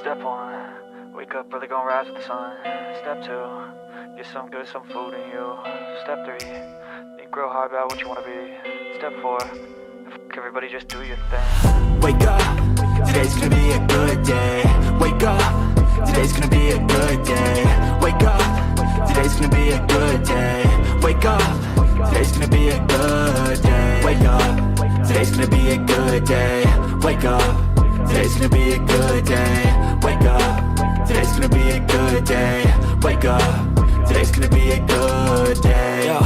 Step 1, wake up early, gonna rise with the sun. Step 2, get some good, some food in you. Step 3, think real hard about what you wanna be. Step 4, everybody just do your thing. Wake up, today's gonna be a good day. Wake up, today's gonna be a good day. Wake up, today's gonna be a good day. Wake up, today's gonna be a good day. Wake up, today's gonna be a good day. Wake up, today's gonna be a good day. Wake up, today's gonna be a good day. Wake up, today's gonna be a good day. Yo.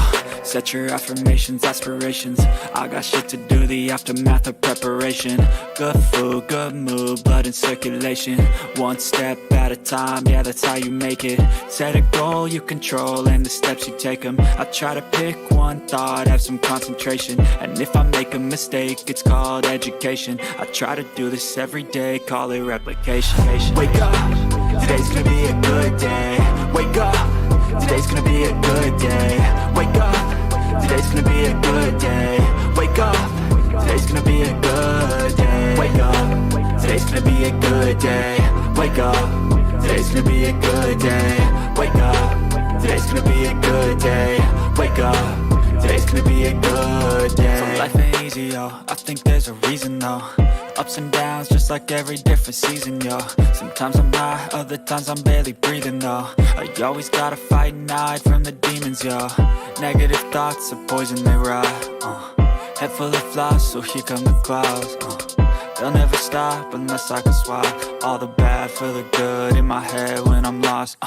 Set your affirmations, aspirations. I got shit to do, the aftermath of preparation. Good food, good mood, blood in circulation. One step at a time, yeah, that's how you make it. Set a goal you control and the steps you take them. I try to pick one thought, have some concentration. And if I make a mistake, it's called education. I try to do this every day, call it replication. Wake up, today's gonna be a good day. Wake up, today's gonna be a good day. Wake up, today's gonna be a good day. Wake up, today's gonna be a good day. Wake up, today's gonna be a good day. Wake up, today's gonna be a good day. Wake up, today's gonna be a good day. Wake up, today's gonna be a good day. So life ain't easy, yo, I think there's a reason though. Ups and downs, just like every different season, yo. Sometimes I'm high, other times I'm barely breathing, though. I always gotta fight and hide from the demons, yo. Negative thoughts are poison, they rot. Head full of flies, so here come the clouds. They'll never stop unless I can swap all the bad for the good in my head when I'm lost.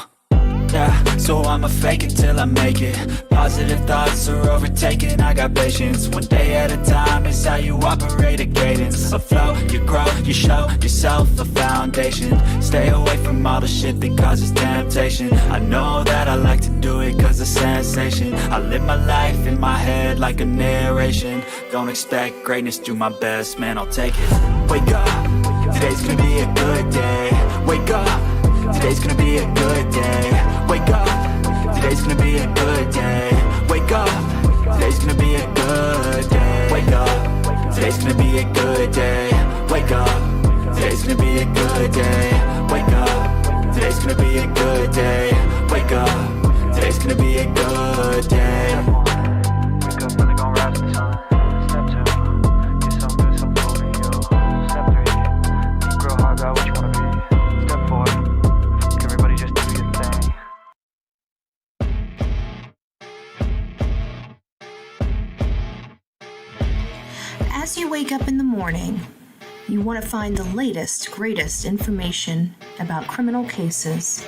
Yeah, so I'ma fake it till I make it. Positive thoughts are overtaken, I got patience. One day at a time is how you operate a cadence. A flow, you grow, you show yourself a foundation. Stay away from all the shit that causes temptation. I know that I like to do it cause it's sensation. I live my life in my head like a narration. Don't expect greatness, do my best, man, I'll take it. Wake up, today's gonna be a good day. Wake up, today's gonna be a good day. Wake up, today's gonna be a good day. Wake up, today's gonna be a good day. Wake up, today's gonna be a good day. Wake up, today's gonna be a good day. Wake up, today's gonna be a good day. Wake up, today's gonna be a good day. Wake up, really gonna rise with the sun. Step 2, get some good, some food in you. Step 3, think real hard about what you wanna be. Step 4, everybody just do your thing. As you wake up in the morning, you want to find the latest, greatest information about criminal cases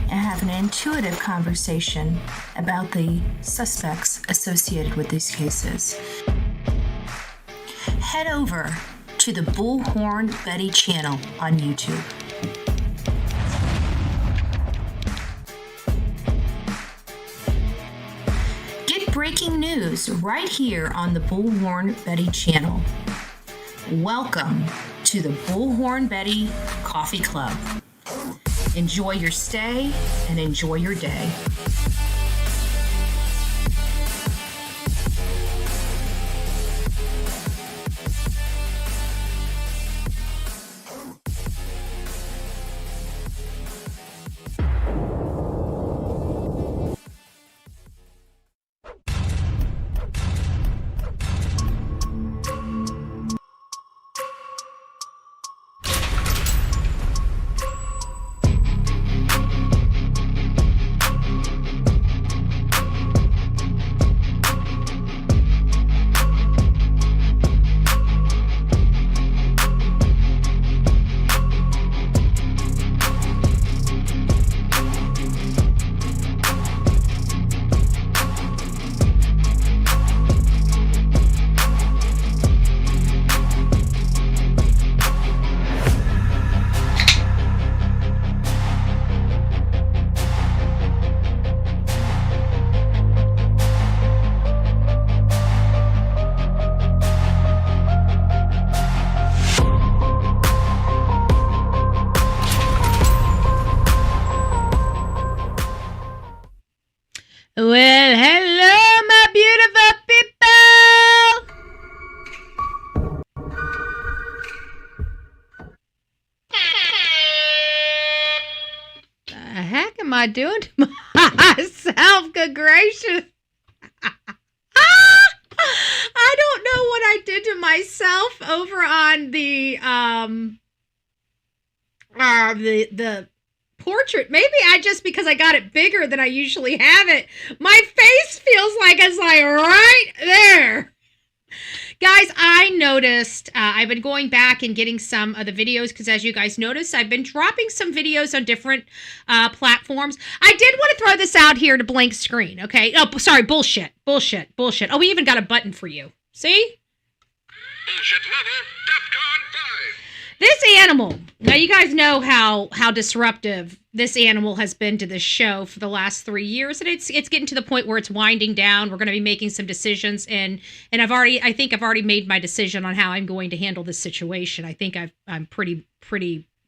and have an intuitive conversation about the suspects associated with these cases. Head over to the Bullhorn Betty channel on YouTube. Get breaking news right here on the Bullhorn Betty channel. Welcome to the Bullhorn Betty Coffee Club. Enjoy your stay and enjoy your day. am I doing to myself? Good gracious. I don't know what I did to myself over on the portrait. Maybe because I got it bigger than I usually have it, my face feels like it's like right there. Guys, I noticed, I've been going back and getting some of the videos because as you guys noticed, I've been dropping some videos on different platforms. I did want to throw this out here to blank screen, okay? Oh, sorry, bullshit. Oh, we even got a button for you. See? Bullshit level, DEFCON 5. This animal, now you guys know how disruptive this animal has been to this show for the last 3 years, and it's getting to the point where it's winding down. We're going to be making some decisions, and I think I've already made my decision on how I'm going to handle this situation. I think I'm pretty.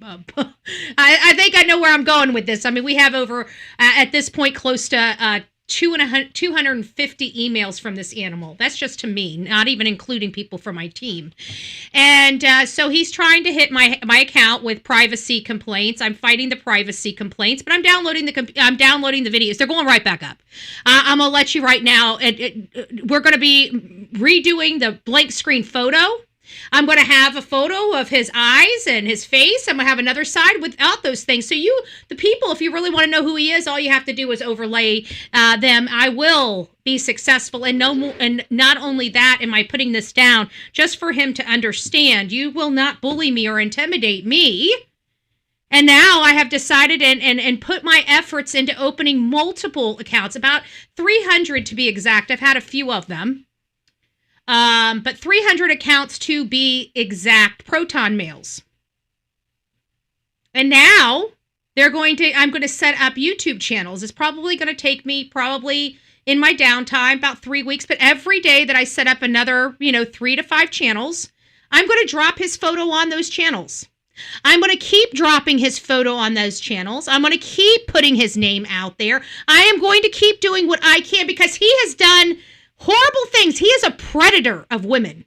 I think I know where I'm going with this. I mean, we have over at this point close to 250 emails from this animal. That's just to me, not even including people from my team. And so he's trying to hit my account with privacy complaints. I'm fighting the privacy complaints, but I'm downloading the videos. They're going right back up. I'm gonna let you right now. We're gonna be redoing the blank screen photo. I'm going to have a photo of his eyes and his face. I'm going to have another side without those things. So the people, if you really want to know who he is, all you have to do is overlay them. I will be successful. And not only that, am I putting this down just for him to understand, you will not bully me or intimidate me. And now I have decided and put my efforts into opening multiple accounts, about 300 to be exact. I've had a few of them. But 300 accounts to be exact, Proton mails. And now I'm going to set up YouTube channels. It's probably going to take me in my downtime about 3 weeks, but every day that I set up another, 3 to 5 channels, I'm going to drop his photo on those channels. I'm going to keep dropping his photo on those channels. I'm going to keep putting his name out there. I am going to keep doing what I can because he has done horrible things. He is a predator of women.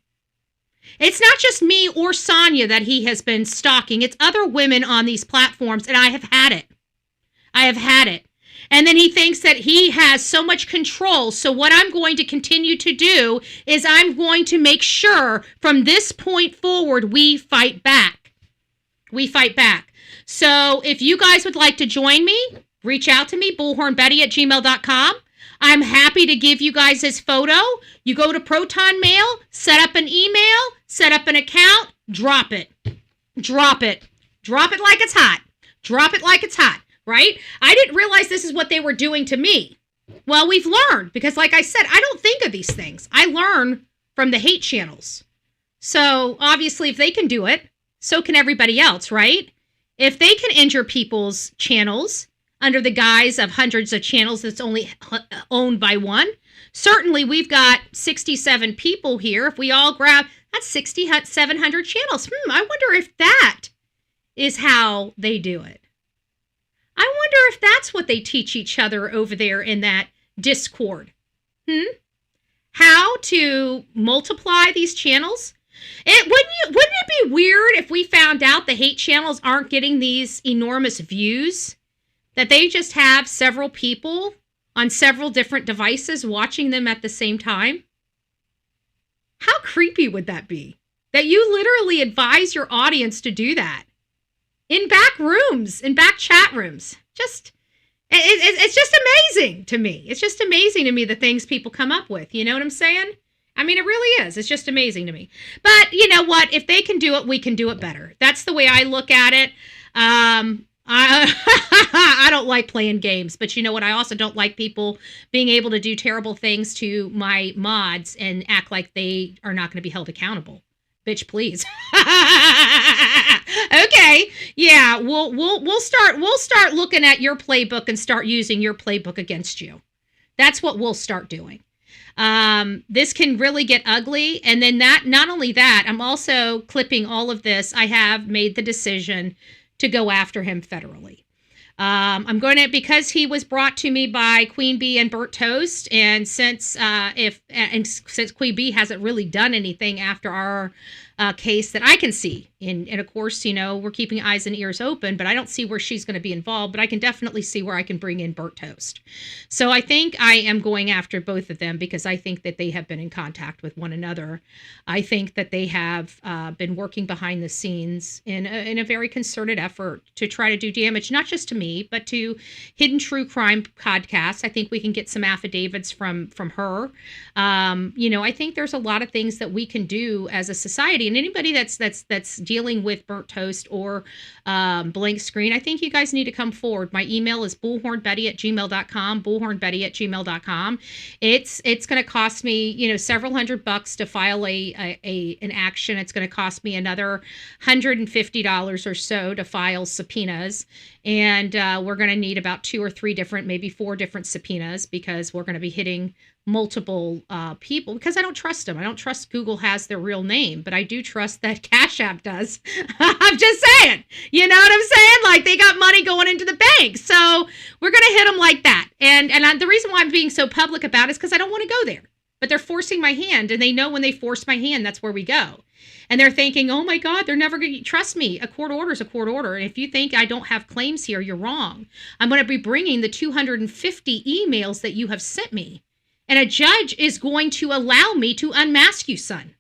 It's not just me or Sonia that he has been stalking. It's other women on these platforms, and I have had it. And then he thinks that he has so much control. So what I'm going to continue to do is I'm going to make sure from this point forward, we fight back. So if you guys would like to join me, reach out to me, bullhornbetty@gmail.com. I'm happy to give you guys his photo. You go to Proton Mail, set up an email, set up an account, drop it. Drop it like it's hot. Right? I didn't realize this is what they were doing to me. Well, we've learned because like I said, I don't think of these things. I learn from the hate channels. So obviously if they can do it, so can everybody else, right? If they can injure people's channels under the guise of hundreds of channels that's only owned by one. Certainly, we've got 67 people here. If we all grab, that's 700 channels. I wonder if that is how they do it. I wonder if that's what they teach each other over there in that Discord. How to multiply these channels? Wouldn't it be weird if we found out the hate channels aren't getting these enormous views? That they just have several people on several different devices watching them at the same time? How creepy would that be? That you literally advise your audience to do that. In back rooms, in back chat rooms. It's just amazing to me. It's just amazing to me the things people come up with. You know what I'm saying? I mean, it really is. It's just amazing to me. But you know what? If they can do it, we can do it better. That's the way I look at it. I don't like playing games, but you know what? I also don't like people being able to do terrible things to my mods and act like they are not going to be held accountable. Bitch, please. Okay, yeah, we'll start looking at your playbook and start using your playbook against you. That's what we'll start doing. This can really get ugly, and then not only that, I'm also clipping all of this. I have made the decision to go after him federally. I'm going to, because he was brought to me by Queen Bee and Burt Toast, and since Queen Bee hasn't really done anything after our case that I can see. And of course, we're keeping eyes and ears open, but I don't see where she's going to be involved, but I can definitely see where I can bring in burnt toast. So I think I am going after both of them because I think that they have been in contact with one another. I think that they have been working behind the scenes in a very concerted effort to try to do damage, not just to me, but to Hidden True Crime podcast. I think we can get some affidavits from her. I think there's a lot of things that we can do as a society, and anybody that's dealing with burnt toast or blank screen, I think you guys need to come forward. My email is bullhornbetty@gmail.com, bullhornbetty@gmail.com. It's going to cost me, several $100 to file an action. It's going to cost me another $150 or so to file subpoenas. And we're going to need about 2 or 3 different, maybe 4 different subpoenas, because we're going to be hitting multiple people, because I don't trust them. I don't trust Google has their real name, but I do trust that Cash App does. I'm just saying, you know what I'm saying? Like, they got money going into the bank. So we're going to hit them like that. And the reason why I'm being so public about it is because I don't want to go there. But they're forcing my hand, and they know when they force my hand, that's where we go. And they're thinking, oh my God, they're never going to trust me. A court order is a court order. And if you think I don't have claims here, you're wrong. I'm going to be bringing the 250 emails that you have sent me. And a judge is going to allow me to unmask you, son.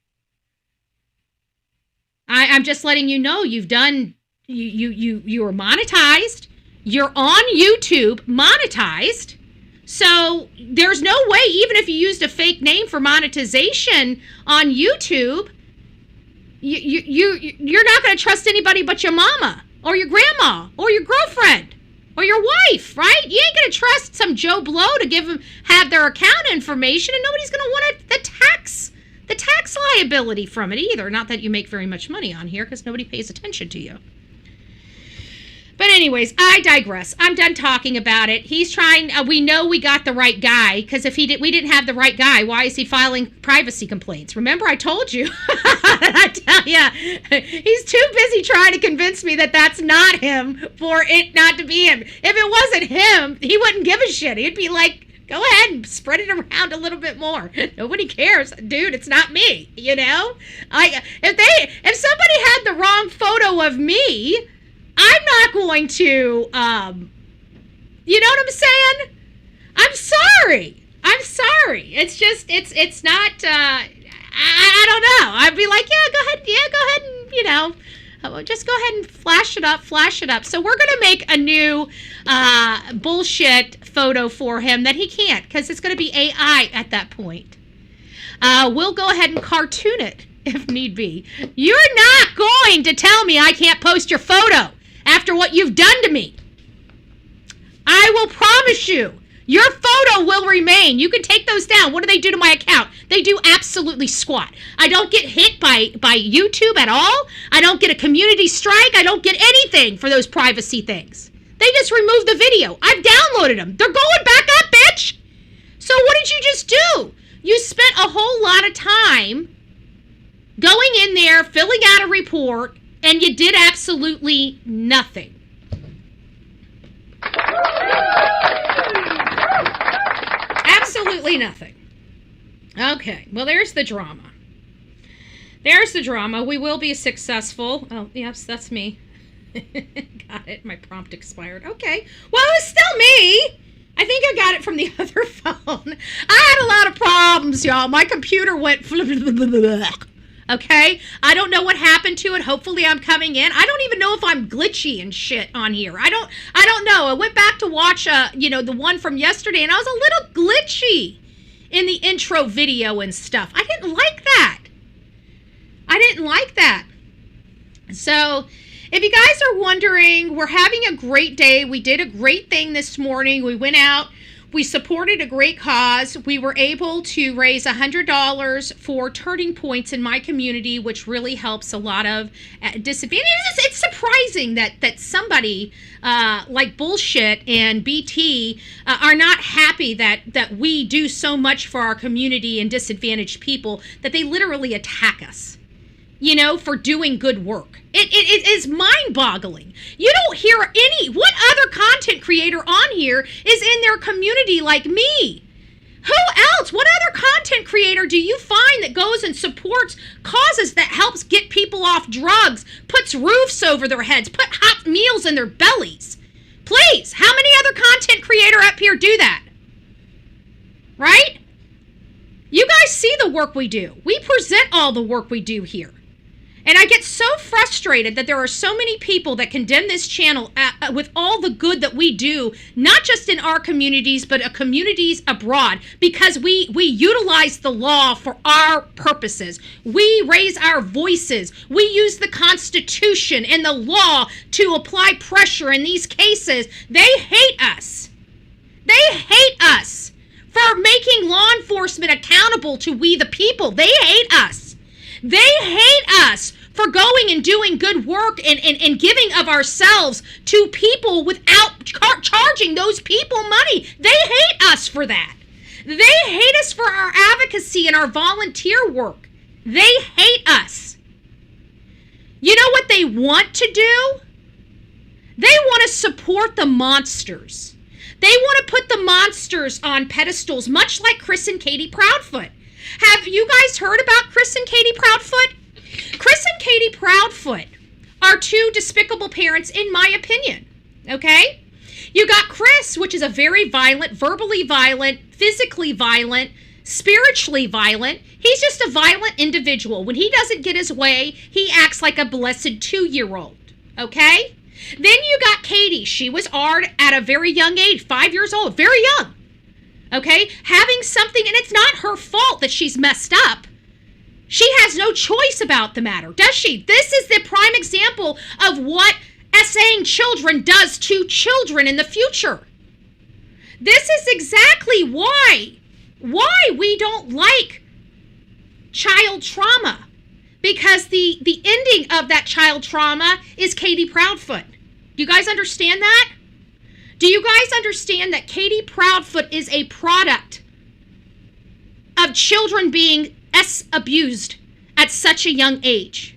I'm just letting you know you are monetized. You're on YouTube, monetized. So there's no way, even if you used a fake name for monetization on YouTube, you're not going to trust anybody but your mama or your grandma or your girlfriend or your wife, right? You ain't going to trust some Joe Blow to have their account information, and nobody's going to want the tax liability from it either. Not that you make very much money on here, because nobody pays attention to you. But anyways, I digress. I'm done talking about it. He's trying, we know we got the right guy, because if we didn't have the right guy, why is he filing privacy complaints? Remember, I told you. I tell you, he's too busy trying to convince me that that's not him for it not to be him. If it wasn't him, he wouldn't give a shit. He'd be like, go ahead and spread it around a little bit more. Nobody cares. Dude, it's not me, If somebody had the wrong photo of me, I'm not going to, you know what I'm saying? I'm sorry. It's just, it's not, I don't know. I'd be like, go ahead and, just go ahead and flash it up. So we're going to make a new bullshit photo for him that he can't, because it's going to be AI at that point. We'll go ahead and cartoon it if need be. You're not going to tell me I can't post your photo after what you've done to me. I will promise you, your photo will remain. You can take those down. What do they do to my account? They do absolutely squat. I don't get hit by YouTube at all. I don't get a community strike. I don't get anything for those privacy things. They just removed the video. I've downloaded them. They're going back up, bitch. So what did you just do? You spent a whole lot of time going in there, filling out a report, and you did absolutely nothing. Absolutely nothing. Okay, well, there's the drama. We will be successful. Oh, yes, that's me. Got it. My prompt expired. Okay. Well, it's still me. I think I got it from the other phone. I had a lot of problems, y'all. My computer went okay? I don't know what happened to it. Hopefully I'm coming in. I don't even know if I'm glitchy and shit on here. I don't know. I went back to watch the one from yesterday, and I was a little glitchy in the intro video and stuff. I didn't like that. So if you guys are wondering, we're having a great day. We did a great thing this morning. We went out. We supported a great cause. We were able to raise $100 for turning points in my community, which really helps a lot of disadvantaged. It's surprising that somebody like Bullshit and BT are not happy that we do so much for our community and disadvantaged people that they literally attack us, for doing good work. It is mind-boggling. You don't hear what other content creator on here is in their community like me. Who else? What other content creator do you find that goes and supports causes that helps get people off drugs, puts roofs over their heads, put hot meals in their bellies? Please, how many other content creator up here do that? Right? You guys see the work we do. We present all the work we do here. And I get so frustrated that there are so many people that condemn this channel with all the good that we do, not just in our communities, but communities abroad, because we utilize the law for our purposes. We raise our voices. We use the Constitution and the law to apply pressure in these cases. They hate us. They hate us for making law enforcement accountable to we the people. They hate us. They hate us for going and doing good work and giving of ourselves to people without charging those people money. They hate us for that. They hate us for our advocacy and our volunteer work. They hate us. You know what they want to do? They want to support the monsters. They want to put the monsters on pedestals, much like Chris and Katie Proudfoot. Have you guys heard about Chris and Katie Proudfoot? Chris and Katie Proudfoot are two despicable parents, in my opinion, okay? You got Chris, which is a very violent, verbally violent, physically violent, spiritually violent. He's just a violent individual. When he doesn't get his way, he acts like a blessed 2-year-old, okay? Then you got Katie. She was AR'd at a very young age, 5 years old, very young. Okay, having something, and it's not her fault that she's messed up. She has no choice about the matter, does she? This is the prime example of what essaying children does to children in the future. This is exactly why we don't like child trauma, because the ending of that child trauma is Katie Proudfoot. Do you guys understand that? Do you guys understand that Katie Proudfoot is a product of children being abused at such a young age?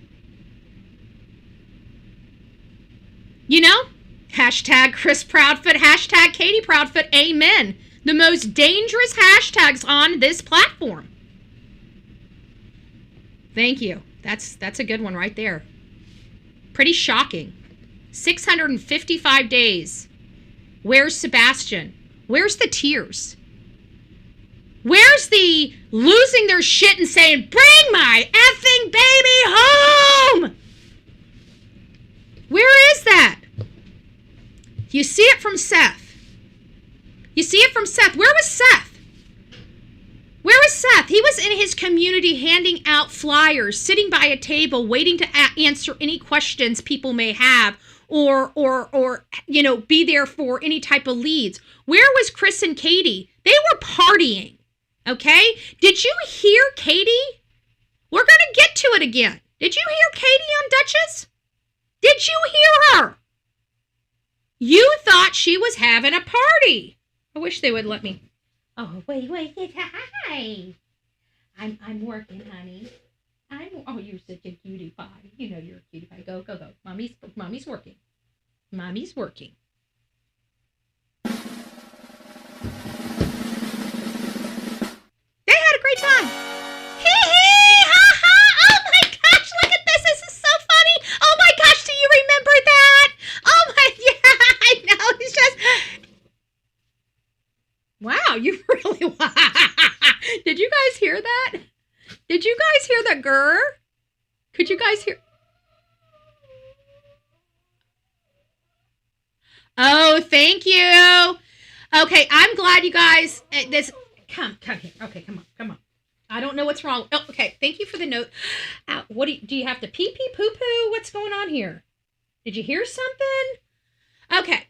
You know? Hashtag Chris Proudfoot, hashtag Katie Proudfoot, amen. The most dangerous hashtags on this platform. Thank you. That's a good one right there. Pretty shocking. 655 days. Where's Sebastian? Where's the tears? Where's the losing their shit and saying, bring my effing baby home? Where is that? You see it from Seth. You see it from Seth. Where was Seth? Where was Seth? He was in his community handing out flyers, sitting by a table, waiting to answer any questions people may have, or you know, be there for any type of leads. Where was Chris and Katie? They were partying, okay? Did you hear Katie? We're going to get to it again. Did you hear Katie on Duchess? Did you hear her? You thought she was having a party. I wish they would let me. Oh, wait, hi. I'm working, honey. Oh, you're such a cutie pie. You know you're a cutie pie. Go. Mommy's working. Mommy's working. They had a great time. Hee hee, ha ha. Oh my gosh, look at this. This is so funny. Oh my gosh, do you remember that? Oh my, yeah, I know. It's just, wow, you really, did you guys hear that? Did you guys hear that grr? Could you guys hear? Oh, thank you. Okay, I'm glad you guys, come here. Okay, come on. I don't know what's wrong. Oh, okay, thank you for the note. What do you have to pee poo poo? What's going on here? Did you hear something? Okay,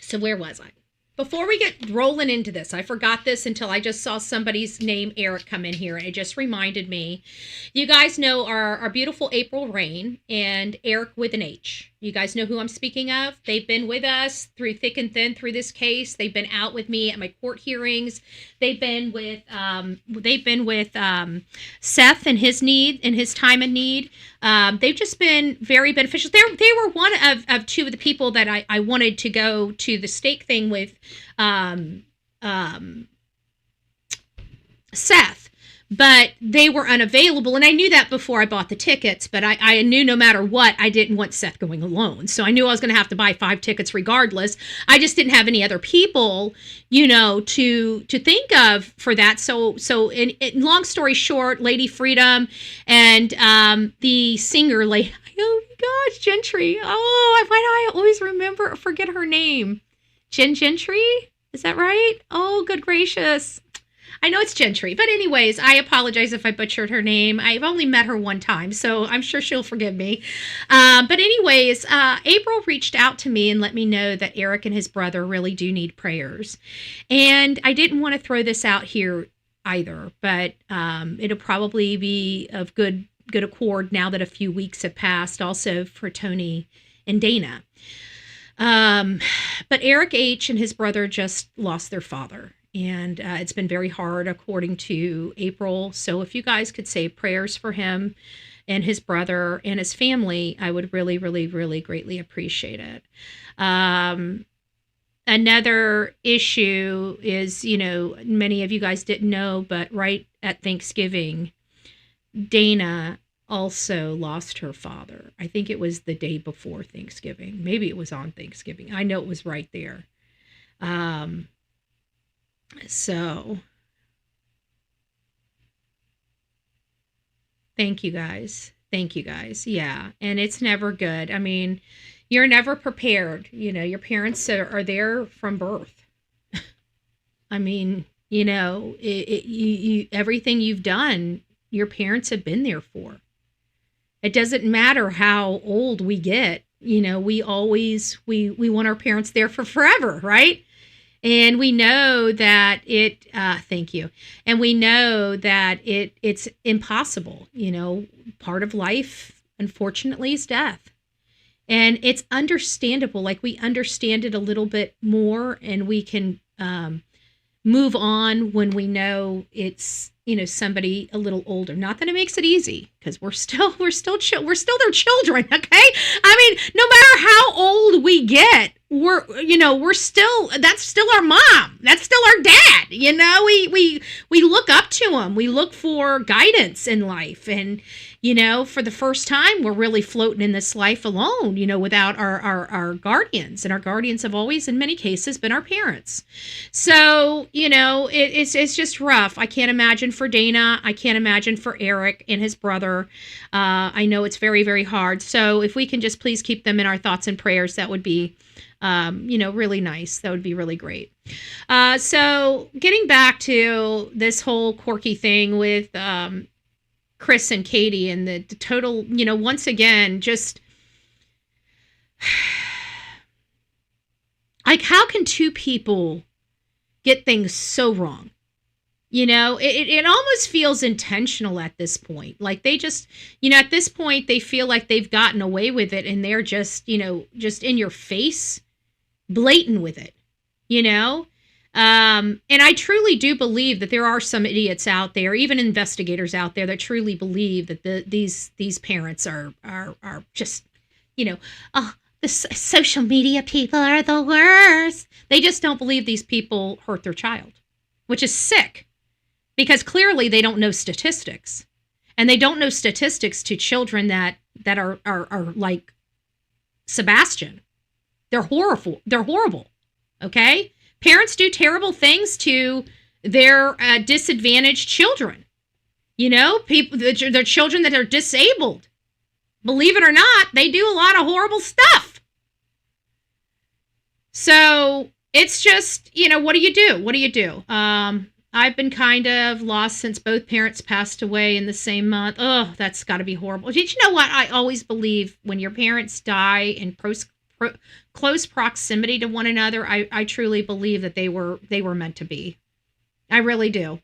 so where was I? Before we get rolling into this, I forgot this until I just saw somebody's name, Eric, come in here, and it just reminded me. You guys know our beautiful April Rain and Eric with an H. You guys know who I'm speaking of? They've been with us through thick and thin through this case. They've been out with me at my court hearings. They've been with Seth and his time of need. They've just been very beneficial. They were one of two of the people that I wanted to go to the stake thing with Seth, but they were unavailable. And I knew that before I bought the tickets, but I knew no matter what, I didn't want Seth going alone. So I knew I was going to have to buy 5 tickets regardless. I just didn't have any other people, to think of for that. So in long story short, Lady Freedom and the singer, oh my gosh, Gentry. Oh, why do I always forget her name? Gentry? Is that right? Oh, good gracious. I know it's Gentry, but anyways, I apologize if I butchered her name. I've only met her one time, so I'm sure she'll forgive me. But anyways, April reached out to me and let me know that Eric and his brother really do need prayers. And I didn't want to throw this out here either, but it'll probably be of good accord now that a few weeks have passed, also for Tony and Dana. But Eric H. and his brother just lost their father. And it's been very hard, according to April. So if you guys could say prayers for him and his brother and his family, I would really, really, really greatly appreciate it. Another issue is, many of you guys didn't know, but right at Thanksgiving, Dana also lost her father. I think it was the day before Thanksgiving. Maybe it was on Thanksgiving. I know it was right there. So thank you guys. Yeah. And it's never good. I mean, you're never prepared. Your parents are there from birth. I mean, everything you've done, your parents have been there for. It doesn't matter how old we get. We always, we want our parents there for forever, right? And we know that thank you. And we know that it's impossible. Part of life, unfortunately, is death. And it's understandable. Like, we understand it a little bit more, and we can move on when we know it's, somebody a little older. Not that it makes it easy, because we're still their children. Okay. I mean, no matter how old we get, that's still our mom. That's still our dad. We look up to them. We look for guidance in life. And, for the first time, we're really floating in this life alone, without our guardians. And our guardians have always, in many cases, been our parents. So, it's just rough. I can't imagine for Dana. I can't imagine for Eric and his brother. I know it's very, very hard. So if we can just please keep them in our thoughts and prayers, that would be really nice. That would be really great. So getting back to this whole quirky thing with Chris and Katie and the total, once again, just like, how can two people get things so wrong? It almost feels intentional at this point. Like, they just, at this point, they feel like they've gotten away with it, and they're just, just in your face, blatant with it, and I truly do believe that there are some idiots out there, even investigators out there, that truly believe that these parents are just, the social media people are the worst. They just don't believe these people hurt their child, which is sick, because clearly they don't know statistics, and they don't know statistics to children that are like Sebastian. They're horrible. Okay. Parents do terrible things to their disadvantaged children. Their children that are disabled. Believe it or not, they do a lot of horrible stuff. So it's just, what do you do? I've been kind of lost since both parents passed away in the same month. Oh, that's got to be horrible. Did you know what? I always believe when your parents die in close proximity to one another, I truly believe that they were meant to be. I really do.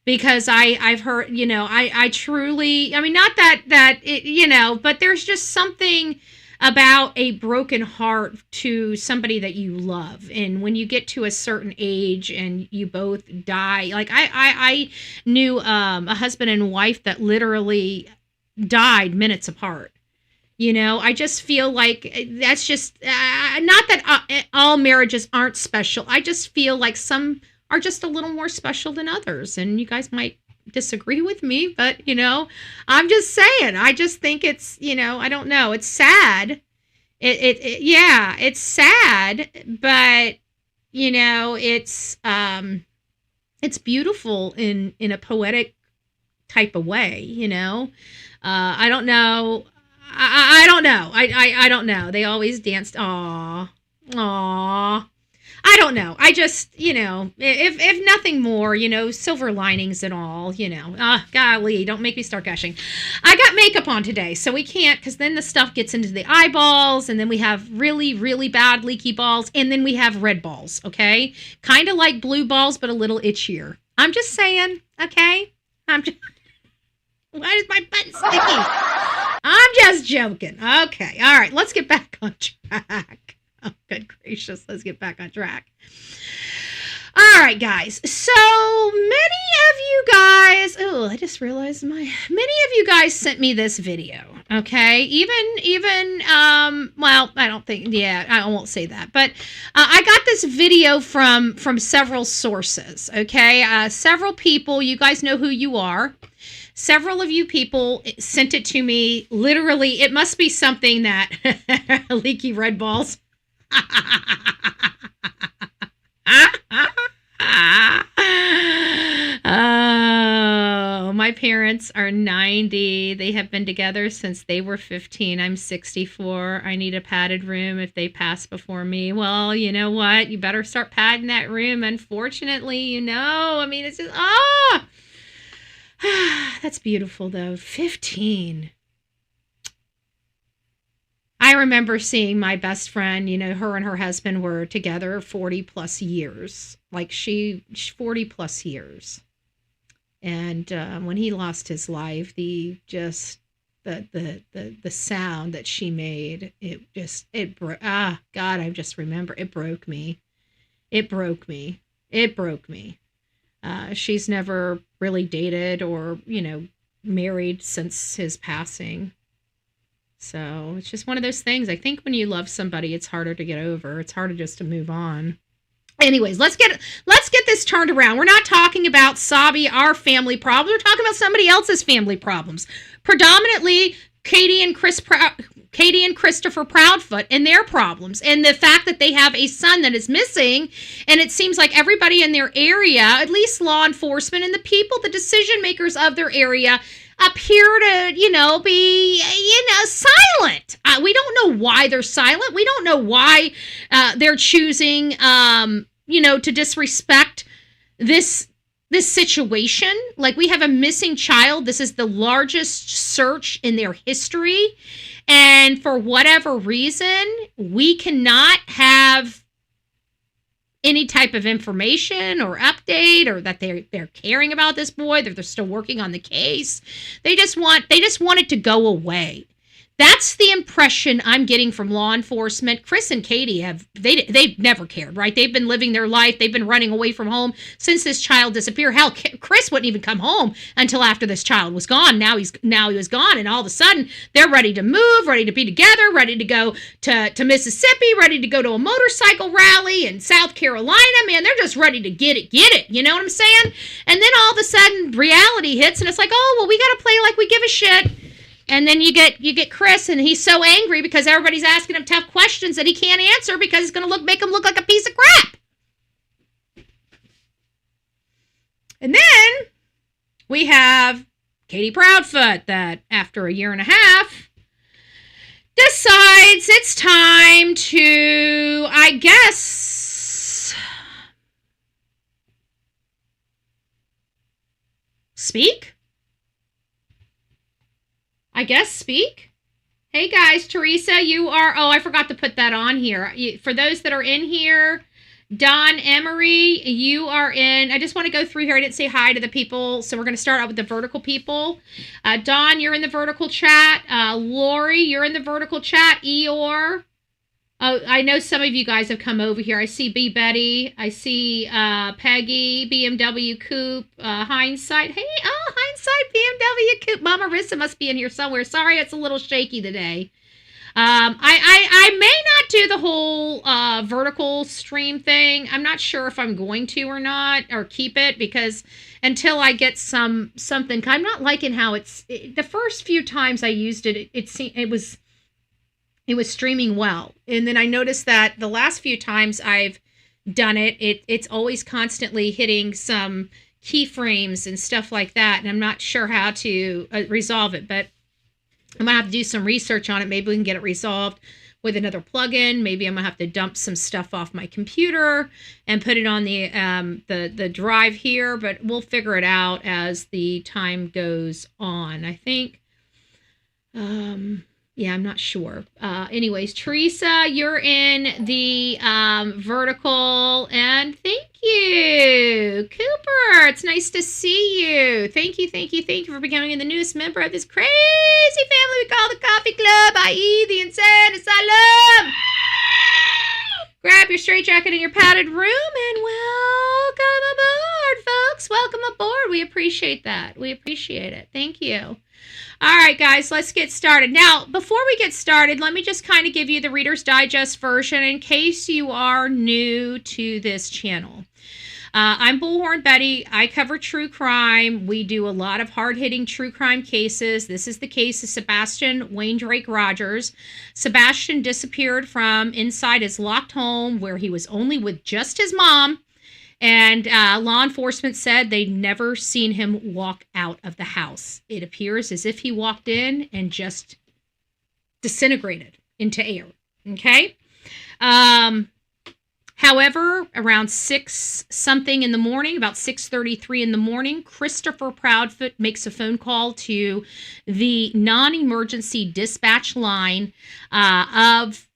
Because I've heard, I truly, I mean, not that it, but there's just something about a broken heart to somebody that you love. And when you get to a certain age and you both die, like I knew a husband and wife that literally died minutes apart. I just feel like that's just, not that all marriages aren't special. I just feel like some are just a little more special than others. And you guys might disagree with me, but, you know, I'm just saying, I just think it's, you know, I don't know. It's sad. Yeah, it's sad, but, you know, it's beautiful in a poetic type of way, you know. I don't know. I don't know. I don't know. They always danced. Aw. I don't know. I just, you know, if nothing more, you know, silver linings and all, you know. Golly, don't make me start gushing. I got makeup on today, so we can't, because then the stuff gets into the eyeballs, and then we have really, really bad leaky balls, and then we have red balls, okay? Kind of like blue balls, but a little itchier. I'm just saying, okay? Why is my butt sticky? I'm just joking. Okay. All right. Let's get back on track. Oh, good gracious. Let's get back on track. All right, guys. So many of you guys, I just realized many of you guys sent me this video. Okay. Even, well, I don't think, yeah, I won't say that, but, I got this video from several sources. Okay. Several people, you guys know who you are. Several of you people sent it to me. Literally, it must be something that leaky red balls. Oh, my parents are 90. They have been together since they were 15. I'm 64. I need a padded room if they pass before me. Well, you know what? You better start padding that room. Unfortunately, you know, I mean, it's just, that's beautiful, though. 15. I remember seeing my best friend, you know, her and her husband were together 40 plus years. Like 40 plus years. And when he lost his life, the sound that she made, God, I just remember, it broke me. It broke me. She's never really dated or, you know, married since his passing. So it's just one of those things. I think when you love somebody, it's harder to get over. It's harder just to move on. Anyways, let's get this turned around. We're not talking about Sabi, our family problems. We're talking about somebody else's family problems. Predominantly Katie and Christopher Proudfoot and their problems, and the fact that they have a son that is missing, and it seems like everybody in their area, at least law enforcement and the people, the decision makers of their area, appear to, you know, be, you know, silent. We don't know why they're silent. We don't know why they're choosing, you know, to disrespect this situation. Like, we have a missing child. This is the largest search in their history. And for whatever reason, we cannot have any type of information or update, or that they're caring about this boy, that they're still working on the case. They just want it to go away. That's the impression I'm getting from law enforcement. Chris and Katie they've never cared, right? They've been living their life. They've been running away from home since this child disappeared. Hell, Chris wouldn't even come home until after this child was gone. Now he was gone, and all of a sudden they're ready to move, ready to be together, ready to go to Mississippi, ready to go to a motorcycle rally in South Carolina. Man, they're just ready to get it. You know what I'm saying? And then all of a sudden reality hits, and it's like, oh, well, we got to play like we give a shit. And then you get Chris, and he's so angry because everybody's asking him tough questions that he can't answer because it's going to make him look like a piece of crap. And then we have Katie Proudfoot, that after a year and a half decides it's time to, I guess, speak. Hey guys, Teresa, you are, I forgot to put that on here. For those that are in here, Don Emery, you are in. I just want to go through here. I didn't say hi to the people, so we're going to start out with the vertical people. Don, you're in the vertical chat. Lori, you're in the vertical chat. Eeyore. Oh, I know some of you guys have come over here. I see B. Betty. I see Peggy, BMW Coupe, Hindsight. Hey, Hindsight, BMW Coupe. Mama Rissa must be in here somewhere. Sorry, it's a little shaky today. I may not do the whole vertical stream thing. I'm not sure if I'm going to or not, or keep it, because until I get something, I'm not liking how the first few times I used it, it was streaming well, and then I noticed that the last few times I've done it's always constantly hitting some keyframes and stuff like that, and I'm not sure how to resolve it, but I'm gonna have to do some research on it. Maybe we can get it resolved with another plugin. Maybe I'm gonna have to dump some stuff off my computer and put it on the drive here, but we'll figure it out as the time goes on. I think, yeah, I'm not sure. Anyways, Teresa, you're in the vertical, and thank you. Cooper, it's nice to see you. Thank you for becoming the newest member of this crazy family we call the Coffee Club, i.e. the Insane Asylum. Grab your straitjacket and your padded room, and welcome aboard, folks. Welcome aboard. We appreciate that. We appreciate it. Thank you. All right, guys, let's get started. Now, before we get started, let me just kind of give you the Reader's Digest version in case you are new to this channel. I'm Bullhorn Betty. I cover true crime. We do a lot of hard-hitting true crime cases. This is the case of Sebastian Wayne Drake Rogers. Sebastian disappeared from inside his locked home where he was only with just his mom. And law enforcement said they'd never seen him walk out of the house. It appears as if he walked in and just disintegrated into air. Okay? However, around 6-something in the morning, about 6:33 in the morning, Christopher Proudfoot makes a phone call to the non-emergency dispatch line of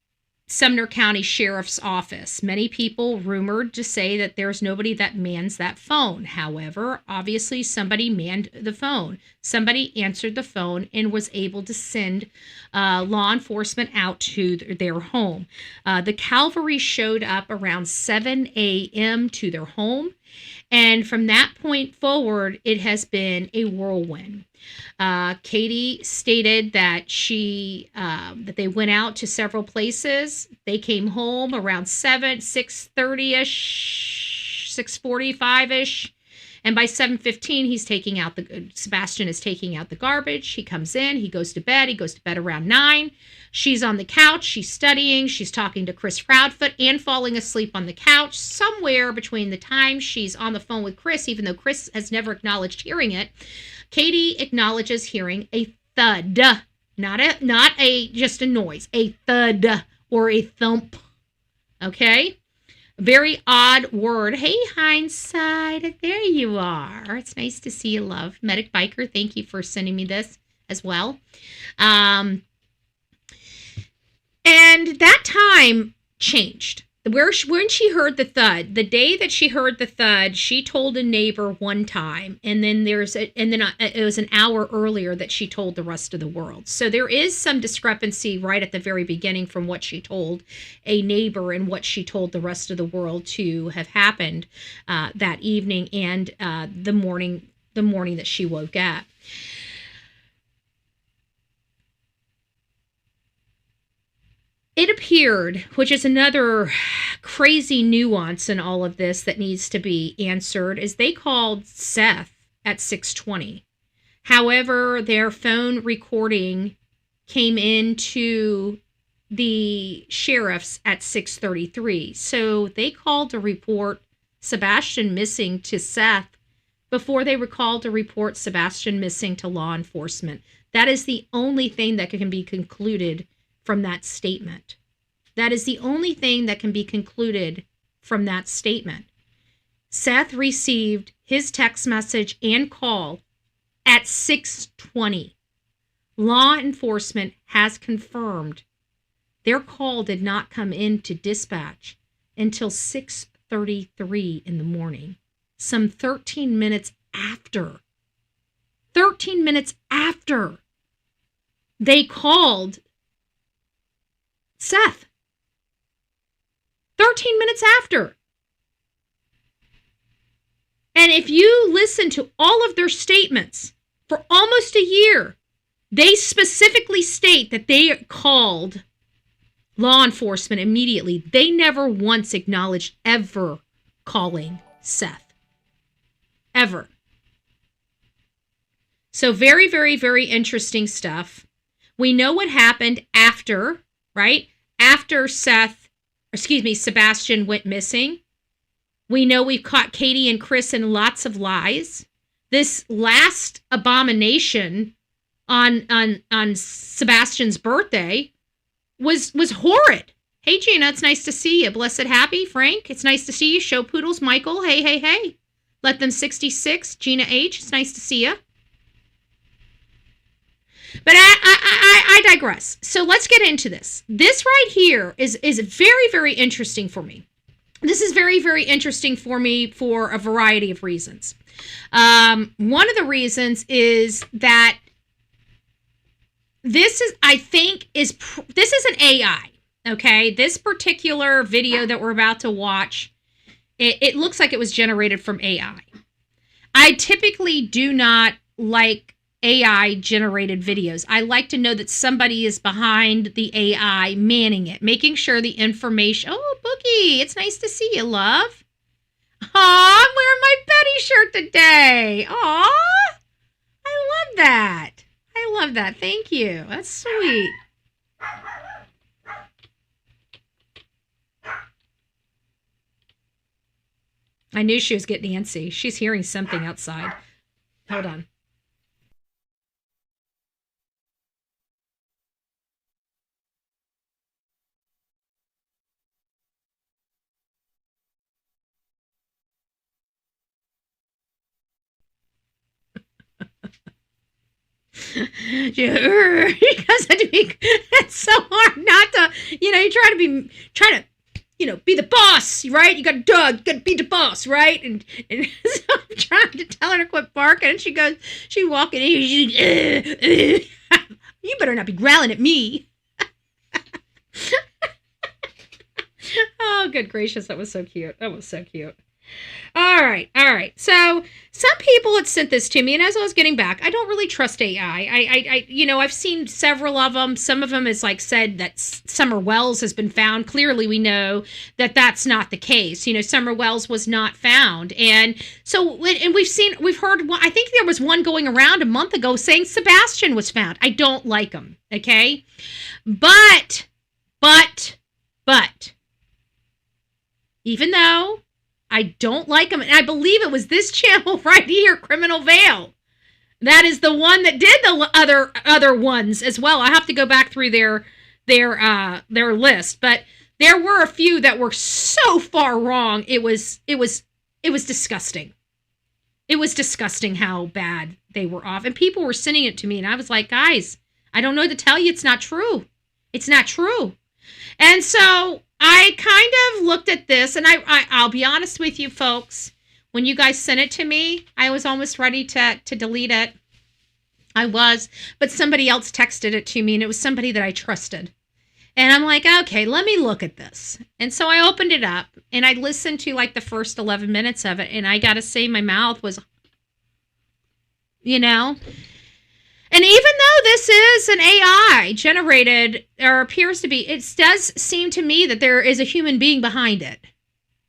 Sumner County Sheriff's Office. Many people rumored to say that there's nobody that mans that phone. However, obviously somebody manned the phone. Somebody answered the phone and was able to send law enforcement out to their home. The cavalry showed up around 7 a.m. to their home. And from that point forward, it has been a whirlwind. Katie stated that that they went out to several places. They came home around 6:30ish, 6:45ish, and by 7:15, Sebastian is taking out the garbage. He comes in, he goes to bed. He goes to bed around 9. She's on the couch, she's studying, she's talking to Chris Proudfoot and falling asleep on the couch. Somewhere between the time she's on the phone with Chris, even though Chris has never acknowledged hearing it, Katie acknowledges hearing a thud, not just a noise, a thud or a thump. Okay? Very odd word. Hey, hindsight, there you are. It's nice to see you, love. Medic Biker, thank you for sending me this as well. And that time changed. When she heard the thud, the day that she heard the thud, she told a neighbor one time, and then it was an hour earlier that she told the rest of the world. So there is some discrepancy right at the very beginning from what she told a neighbor and what she told the rest of the world to have happened that evening and the morning that she woke up. It appeared, which is another crazy nuance in all of this that needs to be answered, is they called Seth at 6:20. However, their phone recording came into the sheriff's at 6:33. So they called to report Sebastian missing to Seth before they were called to report Sebastian missing to law enforcement. That is the only thing that can be concluded from that statement. That is the only thing that can be concluded from that statement. Seth received his text message and call at 6:20. Law enforcement has confirmed their call did not come into dispatch until 6:33 in the morning, some 13 minutes after. 13 minutes after they called Seth. 13 minutes after. And if you listen to all of their statements for almost a year, They specifically state that they called law enforcement immediately. They never once acknowledged ever calling Seth. Ever. So very, very, very interesting stuff. We know what happened after, right? After Sebastian went missing. We know we've caught Katie and Chris in lots of lies. This last abomination on Sebastian's birthday was horrid. Hey, Gina, it's nice to see you. Blessed Happy, Frank, it's nice to see you. Show Poodles, Michael, hey. Let them 66, Gina H, it's nice to see you. But I digress. So let's get into this. This right here is very, very interesting for me. This is very, very interesting for me for a variety of reasons. One of the reasons is that this is an AI, okay? This particular video that we're about to watch, it looks like it was generated from AI. I typically do not like AI generated videos. I like to know that somebody is behind the AI manning it, making sure the information. Oh, Boogie, it's nice to see you, love. Aw, I'm wearing my Betty shirt today. Aw, I love that. I love that. Thank you. That's sweet. I knew she was getting antsy. She's hearing something outside. Hold on. Because it's so hard not to, you try to be the boss, right? You got to be the boss, right? And so I'm trying to tell her to quit barking, and she walking in, she's like, you better not be growling at me. Oh, good gracious, that was so cute. All right. So some people had sent this to me, and as I was getting back, I don't really trust AI. I've seen several of them. Some of them is like said that Summer Wells has been found. Clearly, we know that that's not the case. Summer Wells was not found, and so and we've heard. I think there was one going around a month ago saying Sebastian was found. I don't like him. Okay, but even though I don't like them, and I believe it was this channel right here, Criminal Veil. That is the one that did the other ones as well. I have to go back through their list, but there were a few that were so far wrong. It was disgusting. It was disgusting how bad they were off, and people were sending it to me, and I was like, guys, I don't know what to tell you. It's not true. It's not true. And so I kind of looked at this, and I'll be honest with you, folks. When you guys sent it to me, I was almost ready to delete it. I was, but somebody else texted it to me, and it was somebody that I trusted. And I'm like, okay, let me look at this. And so I opened it up, and I listened to like the first 11 minutes of it, and I got to say my mouth was, And even though this is an AI generated, or appears to be, it does seem to me that there is a human being behind it.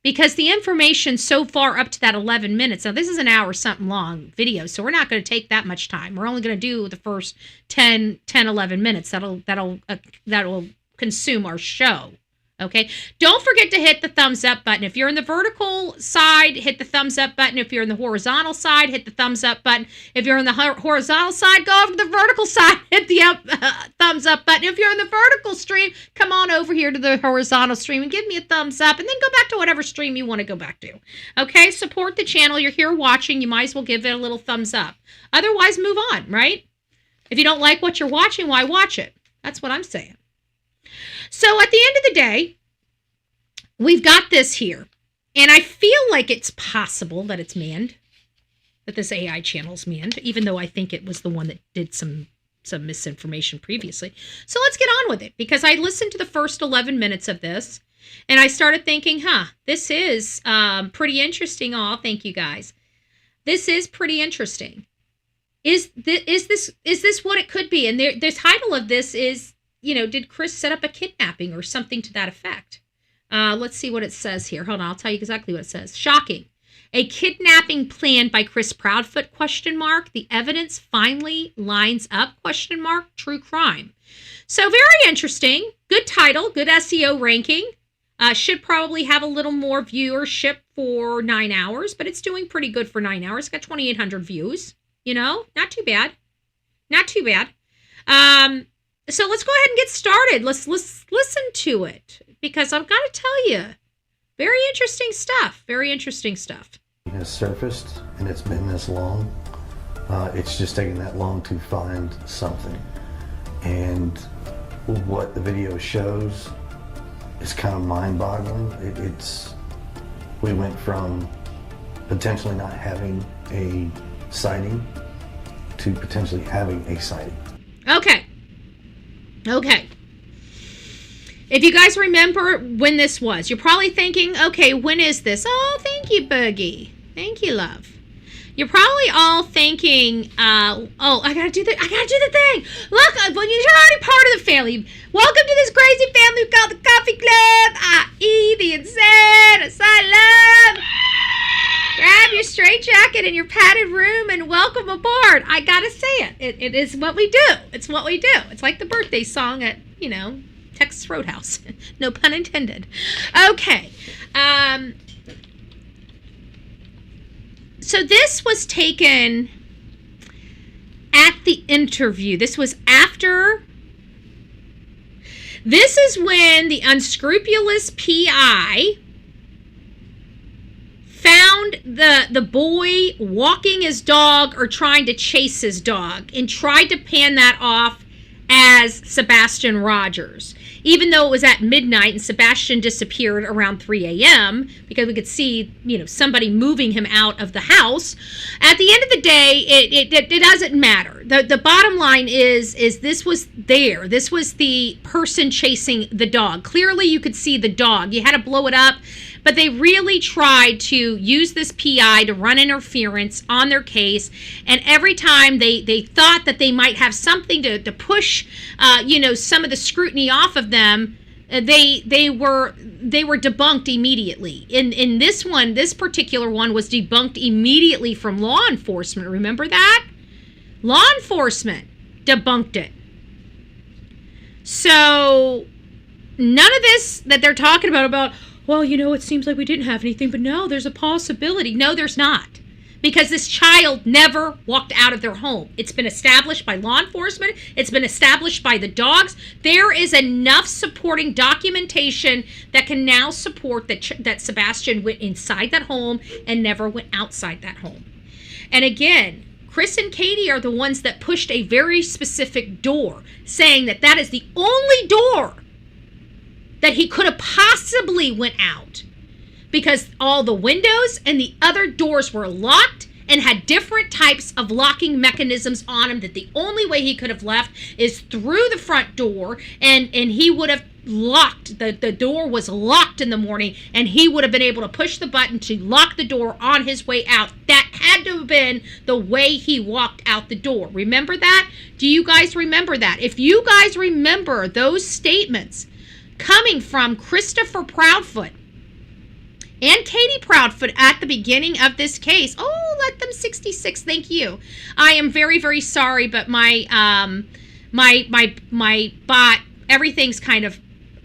Because the information so far up to that 11 minutes, now this is an hour something long video, so we're not going to take that much time. We're only going to do the first 10, 11 minutes. That'll consume our show. Okay, don't forget to hit the thumbs up button. If you're in the vertical side, hit the thumbs up button. If you're in the horizontal side, hit the thumbs up button. If you're in the horizontal side, go over to the vertical side, hit the thumbs up button. If you're in the vertical stream, come on over here to the horizontal stream and give me a thumbs up, and then go back to whatever stream you want to go back to. Okay, support the channel. You're here watching. You might as well give it a little thumbs up. Otherwise, move on, right? If you don't like what you're watching, why watch it? That's what I'm saying. So at the end of the day, we've got this here. And I feel like it's possible that it's manned, that this AI channel's manned, even though I think it was the one that did some misinformation previously. So let's get on with it, because I listened to the first 11 minutes of this, and I started thinking, this is pretty interesting. Oh, thank you guys. This is pretty interesting. Is this what it could be? And the title of this is, did Chris set up a kidnapping or something to that effect? Let's see what it says here. Hold on, I'll tell you exactly what it says. Shocking. A kidnapping planned by Chris Proudfoot, ? The evidence finally lines up, ? True crime. So very interesting. Good title, good SEO ranking. Should probably have a little more viewership for 9 hours, but it's doing pretty good for 9 hours. It's got 2,800 views. Not too bad. Not too bad. So let's go ahead and get started. Let's listen to it, because I've got to tell you, very interesting stuff. Very interesting stuff. Has surfaced, and it's been this long. It's just taken that long to find something. And what the video shows is kind of mind-boggling. We went from potentially not having a sighting to potentially having a sighting. Okay. If you guys remember when this was, you're probably thinking, okay, when is this? Oh, thank you, Boogie. Thank you, love. You're probably all thinking, I gotta do the thing. Look, well, you're already part of the family. Welcome to this crazy family called the Coffee Club, i.e. the insane asylum. Grab your straitjacket in your padded room and welcome aboard. I gotta say it. It is what we do. It's what we do. It's like the birthday song at, Texas Roadhouse. No pun intended. Okay. So this was taken at the interview. This was after. This is when the unscrupulous PI found the boy walking his dog or trying to chase his dog and tried to pan that off as Sebastian Rogers, even though it was at midnight and Sebastian disappeared around 3 a.m. because we could see, somebody moving him out of the house. At the end of the day, it doesn't matter. The bottom line is this was there. This was the person chasing the dog. Clearly, you could see the dog. You had to blow it up. But they really tried to use this PI to run interference on their case. And every time they thought that they might have something to push, some of the scrutiny off of them, they were debunked immediately. In this one, this particular one was debunked immediately from law enforcement. Remember that? Law enforcement debunked it. So none of this that they're talking about, well, it seems like we didn't have anything, but no, there's a possibility. No, there's not. Because this child never walked out of their home. It's been established by law enforcement. It's been established by the dogs. There is enough supporting documentation that can now support that Sebastian went inside that home and never went outside that home. And again, Chris and Katie are the ones that pushed a very specific door, saying that is the only door that he could have possibly went out, because all the windows and the other doors were locked and had different types of locking mechanisms on them, that the only way he could have left is through the front door, and he would have locked, the door was locked in the morning, and he would have been able to push the button to lock the door on his way out. That had to have been the way he walked out the door. Remember that? Do you guys remember that? If you guys remember those statements coming from Christopher Proudfoot and Katie Proudfoot at the beginning of this case. Oh, let them 66. Thank you. I am very, very sorry, but my bot, everything's kind of,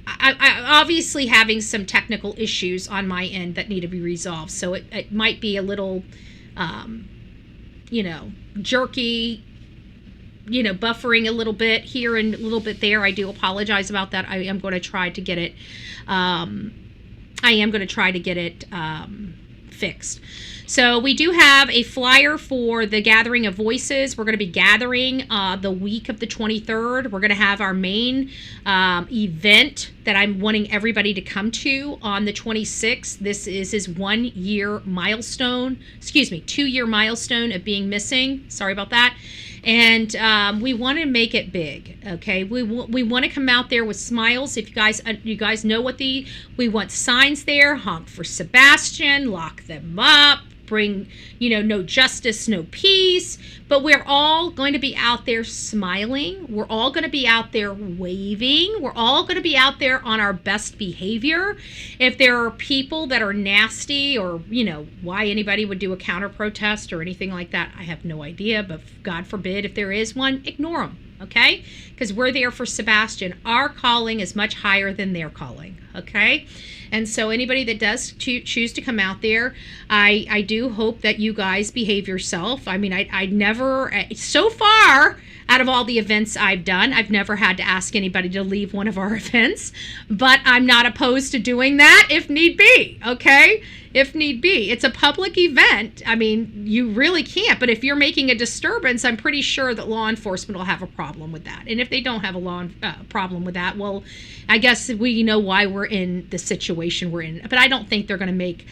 I obviously having some technical issues on my end that need to be resolved. So it might be a little, jerky, buffering a little bit here and a little bit there. I do apologize about that. I am going to try to get it, fixed. So we do have a flyer for the Gathering of Voices. We're going to be gathering the week of the 23rd. We're going to have our main event that I'm wanting everybody to come to on the 26th. This is his 2-year milestone of being missing. Sorry about that. And we want to make it big, okay? We want to come out there with smiles. If you guys know we want signs there: honk for Sebastian, lock them up, bring, no justice, no peace, but we're all going to be out there smiling. We're all going to be out there waving. We're all going to be out there on our best behavior. If there are people that are nasty or, why anybody would do a counter protest or anything like that, I have no idea, but God forbid if there is one, ignore them. Okay? Because we're there for Sebastian. Our calling is much higher than their calling. Okay? And so anybody that does choose to come out there, I do hope that you guys behave yourself. I mean, I never, so far, out of all the events I've done, I've never had to ask anybody to leave one of our events. But I'm not opposed to doing that if need be. Okay? If need be. It's a public event. I mean, you really can't. But if you're making a disturbance, I'm pretty sure that law enforcement will have a problem with that. And if they don't have a problem with that, well, I guess we know why we're in the situation we're in. But I don't think they're going to make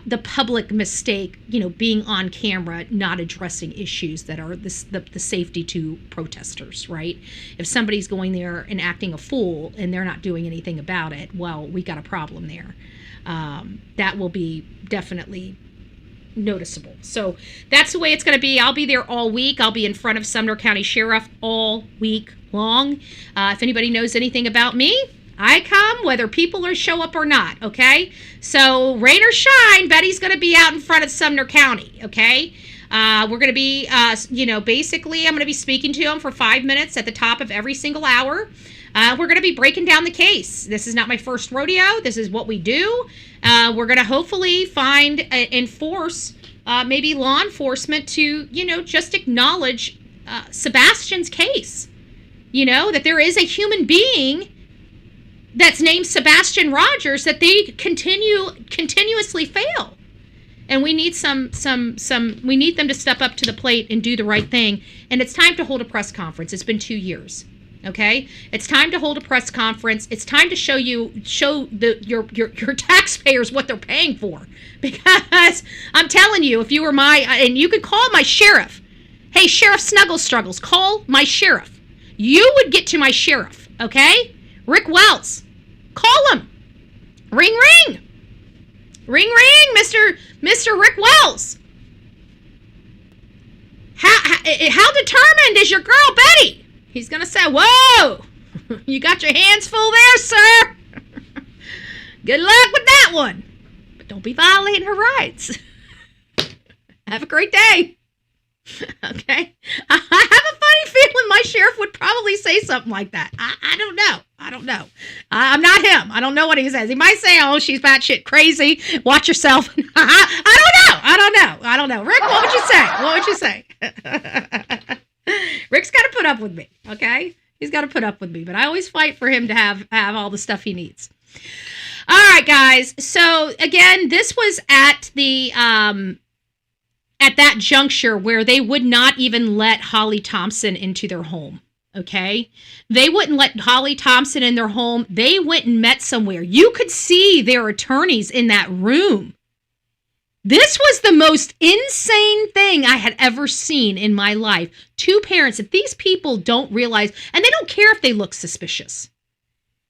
the public mistake, being on camera, not addressing issues that are the safety to protesters, right? If somebody's going there and acting a fool and they're not doing anything about it, well, we got a problem there. That will be definitely noticeable. So that's the way it's going to be. I'll be there all week. I'll be in front of Sumner County Sheriff all week long. If anybody knows anything about me, I come whether people show up or not, okay? So rain or shine, Betty's going to be out in front of Sumner County, okay? We're going to be, basically I'm going to be speaking to them for 5 minutes at the top of every single hour. We're going to be breaking down the case. This is not my first rodeo. This is what we do. We're going to hopefully enforce maybe law enforcement to, just acknowledge Sebastian's case. That there is a human being that's named Sebastian Rogers that they continuously fail. And we need we need them to step up to the plate and do the right thing. And it's time to hold a press conference. It's been 2 years. Okay, it's time to hold a press conference. It's time to show your taxpayers what they're paying for. Because I'm telling you, if you were and you could call my sheriff. Hey, Sheriff Snuggles Struggles, call my sheriff. You would get to my sheriff, okay? Rick Wells, call him. Ring, ring. Ring, ring, Mr. Rick Wells. How determined is your girl Betty? He's going to say, whoa, you got your hands full there, sir. Good luck with that one. But don't be violating her rights. Have a great day. Okay? I have a funny feeling my sheriff would probably say something like that. I don't know. I'm not him. I don't know what he says. He might say, oh, she's batshit crazy. Watch yourself. I don't know. Rick, what would you say? Rick's got to put up with me, okay? He's got to put up with me, but I always fight for him to have all the stuff he needs. All right, guys. So again, this was at that juncture where they would not even let Holly Thompson into their home. Okay, they wouldn't let Holly Thompson in their home. They went and met somewhere. You could see their attorneys in that room. This was the most insane thing I had ever seen in my life. Two parents that these people don't realize, and they don't care if they look suspicious.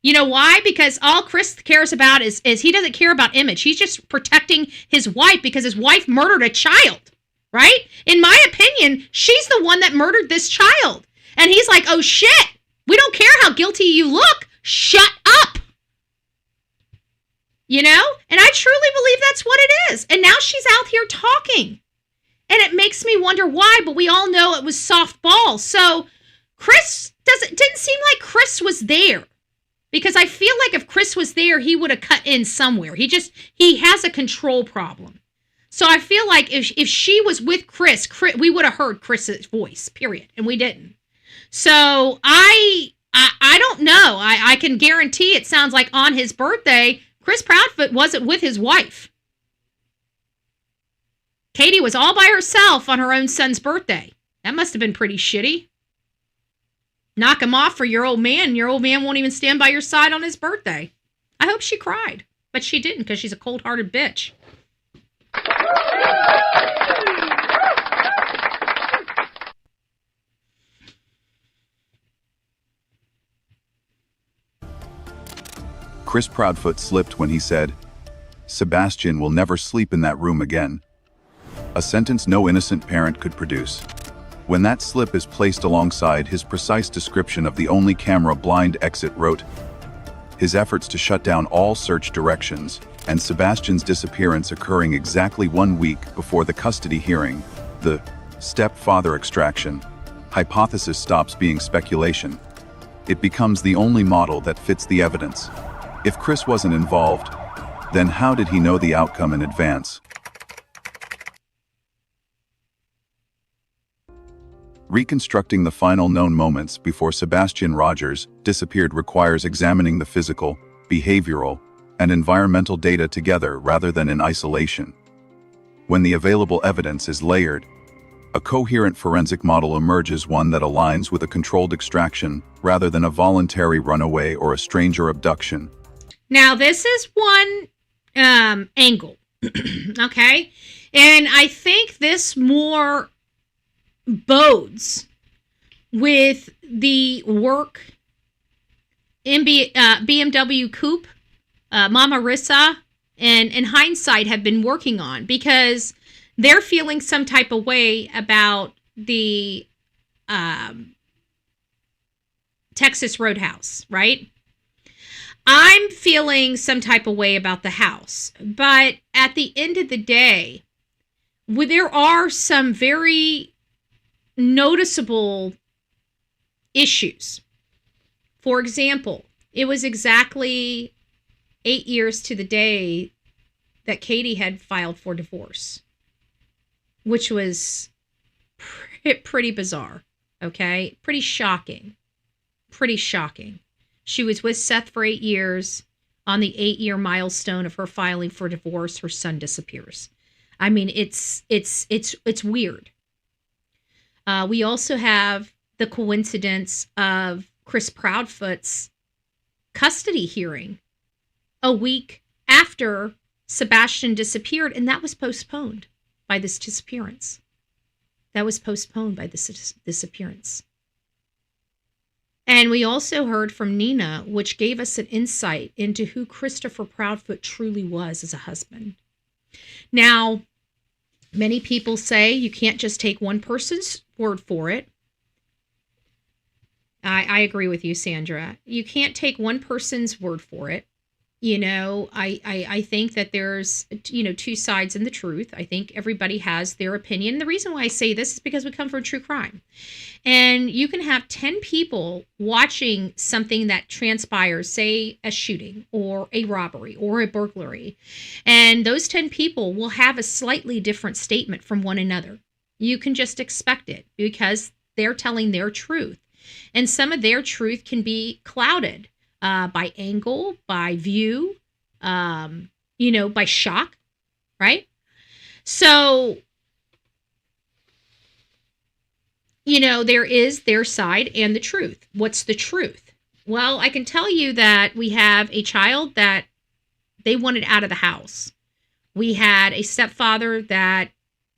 You know why? Because all Chris cares about is he doesn't care about image. He's just protecting his wife because his wife murdered a child, right? In my opinion, she's the one that murdered this child. And he's like, oh shit, we don't care how guilty you look. Shut up. And I truly believe that's what it is. And now she's out here talking. And it makes me wonder why, but we all know it was softball. So it didn't seem like Chris was there. Because I feel like if Chris was there, he would have cut in somewhere. He has a control problem. So I feel like if she was with Chris, we would have heard Chris's voice, period. And we didn't. So I don't know. I can guarantee it sounds like on his birthday, Chris Proudfoot wasn't with his wife. Katie was all by herself on her own son's birthday. That must have been pretty shitty. Knock him off for your old man. Your old man won't even stand by your side on his birthday. I hope she cried, but she didn't because she's a cold-hearted bitch. Chris Proudfoot slipped when he said, "Sebastian will never sleep in that room again." a sentence no innocent parent could produce. When that slip is placed alongside his precise description of the only camera blind exit route, his efforts to shut down all search directions, and Sebastian's disappearance occurring exactly 1 week before the custody hearing, the stepfather extraction hypothesis stops being speculation. It becomes the only model that fits the evidence. If Chris wasn't involved, then how did he know the outcome in advance? Reconstructing the final known moments before Sebastian Rogers disappeared requires examining the physical, behavioral, and environmental data together rather than in isolation. When the available evidence is layered, a coherent forensic model emerges, one that aligns with a controlled extraction rather than a voluntary runaway or a stranger abduction. Now, this is one angle, okay? And I think this more bodes with the work in BMW Coupe, Mama Rissa, and in hindsight have been working on, because they're feeling some type of way about the Texas Roadhouse, right? I'm feeling some type of way about the house. But at the end of the day, there are some very noticeable issues. For example, it was exactly 8 years to the day that Katie had filed for divorce, which was pretty bizarre, okay? Pretty shocking. She was with Seth for 8 years. On the 8-year milestone of her filing for divorce, her son disappears. I mean, it's weird. We also have the coincidence of Chris Proudfoot's custody hearing a week after Sebastian disappeared, and that was postponed by this disappearance. And we also heard from Nina, which gave us an insight into who Christopher Proudfoot truly was as a husband. Now, many people say you can't just take one person's word for it. I agree with you, Sandra. You can't take one person's word for it. You know, I think that there's, two sides in the truth. I think everybody has their opinion. The reason why I say this is because we come from true crime. And you can have 10 people watching something that transpires, say a shooting or a robbery or a burglary. And those 10 people will have a slightly different statement from one another. You can just expect it because they're telling their truth. And some of their truth can be clouded by angle, by view, by shock, right? So, there is their side and the truth. What's the truth? Well, I can tell you that we have a child that they wanted out of the house. We had a stepfather that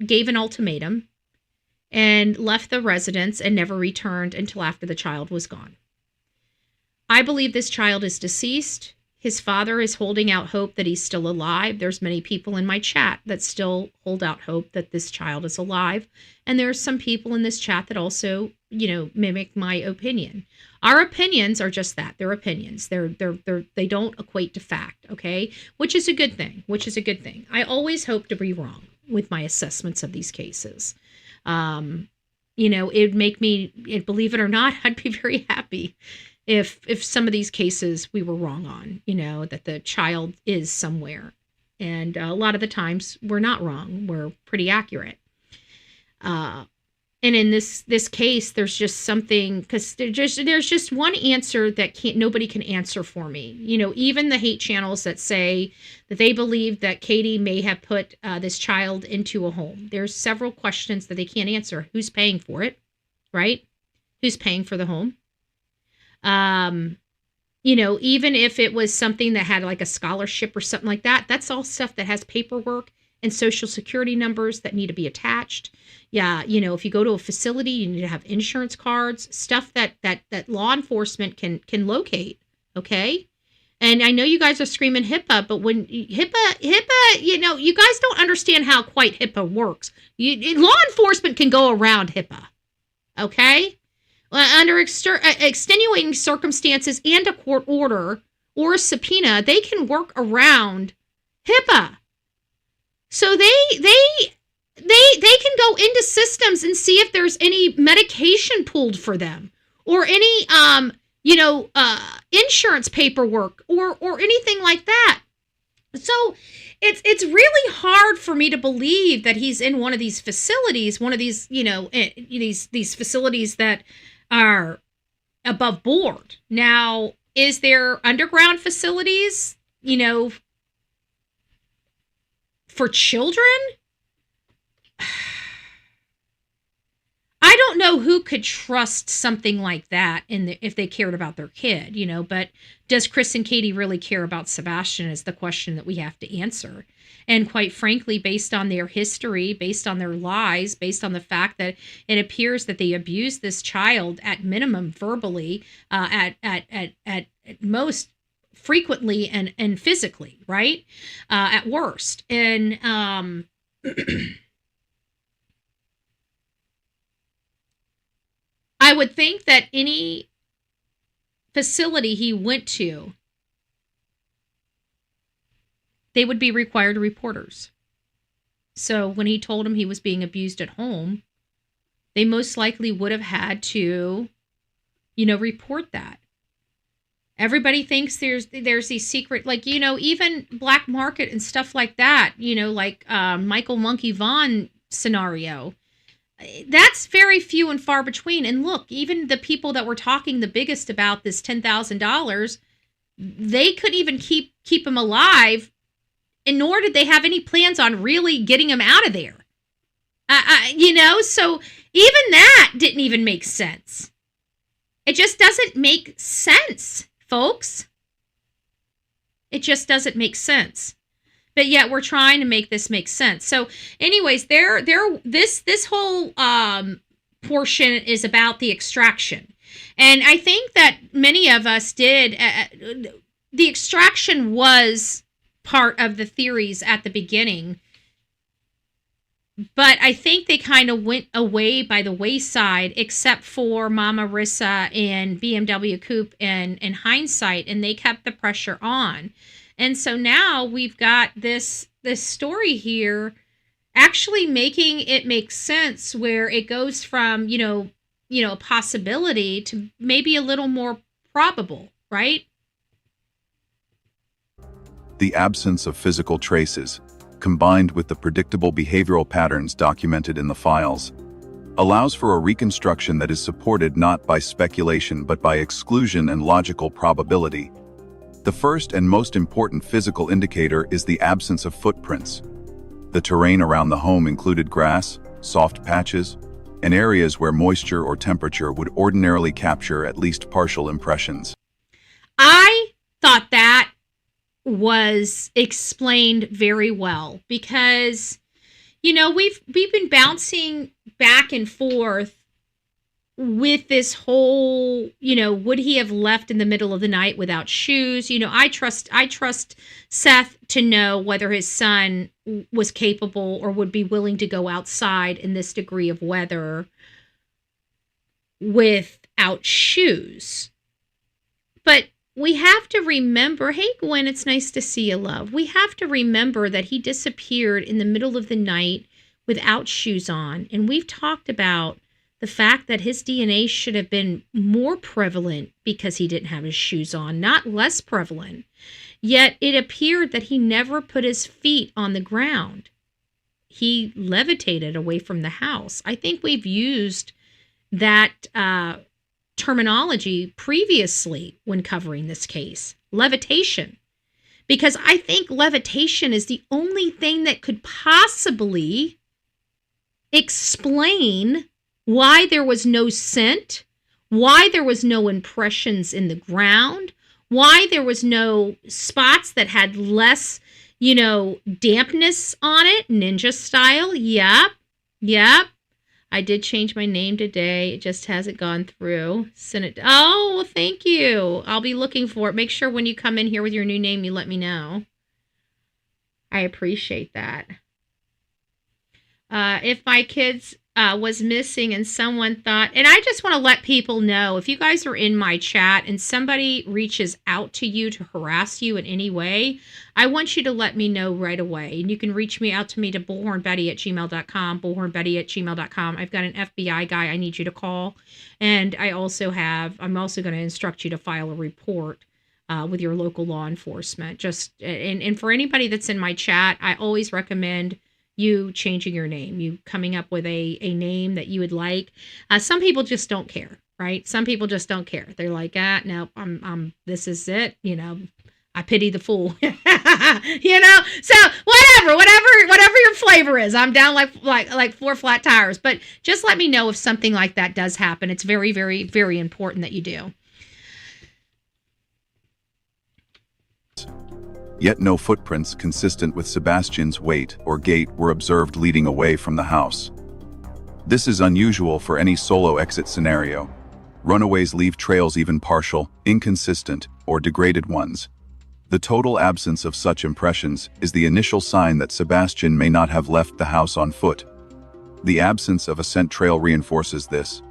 gave an ultimatum and left the residence and never returned until after the child was gone. I believe this child is deceased. His father is holding out hope that he's still alive. There's many people in my chat that still hold out hope that this child is alive. And there's some people in this chat that also, mimic my opinion. Our opinions are just that. They're opinions. They don't equate to fact, okay? Which is a good thing. I always hope to be wrong with my assessments of these cases. It'd make me, believe it or not, I'd be very happy if some of these cases we were wrong on, that the child is somewhere. And a lot of the times we're not wrong. We're pretty accurate. And in this case, there's just something, because there's just one answer that nobody can answer for me. Even the hate channels that say that they believe that Katie may have put this child into a home. There's several questions that they can't answer. Who's paying for it, right? Who's paying for the home? Even if it was something that had like a scholarship or something like that, that's all stuff that has paperwork and social security numbers that need to be attached. Yeah, if you go to a facility, you need to have insurance cards, stuff that law enforcement can locate, okay? And I know you guys are screaming HIPAA, but when HIPAA, you guys don't understand how quite HIPAA works. Law enforcement can go around HIPAA, okay? Under extenuating circumstances and a court order or a subpoena, they can work around HIPAA. So they can go into systems and see if there's any medication pulled for them or any insurance paperwork or anything like that. So it's really hard for me to believe that he's in one of these facilities, these facilities that are above board. Now, is there underground facilities, for children? I don't know who could trust something like that if they cared about their kid, but does Chris and Katie really care about Sebastian is the question that we have to answer. And quite frankly, based on their history, based on their lies, based on the fact that it appears that they abused this child at minimum verbally, at most frequently and physically, right? At worst. And I would think that any facility he went to, they would be required reporters. So when he told him he was being abused at home, they most likely would have had to, report that. Everybody thinks there's these secret, even black market and stuff like that, Michael Monkey Vaughn scenario. That's very few and far between. And look, even the people that were talking the biggest about this $10,000, they couldn't even keep him alive, and nor did they have any plans on really getting him out of there. So even that didn't even make sense. It just doesn't make sense, folks. It just doesn't make sense. But yet we're trying to make this make sense. So anyways, this whole portion is about the extraction. And I think that many of us did. The extraction was part of the theories at the beginning. But I think they kind of went away by the wayside, except for Mama Rissa and BMW Coupe and Hindsight, and they kept the pressure on. And so now we've got this story here actually making it make sense, where it goes from, a possibility to maybe a little more probable, right? The absence of physical traces, combined with the predictable behavioral patterns documented in the files, allows for a reconstruction that is supported not by speculation but by exclusion and logical probability. The first and most important physical indicator is the absence of footprints. The terrain around the home included grass, soft patches, and areas where moisture or temperature would ordinarily capture at least partial impressions. I thought that was explained very well because, we've been bouncing back and forth with this whole, would he have left in the middle of the night without shoes? I trust Seth to know whether his son was capable or would be willing to go outside in this degree of weather without shoes. But we have to remember, hey, Gwen, it's nice to see you, love. We have to remember that he disappeared in the middle of the night without shoes on. And we've talked about the fact that his DNA should have been more prevalent because he didn't have his shoes on, not less prevalent. Yet it appeared that he never put his feet on the ground. He levitated away from the house. I think we've used that terminology previously when covering this case. Levitation. Because I think levitation is the only thing that could possibly explain why there was no scent, why there was no impressions in the ground, why there was no spots that had less, dampness on it, ninja style. Yep. I did change my name today. It just hasn't gone through. Send it. Oh, well, thank you. I'll be looking for it. Make sure when you come in here with your new name, you let me know. I appreciate that. If my kids was missing and someone thought, and I just want to let people know, if you guys are in my chat and somebody reaches out to you to harass you in any way, I want you to let me know right away. And you can reach me out to me to bullhornbetty@gmail.com, bullhornbetty@gmail.com. I've got an FBI guy I need you to call. And I'm also going to instruct you to file a report with your local law enforcement. And for anybody that's in my chat, I always recommend you changing your name, you coming up with a name that you would like. Some people just don't care, right? Some people just don't care. They're like, no, this is it. I pity the fool, so whatever your flavor is, I'm down like 4 flat tires, but just let me know if something like that does happen. It's very, very, very important that you do. Yet no footprints consistent with Sebastian's weight or gait were observed leading away from the house. This is unusual for any solo exit scenario. Runaways leave trails even partial, inconsistent, or degraded ones. The total absence of such impressions is the initial sign that Sebastian may not have left the house on foot. The absence of a scent trail reinforces this.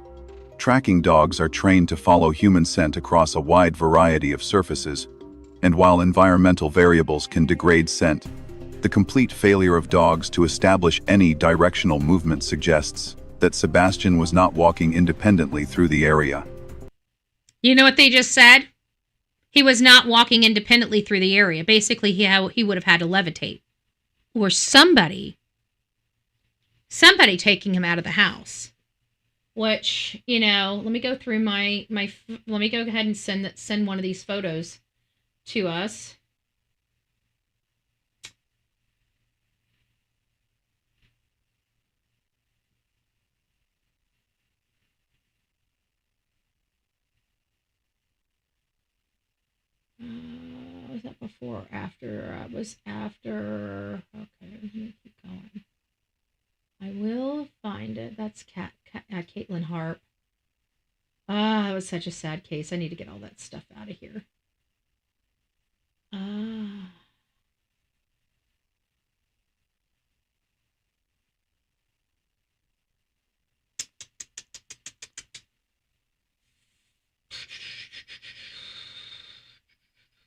Tracking dogs are trained to follow human scent across a wide variety of surfaces, and while environmental variables can degrade scent, the complete failure of dogs to establish any directional movement suggests that Sebastian was not walking independently through the area. You know what they just said? He was not walking independently through the area. Basically, he would have had to levitate. Or somebody taking him out of the house. Which, let me go through let me go ahead and send one of these photos to us. Was that before or after? It was after. Okay, let me keep going. I will find it. That's Caitlin Harp. That was such a sad case. I need to get all that stuff out of here.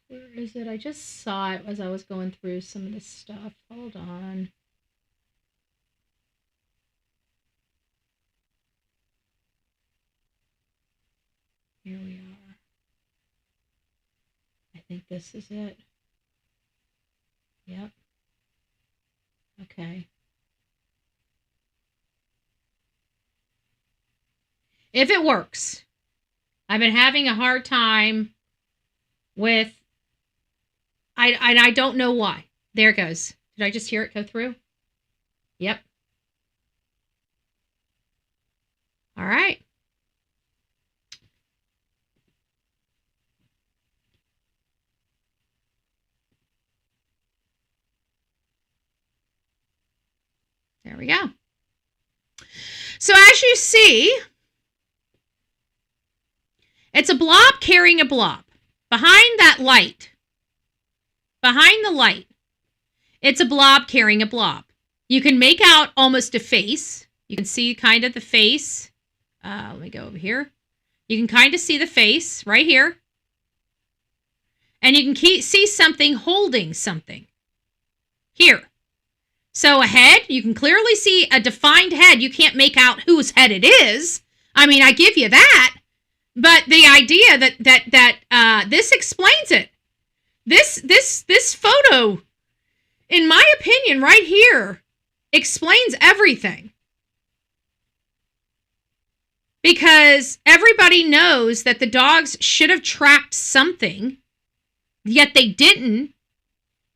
Where is it? I just saw it as I was going through some of this stuff. Hold on. Here we are. I think this is it. Yep. Okay. If it works. I've been having a hard time with, I don't know why. There it goes. Did I just hear it go through? Yep. All right. There we go. So as you see, it's a blob carrying a blob. Behind that light, behind the light, it's a blob carrying a blob. You can make out almost a face. You can see kind of the face. Let me go over here. You can kind of see the face right here. And you can see something holding something here. So a head, you can clearly see a defined head. You can't make out whose head it is. I mean, I give you that. But the idea that this explains it. This photo, in my opinion, right here, explains everything. Because everybody knows that the dogs should have tracked something, yet they didn't.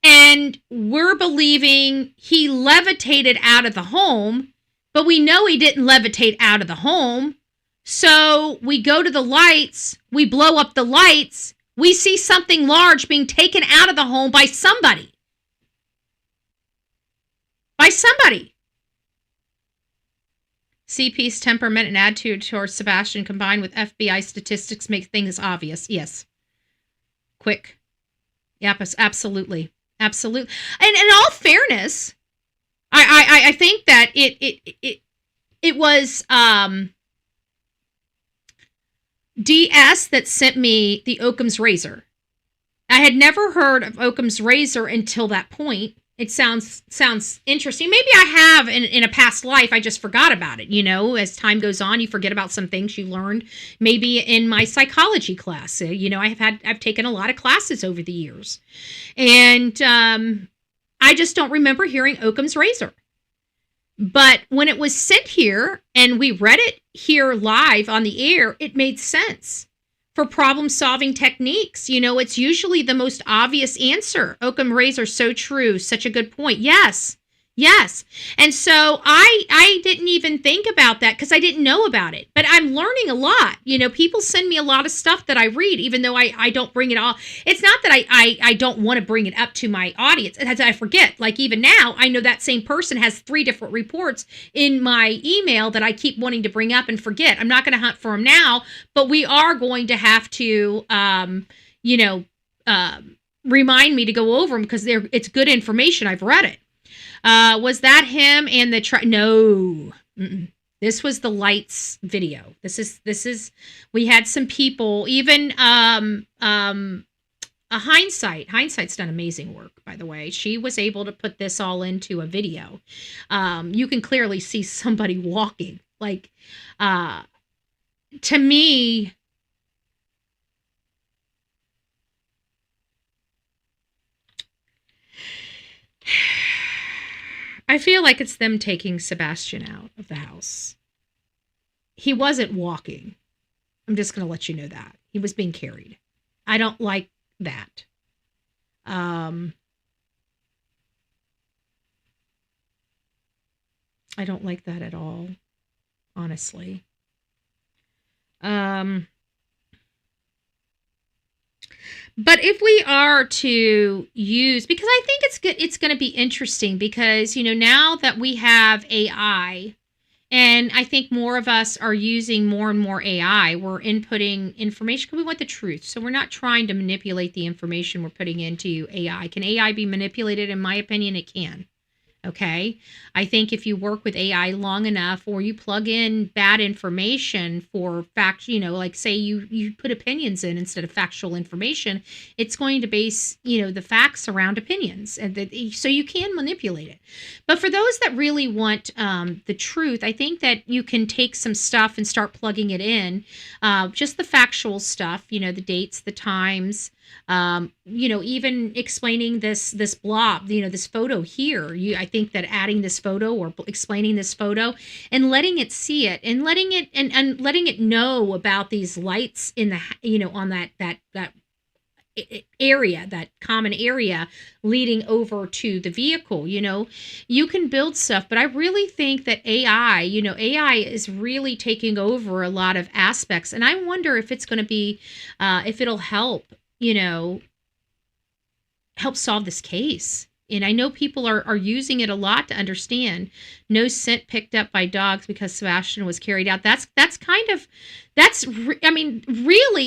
And we're believing he levitated out of the home, but we know he didn't levitate out of the home. So we go to the lights, we blow up the lights, we see something large being taken out of the home by somebody. By somebody. CP's temperament and attitude towards Sebastian combined with FBI statistics make things obvious. Yes. Quick. Yep, absolutely. Absolutely. And in all fairness, I think that it was DS that sent me the Occam's razor. I had never heard of Occam's razor until that point. It sounds interesting. Maybe I have in a past life. I just forgot about it. You know, as time goes on, you forget about some things you learned. Maybe in my psychology class. You know, I've taken a lot of classes over the years, and I just don't remember hearing Occam's razor. But when it was sent here and we read it here live on the air, it made sense. For problem-solving techniques, you know, it's usually the most obvious answer. Occam razor, so true. Such a good point. Yes. And so I didn't even think about that because I didn't know about it. But I'm learning a lot. You know, people send me a lot of stuff that I read, even though I don't bring it all. It's not that I don't want to bring it up to my audience. It's that I forget. Like even now, I know that same person has 3 different reports in my email that I keep wanting to bring up and forget. I'm not going to hunt for them now, but we are going to have to, remind me to go over them because it's good information. I've read it. Was that him and the no. Mm-mm. This was the lights video. This is we had some people, even hindsight's done amazing work, by the way. She was able to put this all into a video. You can clearly see somebody walking. Like to me, I feel like it's them taking Sebastian out of the house. He wasn't walking. I'm just going to let you know that. He was being carried. I don't like that. I don't like that at all, honestly. But if we are to use, because I think it's going to be interesting because, you know, now that we have AI, and I think more of us are using more and more AI, we're inputting information because we want the truth. So we're not trying to manipulate the information we're putting into AI. Can AI be manipulated? In my opinion, it can. Okay. I think if you work with AI long enough or you plug in bad information for fact, you know, like say you put opinions in instead of factual information, it's going to base, you know, the facts around opinions and so you can manipulate it. But for those that really want the truth, I think that you can take some stuff and start plugging it in, just the factual stuff, you know, the dates, the times, you know, even explaining this blob, you know, this photo here. I think that adding this photo or explaining this photo and letting it see it and letting it and letting it know about these lights in the, you know, on that area, that common area leading over to the vehicle. You know, you can build stuff, but I really think that AI is really taking over a lot of aspects, and I wonder if it's going to be if it'll help, you know, help solve this case. And I know people are using it a lot to understand no scent picked up by dogs because Sebastian was carried out. Really,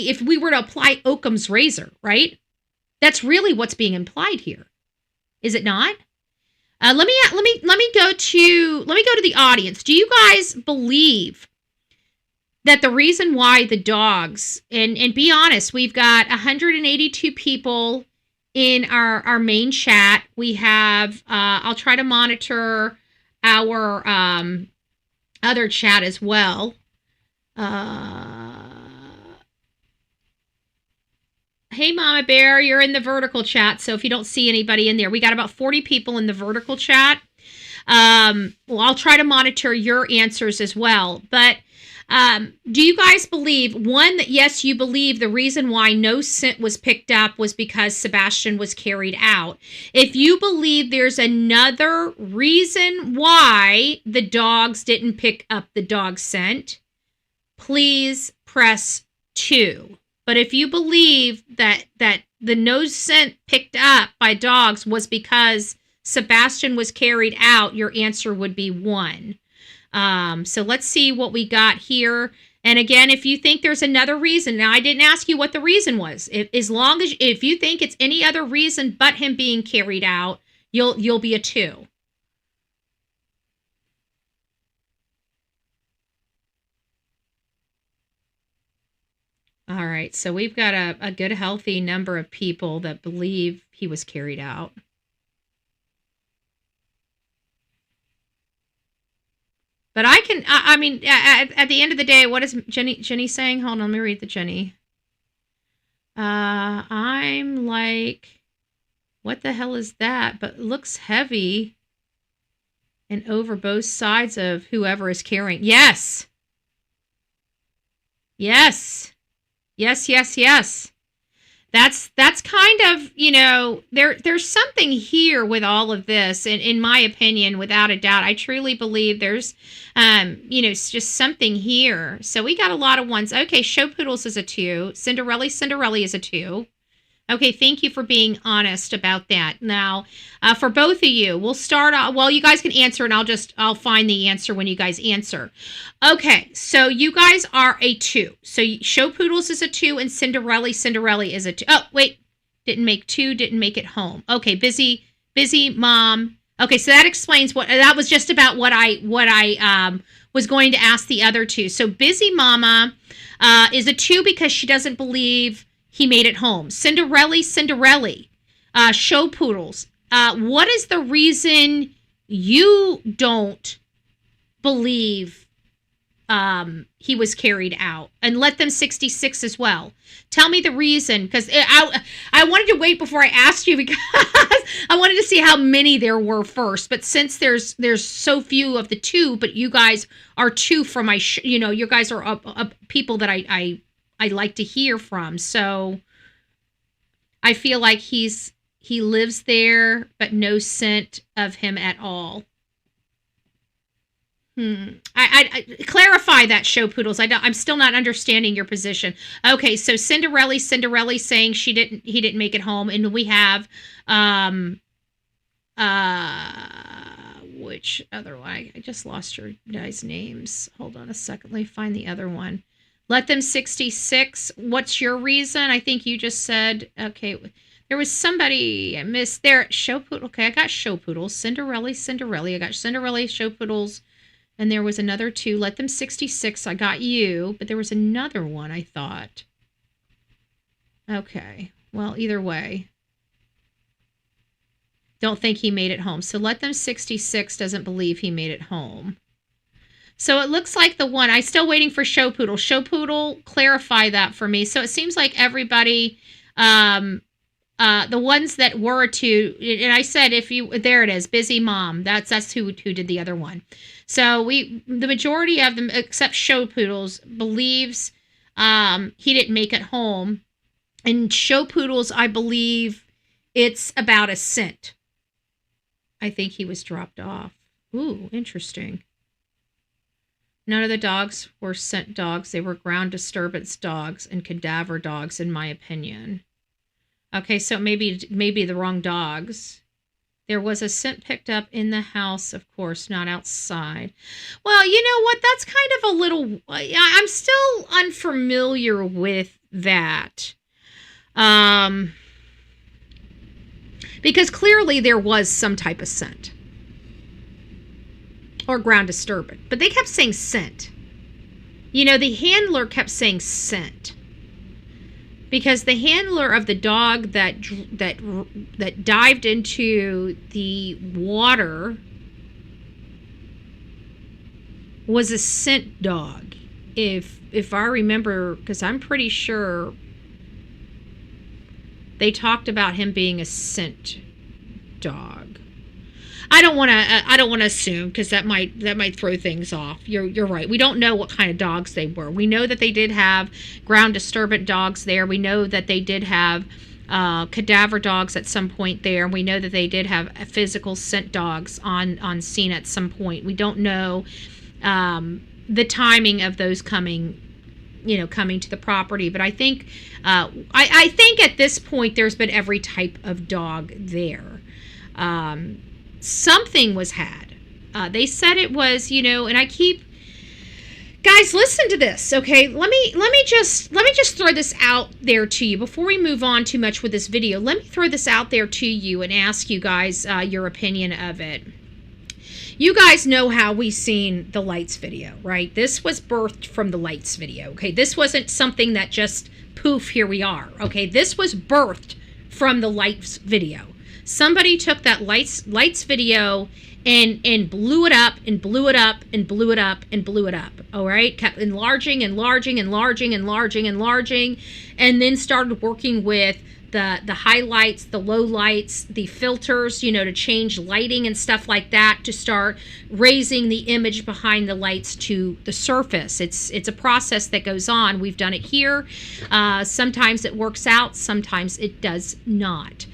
if we were to apply Occam's razor, right? That's really what's being implied here. Is it not? Let me go to the audience. Do you guys believe that the reason why the dogs, and be honest, we've got 182 people in our main chat. We have, I'll try to monitor our other chat as well. Hey, Mama Bear, you're in the vertical chat, so if you don't see anybody in there, we got about 40 people in the vertical chat. Well, I'll try to monitor your answers as well, but do you guys believe, one, that yes, you believe the reason why no scent was picked up was because Sebastian was carried out? If you believe there's another reason why the dogs didn't pick up the dog scent, please press 2. But if you believe that the no scent picked up by dogs was because Sebastian was carried out, your answer would be 1. So let's see what we got here. And again, if you think there's another reason, now I didn't ask you what the reason was. If you think it's any other reason but him being carried out, you'll be a 2. All right, so we've got a good, healthy number of people that believe he was carried out. But I mean, at the end of the day, what is Jenny saying? Hold on, let me read the Jenny. I'm like, what the hell is that? But it looks heavy and over both sides of whoever is carrying. Yes. Yes. Yes, yes, yes. That's kind of, there's something here with all of this, and in my opinion, without a doubt, I truly believe there's, it's just something here. So we got a lot of ones. Okay, Show Poodles is a 2. Cinderella is a 2. Okay, thank you for being honest about that. Now, for both of you, we'll start off. Well, you guys can answer, and I'll find the answer when you guys answer. Okay, so you guys are a 2. So Show Poodles is a 2, and Cinderella is a 2. Oh, wait, didn't make it home. Okay, busy mom. Okay, so that explains that was just about what I was going to ask the other 2. So busy mama is a 2 because she doesn't believe he made it home. Cinderella, Show Poodles. What is the reason you don't believe he was carried out? And let them 66 as well. Tell me the reason, because I wanted to wait before I asked you because I wanted to see how many there were first. But since there's so few of the 2, but you guys are 2 from my, you guys are people that I like to hear from. So I feel like he lives there, but no scent of him at all. I clarify that, Show Poodles. I'm still not understanding your position. Okay, so Cinderella saying he didn't make it home, and we have which other one? I just lost your guys' names. Hold on a second. Let me find the other one. Let them 66. What's your reason? I think you just said, okay, there was somebody I missed there. Show Poodle. Okay, I got Show Poodles. Cinderella. I got Cinderella, Show Poodles. And there was another 2. Let them 66. I got you. But there was another one, I thought. Okay. Well, either way. Don't think he made it home. So Let them 66 doesn't believe he made it home. So it looks like the one, I'm still waiting for Show Poodle. Show Poodle, clarify that for me. So it seems like everybody, the ones that were a 2, and I said there it is, busy mom. That's who did the other one. So the majority of them, except Show Poodles, believes he didn't make it home. And Show Poodles, I believe it's about a scent. I think he was dropped off. Ooh, interesting. None of the dogs were scent dogs. They were ground disturbance dogs and cadaver dogs, in my opinion. Okay, so maybe the wrong dogs. There was a scent picked up in the house, of course, not outside. Well, you know what? That's kind of a little... I'm still unfamiliar with that. Because clearly there was some type of scent. Or ground disturbance. But they kept saying scent. The handler kept saying scent. Because the handler of the dog that dived into the water was a scent dog. If I remember, because I'm pretty sure they talked about him being a scent dog. I don't want to assume, because that might throw things off. You're right. We don't know what kind of dogs they were. We know that they did have ground disturbance dogs there. We know that they did have cadaver dogs at some point there. We know that they did have physical scent dogs on scene at some point. We don't know the timing of those coming to the property. But I think I think at this point there's been every type of dog there. Something was had. They said it was, and I keep, guys, listen to this, okay? Let me just throw this out there to you before we move on too much with this video. Let me throw this out there to you and ask you guys your opinion of it. You guys know how we seen the lights video, right? This was birthed from the lights video, okay? This wasn't something that just poof, here we are, okay? This was birthed from the lights video. Somebody took that lights video and blew it up and blew it up and blew it up and blew it up, all right? Kept enlarging, and then started working with the highlights, the low lights, the filters, to change lighting and stuff like that, to start raising the image behind the lights to the surface. It's a process that goes on. We've done it here. Sometimes it works out, sometimes it does not.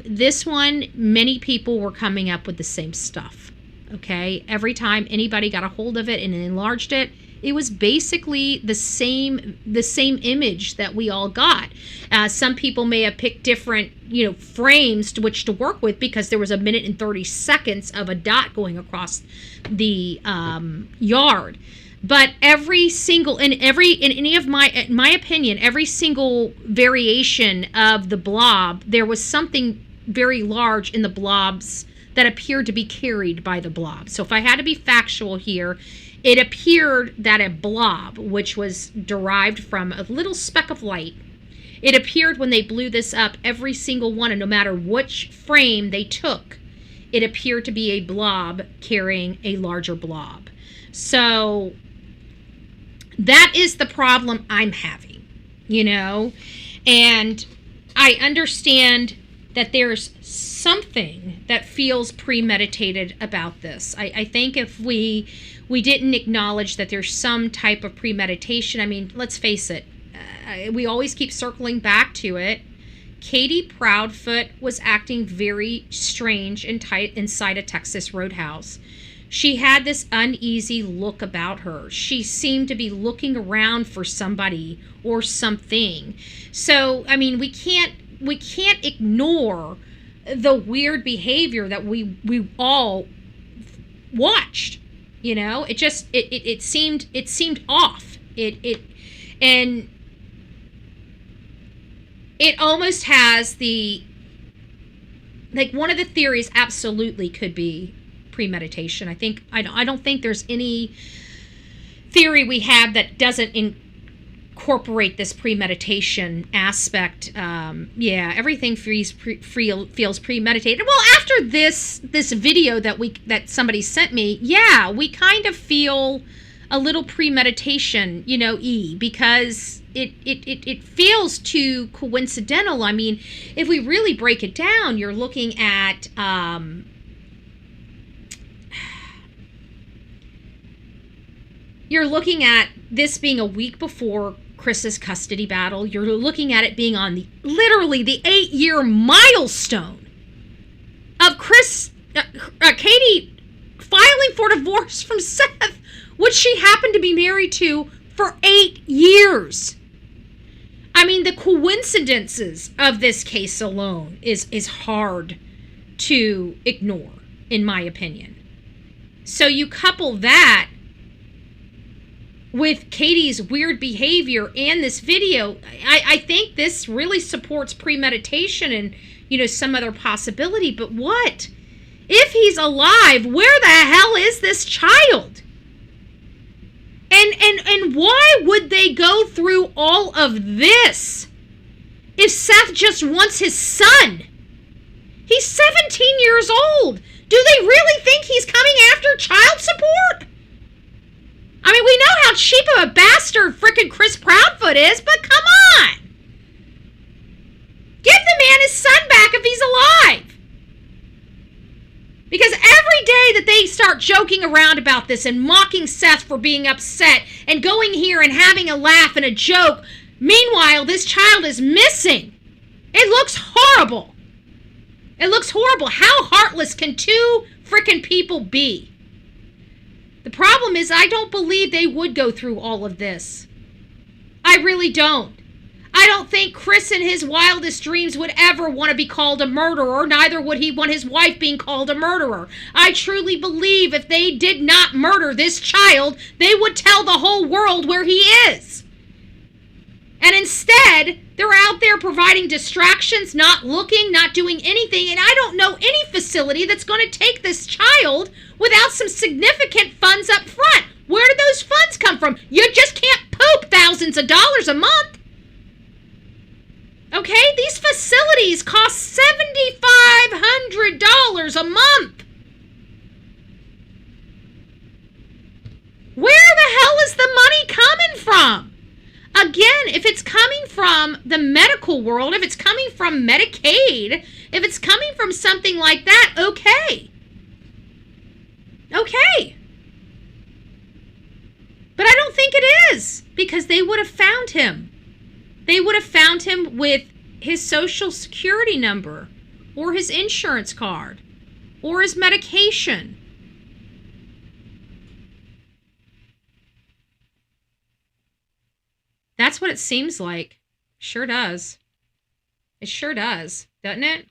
This one, many people were coming up with the same stuff, okay? Every time anybody got a hold of it and enlarged it, it was basically the same image that we all got. Some people may have picked different, frames to which to work with, because there was 1 minute and 30 seconds of a dot going across the yard. But every single, in my opinion, every single variation of the blob, there was something very large in the blobs that appeared to be carried by the blob. So if I had to be factual here, it appeared that a blob, which was derived from a little speck of light, it appeared when they blew this up, every single one, and no matter which frame they took, it appeared to be a blob carrying a larger blob. So that is the problem I'm having, and I understand that there's something that feels premeditated about this. I think if we didn't acknowledge that there's some type of premeditation, I mean, let's face it, we always keep circling back to it. Katie Proudfoot was acting very strange and tight inside a Texas roadhouse. She had this uneasy look about her. She seemed to be looking around for somebody or something. So, I mean, we can't ignore the weird behavior that we all watched. It seemed off. And it almost has one of the theories absolutely could be premeditation. I don't think there's any theory we have that doesn't incorporate this premeditation aspect. Everything feels premeditated. Well, after this video that somebody sent me, we kind of feel a little premeditation, because it feels too coincidental. I mean, if we really break it down, you're looking at this being a week before Chris's custody battle. You're looking at it being on literally the 8-year milestone of Katie filing for divorce from Seth, which she happened to be married to for 8 years. I mean, the coincidences of this case alone is hard to ignore, in my opinion. So you couple that with Katie's weird behavior and this video, I think this really supports premeditation and, some other possibility. But what? If he's alive, where the hell is this child? And why would they go through all of this if Seth just wants his son? He's 17 years old. Do they really think he's coming after child support? I mean, we know how cheap of a bastard frickin' Chris Proudfoot is, but come on! Give the man his son back if he's alive! Because every day that they start joking around about this and mocking Seth for being upset and going here and having a laugh and a joke, meanwhile, this child is missing. It looks horrible. It looks horrible. How heartless can two frickin' people be? The problem is I don't believe they would go through all of this. I really don't. I don't think Chris in his wildest dreams would ever want to be called a murderer. Neither would he want his wife being called a murderer. I truly believe if they did not murder this child, they would tell the whole world where he is. And instead, they're out there providing distractions, not looking, not doing anything. And I don't know any facility that's going to take this child without some significant funds up front. Where do those funds come from? You just can't poop thousands of dollars a month. Okay? These facilities cost $7,500 a month. Where the hell is the money coming from? Again, if it's coming from the medical world, if it's coming from Medicaid, if it's coming from something like that, okay. Okay. But I don't think it is, because they would have found him. They would have found him with his social security number, or his insurance card, or his medication. That's what it seems like. Sure does. It sure does, doesn't it?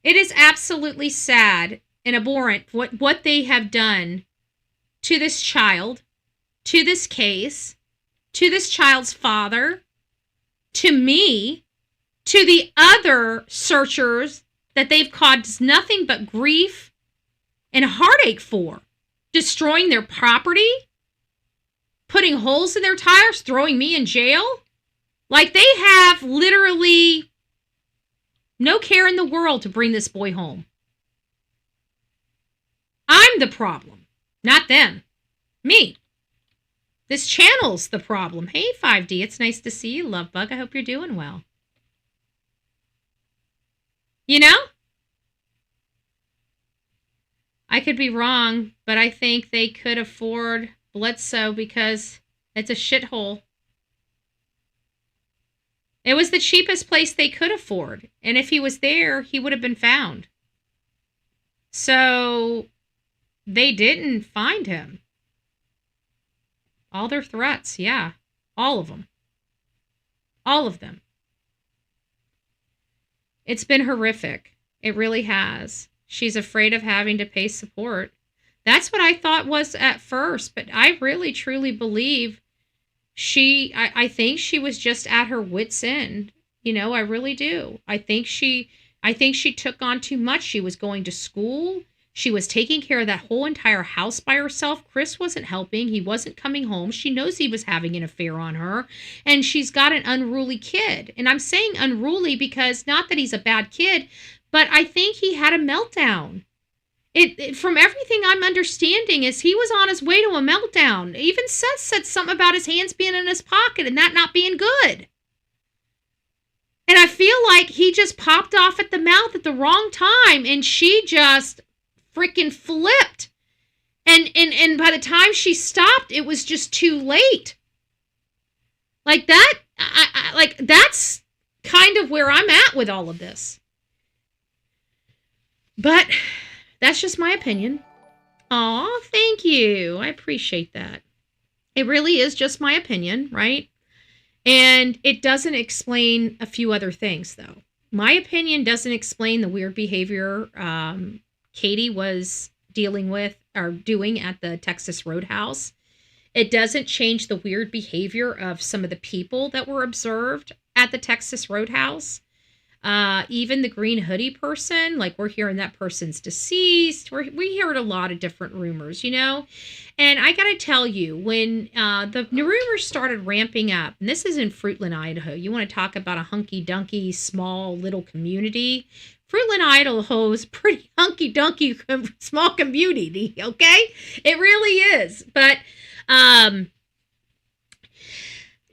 It is absolutely sad and abhorrent what they have done to this child, to this case, to this child's father, to me, to the other searchers that they've caused nothing but grief and heartache for, destroying their property, putting holes in their tires, throwing me in jail. Like, they have literally no care in the world to bring this boy home. I'm the problem, not them. Me. This channel's the problem. Hey, 5D, it's nice to see you, Lovebug. I hope you're doing well. You know? I could be wrong, but I think they could afford Bledsoe because it's a shithole. It was the cheapest place they could afford. And if he was there, he would have been found. So they didn't find him. All their threats, yeah. All of them. All of them. It's been horrific. It really has. She's afraid of having to pay support. That's what I thought was at first, but I really truly believe I think she was just at her wit's end. You know, I really do. I think she took on too much. She was going to school. She was taking care of that whole entire house by herself. Chris wasn't helping. He wasn't coming home. She knows he was having an affair on her, and she's got an unruly kid. And I'm saying unruly because not that he's a bad kid, but I think he had a meltdown. It from everything I'm understanding is he was on his way to a meltdown. Even Seth said something about his hands being in his pocket and that not being good. And I feel like he just popped off at the mouth at the wrong time, and she just freaking flipped. And by the time she stopped, it was just too late. Like that, like that's kind of where I'm at with all of this. But that's just my opinion. Aw, thank you. I appreciate that. It really is just my opinion, right? And it doesn't explain a few other things, though. My opinion doesn't explain the weird behavior Katie was dealing with or doing at the Texas Roadhouse. It doesn't change the weird behavior of some of the people that were observed at the Texas Roadhouse. Even the green hoodie person, like we're hearing that person's deceased. We heard a lot of different rumors, you know? And I gotta tell you, when the rumors started ramping up, and this is in Fruitland, Idaho, you want to talk about a hunky-dunky, small little community. Fruitland, Idaho is pretty hunky-dunky, small community, okay? It really is. But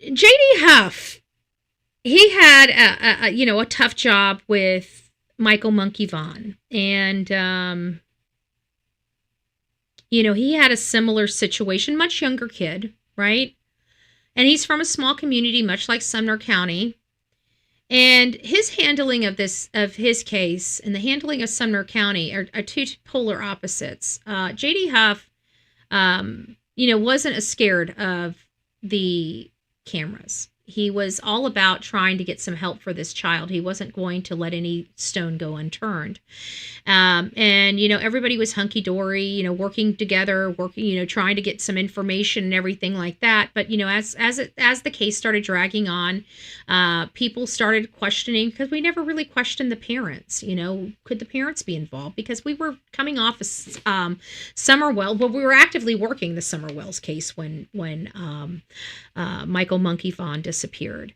J.D. Huff, he had a tough job with Michael Monkey Vaughn, and he had a similar situation, much younger kid, right? And he's from a small community, much like Sumner County. And his handling of his case and the handling of Sumner County are two polar opposites. J.D. Huff, wasn't as scared of the cameras. he was all about trying to get some help for this child. He wasn't going to let any stone go unturned. And, everybody was hunky-dory, working together, trying to get some information and everything like that. But, as the case started dragging on, people started questioning, because we never really questioned the parents. Could the parents be involved? Because we were coming off a we were actively working the Summer Wells case when Michael Monkey Vaughn disappeared.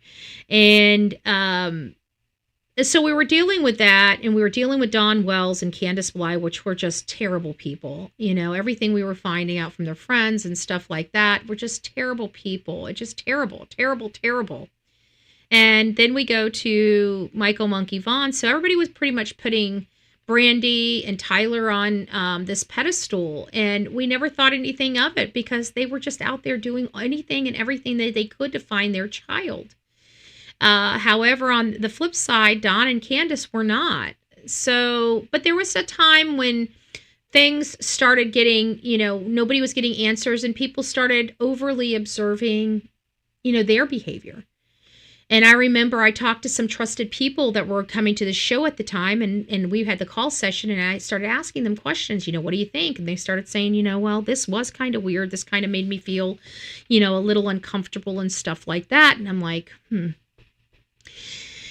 And so we were dealing with that, and we were dealing with Dawn Wells and Candace Bly, which were just terrible people. Everything we were finding out from their friends and stuff like that were just terrible people. It's just terrible, terrible, terrible. And then we go to Michael Monkey Vaughn. So everybody was pretty much putting Brandy and Tyler on this pedestal, and we never thought anything of it because they were just out there doing anything and everything that they could to find their child. However, on the flip side, Don and Candace were not. So, but there was a time when things started getting, nobody was getting answers, and people started overly observing, their behavior. And I remember I talked to some trusted people that were coming to the show at the time, and we had the call session, and I started asking them questions, what do you think? And they started saying, well, this was kind of weird. This kind of made me feel, a little uncomfortable and stuff like that. And I'm like,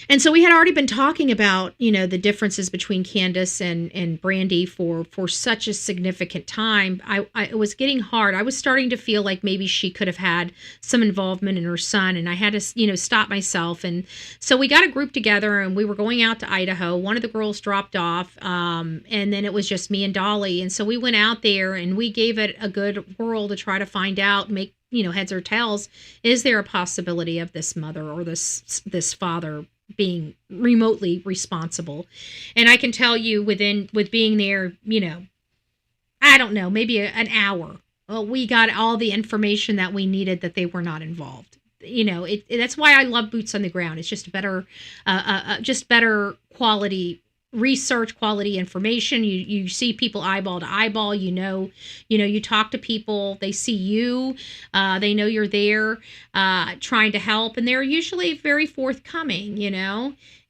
And so we had already been talking about, the differences between Candace and Brandy for such a significant time. It was getting hard. I was starting to feel like maybe she could have had some involvement in her son, and I had to, stop myself. And so we got a group together, and we were going out to Idaho. One of the girls dropped off, and then it was just me and Dolly. And so we went out there, and we gave it a good whirl to try to find out, make, heads or tails. Is there a possibility of this mother or this father being remotely responsible? And I can tell you with being there, I don't know, maybe an hour, we got all the information that we needed that they were not involved. That's why I love boots on the ground. It's just better quality research, quality information. You see people eyeball to eyeball, you talk to people, they see you, they know you're there, trying to help, and they're usually very forthcoming,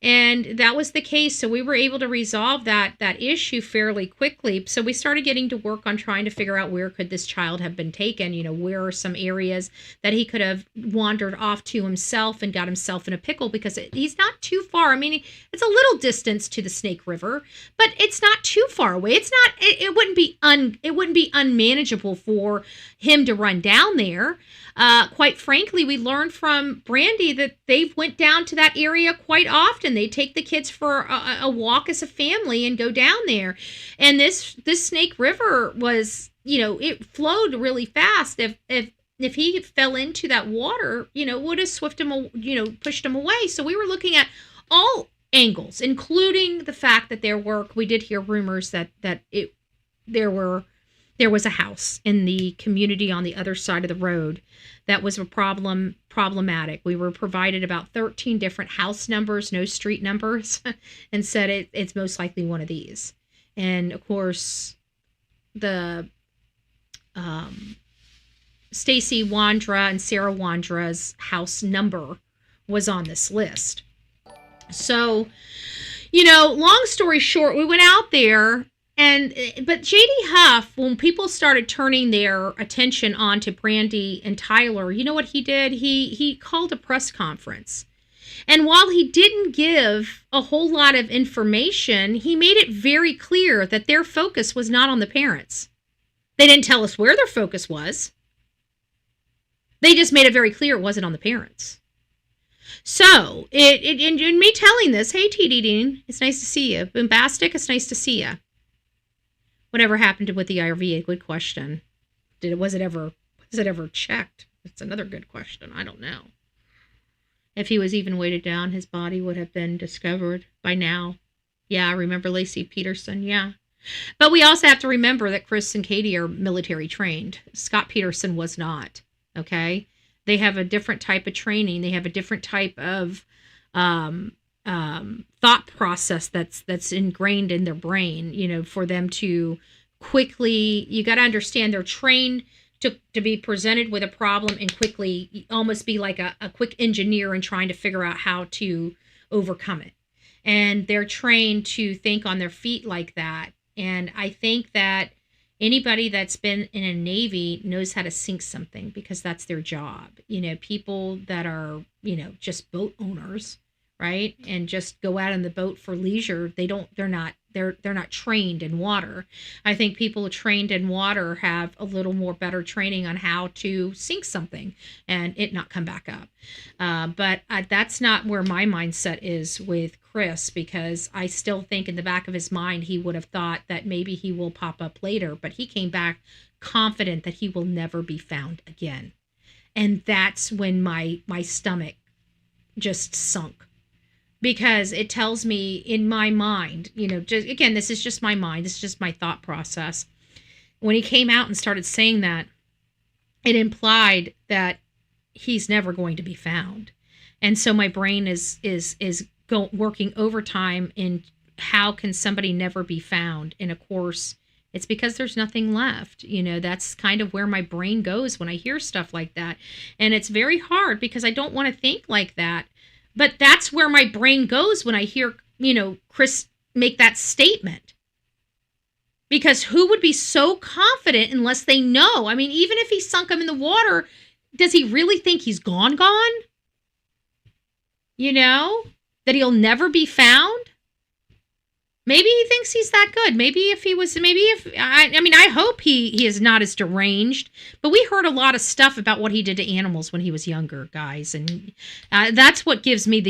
and that was the case. So we were able to resolve that issue fairly quickly. So we started getting to work on trying to figure out where could this child have been taken, where are some areas that he could have wandered off to himself and got himself in a pickle, because he's not too far. I mean, it's a little distance to the Snake River, but it's not too far away. It wouldn't be unmanageable for him to run down there. Quite frankly, we learned from Brandy that they went down to that area quite often. They take the kids for a walk as a family and go down there. And this Snake River was, it flowed really fast. If he fell into that water, it would have pushed him away. So we were looking at all angles, including the fact that we did hear rumors that there was a house in the community on the other side of the road that was problematic. We were provided about 13 different house numbers, no street numbers, and said it's most likely one of these. And of course, the Stacy Wandra and Sarah Wandra's house number was on this list. So, long story short, we went out there. But J.D. Huff, when people started turning their attention on to Brandy and Tyler, you know what he did? He called a press conference. And while he didn't give a whole lot of information, he made it very clear that their focus was not on the parents. They didn't tell us where their focus was. They just made it very clear it wasn't on the parents. So, in me telling this, hey, T.D. Dean, it's nice to see you. Bombastic, it's nice to see you. Whatever happened with the IRV? Good question. Was it ever checked? That's another good question. I don't know. If he was even weighted down, his body would have been discovered by now. Yeah, I remember Lacey Peterson. Yeah. But we also have to remember that Chris and Katie are military trained. Scott Peterson was not. Okay. They have a different type of training. They have a different type of thought process that's ingrained in their brain, for them to quickly, you got to understand they're trained to be presented with a problem and quickly almost be like a quick engineer and trying to figure out how to overcome it. And they're trained to think on their feet like that. And I think that anybody that's been in a Navy knows how to sink something because that's their job. You know, people that are, you know, just boat owners, right? And just go out on the boat for leisure. They're not trained in water. I think people trained in water have a little more better training on how to sink something and it not come back up. But that's not where my mindset is with Chris, because I still think in the back of his mind, he would have thought that maybe he will pop up later, but he came back confident that he will never be found again. And that's when my stomach just sunk. Because it tells me in my mind, you know, just, again, this is just my mind. This is just my thought process. When he came out and started saying that, it implied that he's never going to be found. And so my brain is working overtime in how can somebody never be found? And of course, it's because there's nothing left. You know, that's kind of where my brain goes when I hear stuff like that. And it's very hard because I don't want to think like that. But that's where my brain goes when I hear, you know, Chris make that statement. Because who would be so confident unless they know? I mean, even if he sunk him in the water, does he really think he's gone? You know, that he'll never be found? Maybe he thinks he's that good. I hope he is not as deranged. But we heard a lot of stuff about what he did to animals when he was younger, guys. And that's what makes me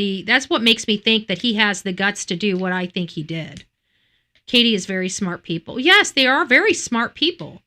think that he has the guts to do what I think he did. Katie is very smart people. Yes, they are very smart people.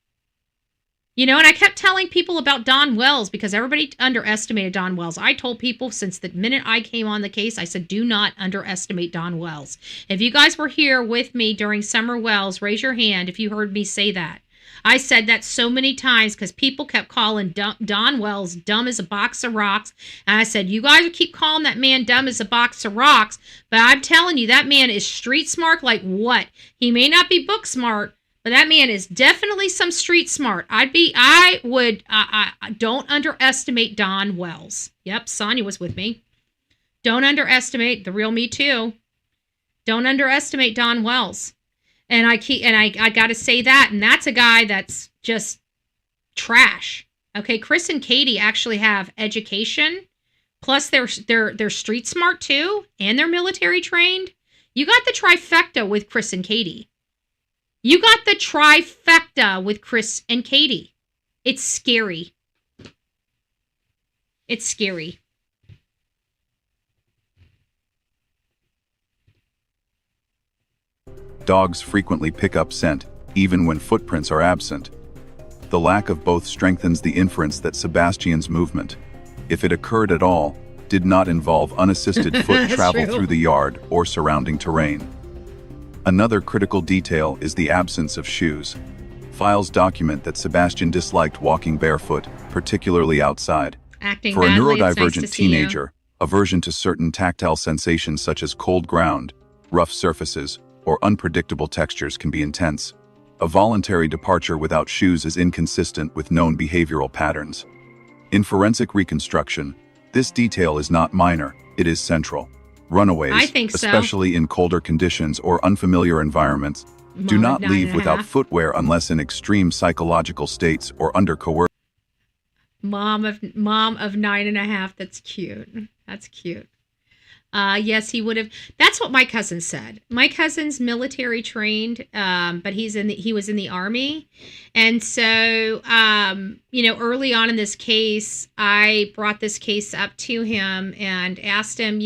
You know, and I kept telling people about Don Wells because everybody underestimated Don Wells. I told people since the minute I came on the case, I said, do not underestimate Don Wells. If you guys were here with me during Summer Wells, raise your hand if you heard me say that. I said that so many times because people kept calling Don Wells dumb as a box of rocks. And I said, you guys keep calling that man dumb as a box of rocks. But I'm telling you, that man is street smart like what? He may not be book smart, but that man is definitely some street smart. Don't underestimate Don Wells. Yep, Sonia was with me. Don't underestimate the real me too. Don't underestimate Don Wells. And I got to say that, and that's a guy that's just trash. Okay, Chris and Katie actually have education, plus they're street smart too, and they're military trained. You got the trifecta with Chris and Katie. You got the trifecta with Chris and Katie. It's scary. It's scary. Dogs frequently pick up scent, even when footprints are absent. The lack of both strengthens the inference that Sebastian's movement, if it occurred at all, did not involve unassisted foot travel through the yard or surrounding terrain. Another critical detail is the absence of shoes. Files document that Sebastian disliked walking barefoot, particularly outside. For a neurodivergent teenager, aversion to certain tactile sensations such as cold ground, rough surfaces, or unpredictable textures can be intense. A voluntary departure without shoes is inconsistent with known behavioral patterns. In forensic reconstruction, this detail is not minor, it is central. Runaways, especially in colder conditions or unfamiliar environments, do not leave without footwear unless in extreme psychological states or under coercion. Mom of 9.5. That's cute. That's cute. Yes, he would have. That's what my cousin said. My cousin's military trained, but he was in the Army. And so, early on in this case, I brought this case up to him and asked him,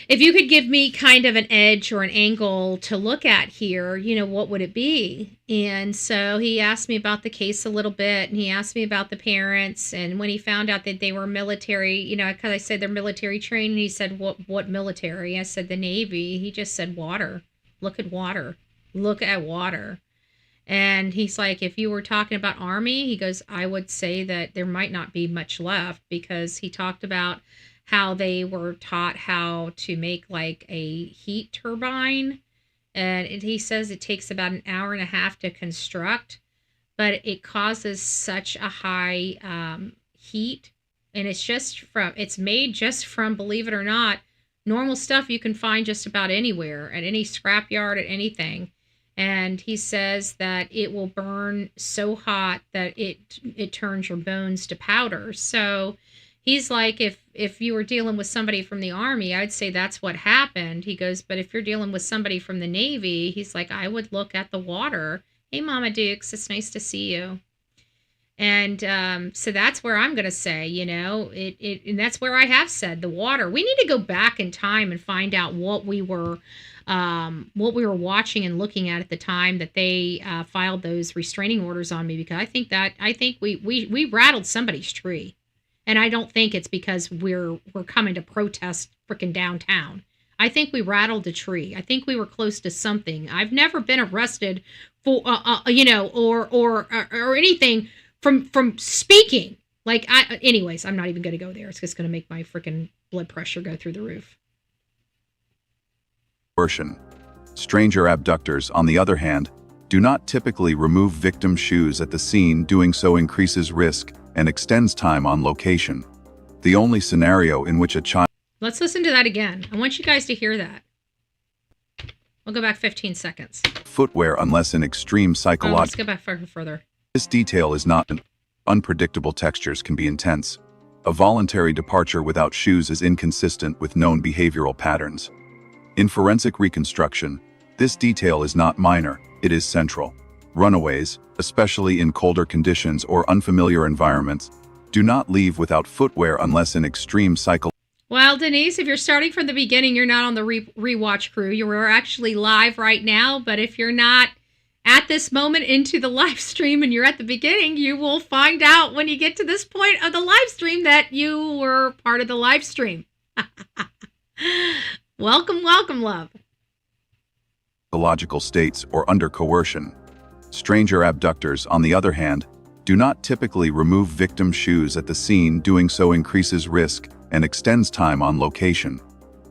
if you could give me kind of an edge or an angle to look at here, what would it be? And so he asked me about the case a little bit, and he asked me about the parents. And when he found out that they were military, because I said they're military trained, and he said, what military? I said, the Navy. He just said, water. Look at water. Look at water. And he's like, if you were talking about Army, he goes, I would say that there might not be much left, because he talked about how they were taught how to make like a heat turbine. And he says it takes about an hour and a half to construct. but it causes such a high heat. And it's made just from, believe it or not, normal stuff you can find just about anywhere, at any scrapyard, at anything. And he says that it will burn so hot that it turns your bones to powder. So he's like, if you were dealing with somebody from the Army, I'd say that's what happened. He goes, but if you're dealing with somebody from the Navy, he's like, I would look at the water. Hey, Mama Dukes, it's nice to see you. And so that's where I'm going to say, you know, and that's where I have said the water. We need to go back in time and find out what we were watching and looking at the time that they filed those restraining orders on me, because I think we rattled somebody's tree, and I don't think it's because we're coming to protest freaking downtown. I think we rattled a tree. I think we were close to something. I've never been arrested for you know, or anything from speaking. Like, anyways, I'm not even going to go there. It's just going to make my freaking blood pressure go through the roof. Coercion. Stranger abductors, on the other hand, do not typically remove victim shoes at the scene. Doing so increases risk and extends time on location. The only scenario in which a child... Let's listen to that again. I want you guys to hear that. We'll go back 15 seconds. Footwear, unless in extreme psychological... Let's go back further. This detail is not... Unpredictable textures can be intense. A voluntary departure without shoes is inconsistent with known behavioral patterns. In forensic reconstruction, this detail is not minor, it is central. Runaways, especially in colder conditions or unfamiliar environments, do not leave without footwear unless in extreme psychological... Well, Denise, if you're starting from the beginning, you're not on the rewatch crew. You're actually live right now, but if you're not at this moment into the live stream and you're at the beginning, you will find out when you get to this point of the live stream that you were part of the live stream. Welcome, love. Psychological states or under coercion. Stranger abductors, on the other hand, do not typically remove victim shoes at the scene. Doing so increases risk and extends time on location.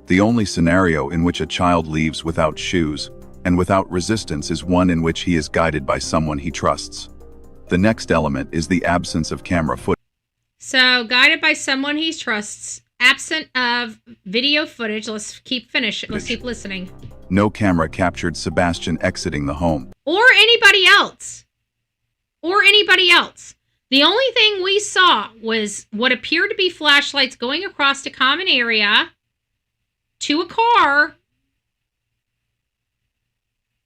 The only scenario in which a child leaves without shoes and without resistance is one in which he is guided by someone he trusts. The next element is the absence of camera footage. So, guided by someone he trusts, absent of video footage. Let's keep listening. No camera captured Sebastian exiting the home. Or anybody else. The only thing we saw was what appeared to be flashlights going across a common area to a car,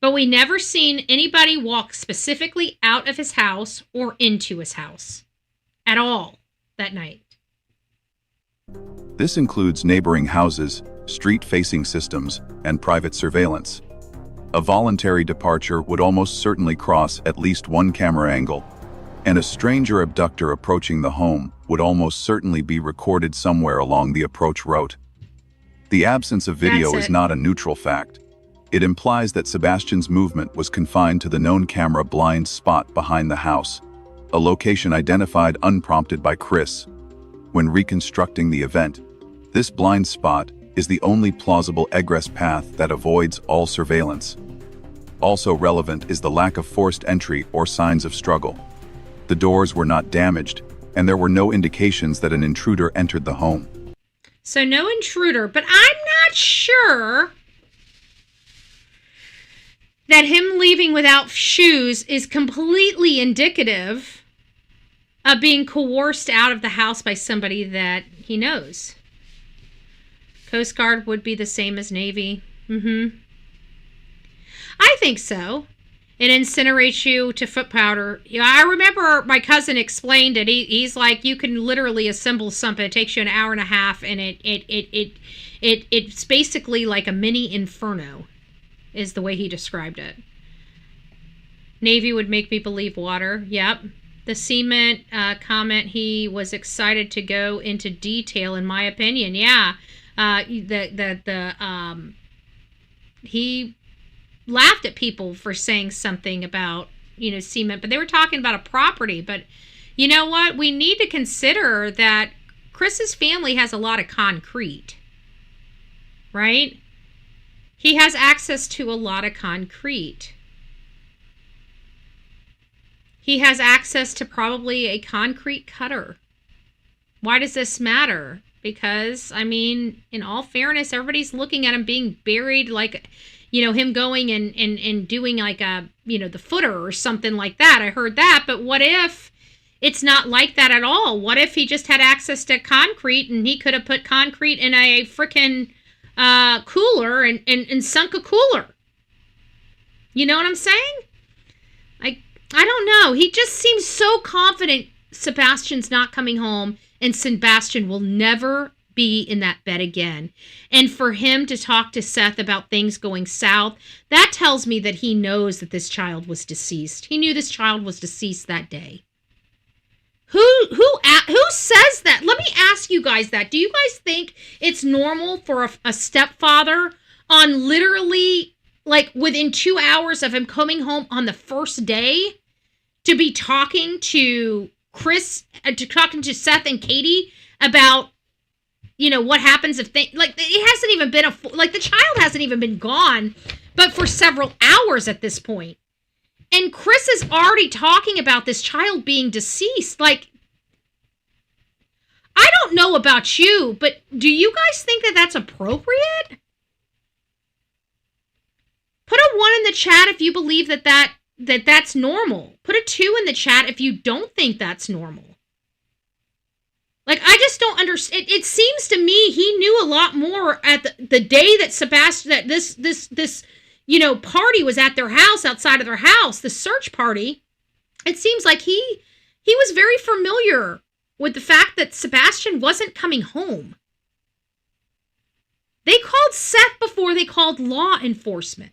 but we never seen anybody walk specifically out of his house or into his house at all that night. This includes neighboring houses, street-facing systems, and private surveillance. A voluntary departure would almost certainly cross at least one camera angle, and a stranger abductor approaching the home would almost certainly be recorded somewhere along the approach route. The absence of video is not a neutral fact. It implies that Sebastian's movement was confined to the known camera blind spot behind the house, a location identified unprompted by Chris. When reconstructing the event, this blind spot is the only plausible egress path that avoids all surveillance. Also relevant is the lack of forced entry or signs of struggle. The doors were not damaged, and there were no indications that an intruder entered the home. So no intruder, but I'm not sure that him leaving without shoes is completely indicative of being coerced out of the house by somebody that he knows. Coast Guard would be the same as Navy. I think so. It incinerates you to foot powder. I remember my cousin explained it. He's like, you can literally assemble something. It takes you an hour and a half, and it's basically like a mini inferno, is the way he described it. Navy would make me believe water. Yep. The cement comment, he was excited to go into detail, in my opinion. Yeah. He laughed at people for saying something about, cement, but they were talking about a property. But you know what? We need to consider that Chris's family has a lot of concrete, right? He has access to a lot of concrete. He has access to probably a concrete cutter. Why does this matter? Because, I mean, in all fairness, everybody's looking at him being buried, like, him going and doing like a, the footer or something like that. I heard that. But what if it's not like that at all? What if he just had access to concrete and he could have put concrete in a freaking cooler and sunk a cooler? You know what I'm saying? I don't know. He just seems so confident Sebastian's not coming home and Sebastian will never be in that bed again. And for him to talk to Seth about things going south, that tells me that he knows that this child was deceased. He knew this child was deceased that day. Who says that? Let me ask you guys that. Do you guys think it's normal for a stepfather on literally, like, within 2 hours of him coming home on the first day to be talking to talking to Seth and Katie about, what happens if they, like, it hasn't even been the child hasn't even been gone, but for several hours at this point. And Chris is already talking about this child being deceased. Like, I don't know about you, but do you guys think that that's appropriate? Put a 1 in the chat if you believe that's normal. Put a 2 in the chat if you don't think that's normal. Like, I just don't understand. It seems to me he knew a lot more at the day that Sebastian, that this party was at their house, outside of their house, the search party. It seems like he was very familiar with the fact that Sebastian wasn't coming home. They called Seth before they called law enforcement.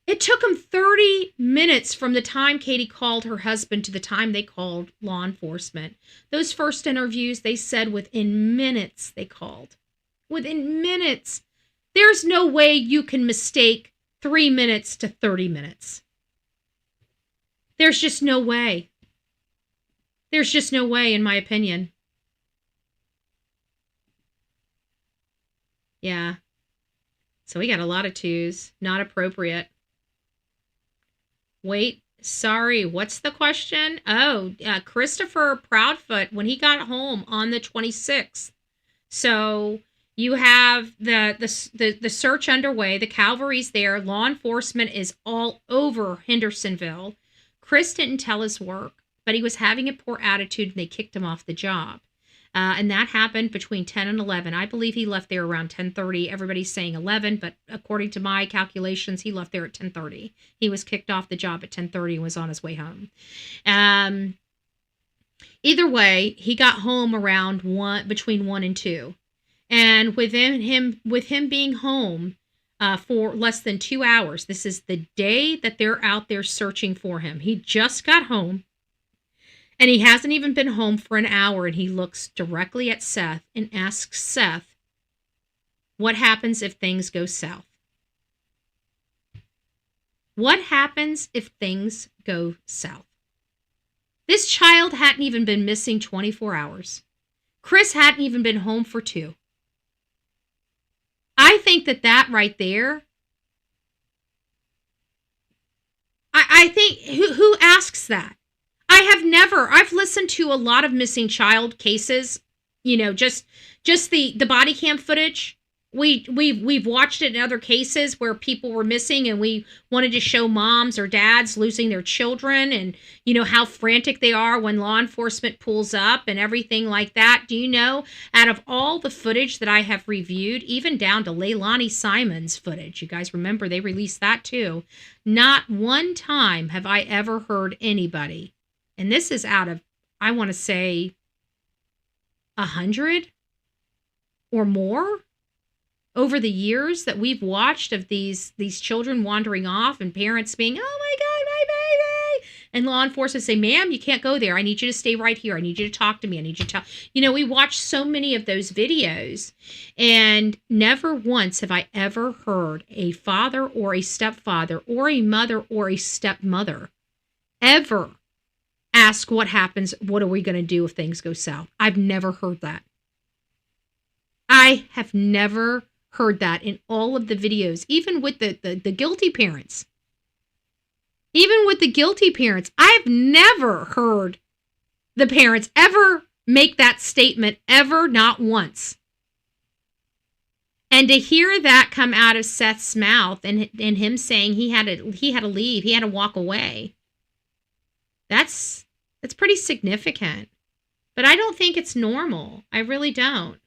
It took them 30 minutes from the time Katie called her husband to the time they called law enforcement. Those first interviews, they said within minutes they called. Within minutes. There's no way you can mistake 3 minutes to 30 minutes. There's just no way. There's just no way, in my opinion. Yeah. So we got a lot of 2s. Not appropriate. Wait, sorry, what's the question? Oh, Christopher Proudfoot, when he got home on the 26th. So you have the search underway. The cavalry's there. Law enforcement is all over Hendersonville. Chris didn't tell his work, but he was having a poor attitude and they kicked him off the job. And that happened between 10 and 11. I believe he left there around 10:30. Everybody's saying 11, but according to my calculations, he left there at 10:30. He was kicked off the job at 10:30 and was on his way home. Either way, he got home around between 1 and 2. And with him being home for less than 2 hours, this is the day that they're out there searching for him. He just got home. And he hasn't even been home for an hour, and he looks directly at Seth and asks Seth, what happens if things go south? What happens if things go south? This child hadn't even been missing 24 hours. Chris hadn't even been home for 2. I think that right there, I think, who asks that? I've listened to a lot of missing child cases, just the body cam footage. We've watched it in other cases where people were missing and we wanted to show moms or dads losing their children and, how frantic they are when law enforcement pulls up and everything like that. Do you know, out of all the footage that I have reviewed, even down to Leilani Simon's footage, you guys remember they released that too, not one time have I ever heard anybody, and this is out of, I want to say, 100 or more over the years that we've watched of these children wandering off and parents being, oh my God, my baby. And law enforcement say, ma'am, you can't go there. I need you to stay right here. I need you to talk to me. I need you to talk. We watched so many of those videos and never once have I ever heard a father or a stepfather or a mother or a stepmother ever ask what happens, what are we going to do if things go south? I've never heard that. I have never heard that in all of the videos, even with the guilty parents. Even with the guilty parents, I've never heard the parents ever make that statement, ever, not once. And to hear that come out of Seth's mouth and him saying he had to leave, he had to walk away, that's pretty significant. But I don't think it's normal. I really don't.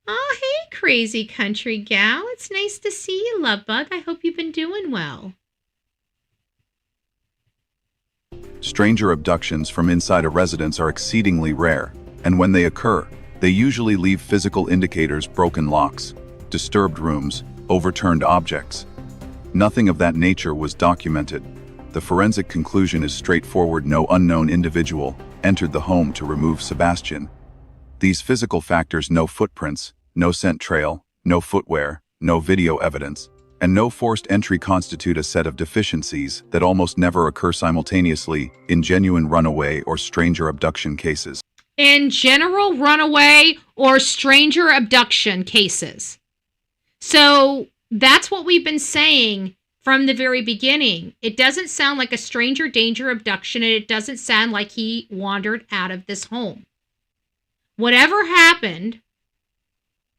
Oh, hey, crazy country gal. It's nice to see you, love bug. I hope you've been doing well. Stranger abductions from inside a residence are exceedingly rare, and when they occur, they usually leave physical indicators: broken locks, disturbed rooms, overturned objects. Nothing of that nature was documented. The forensic conclusion is straightforward: no unknown individual entered the home to remove Sebastian. These physical factors, no footprints, no scent trail, no footwear, no video evidence, and no forced entry, constitute a set of deficiencies that almost never occur simultaneously in genuine runaway or stranger abduction cases. In general runaway or stranger abduction cases. So that's what we've been saying from the very beginning. It doesn't sound like a stranger danger abduction, and it doesn't sound like he wandered out of this home. Whatever happened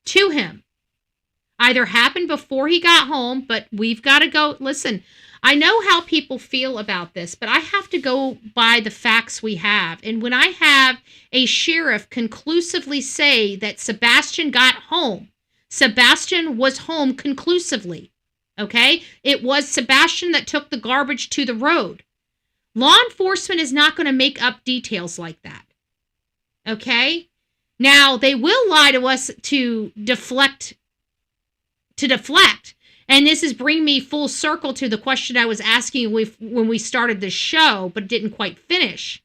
to him either happened before he got home, but we've got to go. Listen, I know how people feel about this, but I have to go by the facts we have. And when I have a sheriff conclusively say that Sebastian got home, Sebastian was home conclusively. Okay? It was Sebastian that took the garbage to the road. Law enforcement is not going to make up details like that. Okay? Now, they will lie to us to deflect. And this is bringing me full circle to the question I was asking when we started the show, but didn't quite finish.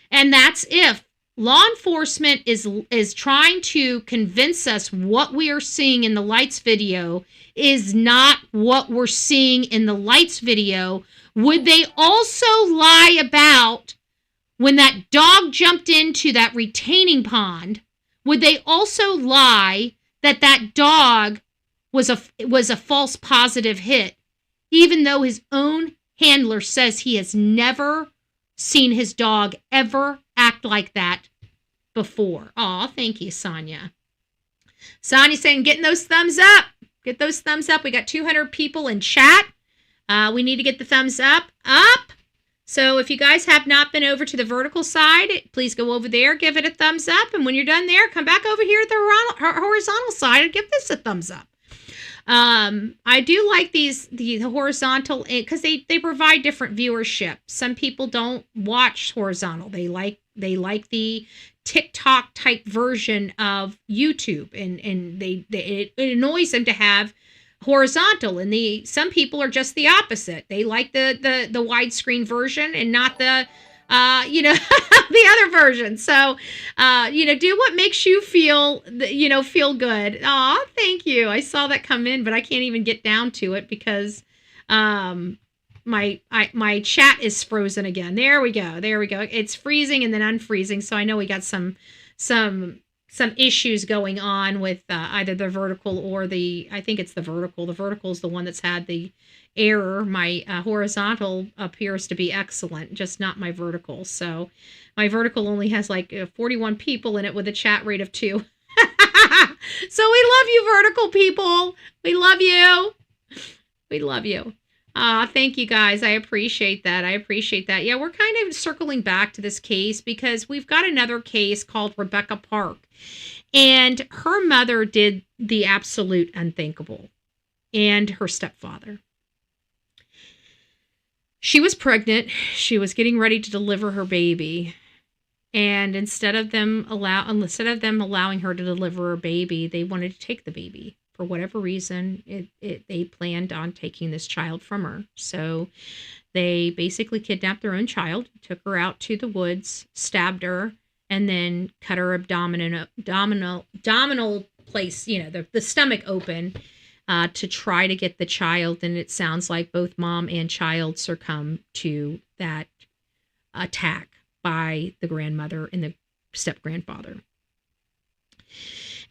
And that's if law enforcement is trying to convince us what we are seeing in the lights video is not what we're seeing in the lights video, would they also lie about when that dog jumped into that retaining pond? Would they also lie that that dog was a false positive hit, even though his own handler says he has never seen his dog ever act like that before? Aw, thank you, Sonia. Sonia saying, getting those thumbs up. Get those thumbs up. We got 200 people in chat. We need to get the thumbs up. So if you guys have not been over to the vertical side, please go over there, give it a thumbs up. And when you're done there, come back over here at the horizontal side and give this a thumbs up. I do like the horizontal, because they provide different viewership. Some people don't watch horizontal. They like the TikTok type version of YouTube, and it annoys them to have horizontal, and some people are just the opposite. They like the widescreen version and not the the other version. So do what makes you feel good. Aw, thank you. I saw that come in, but I can't even get down to it because my chat is frozen again. There we go. It's freezing and then unfreezing. So I know we got some issues going on with either the vertical or I think it's the vertical. The vertical is the one that's had the error. My horizontal appears to be excellent, just not my vertical. So my vertical only has like 41 people in it with a chat rate of 2. So we love you, vertical people. We love you. We love you. Thank you guys. I appreciate that. Yeah, we're kind of circling back to this case because we've got another case called Rebecca Park. And her mother did the absolute unthinkable, and her stepfather. She was pregnant. She was getting ready to deliver her baby. And instead of them allowing her to deliver her baby, they wanted to take the baby. For whatever reason, they planned on taking this child from her. So they basically kidnapped their own child, took her out to the woods, stabbed her, and then cut her abdominal place, the stomach open, to try to get the child. And it sounds like both mom and child succumb to that attack by the grandmother and the step-grandfather.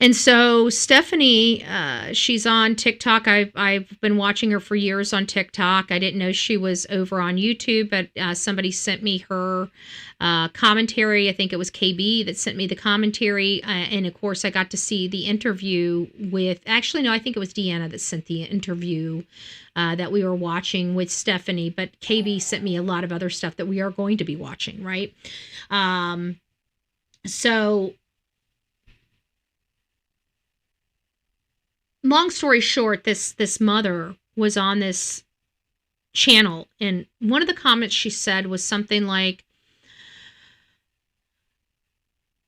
And so Stephanie, she's on TikTok. I've been watching her for years on TikTok. I didn't know she was over on YouTube, but somebody sent me her commentary. I think it was KB that sent me the commentary. And of course, I got to see the interview with, actually, no, I think it was Deanna that sent the interview that we were watching with Stephanie. But KB sent me a lot of other stuff that we are going to be watching, right? So long story short, this mother was on this channel, and one of the comments she said was something like,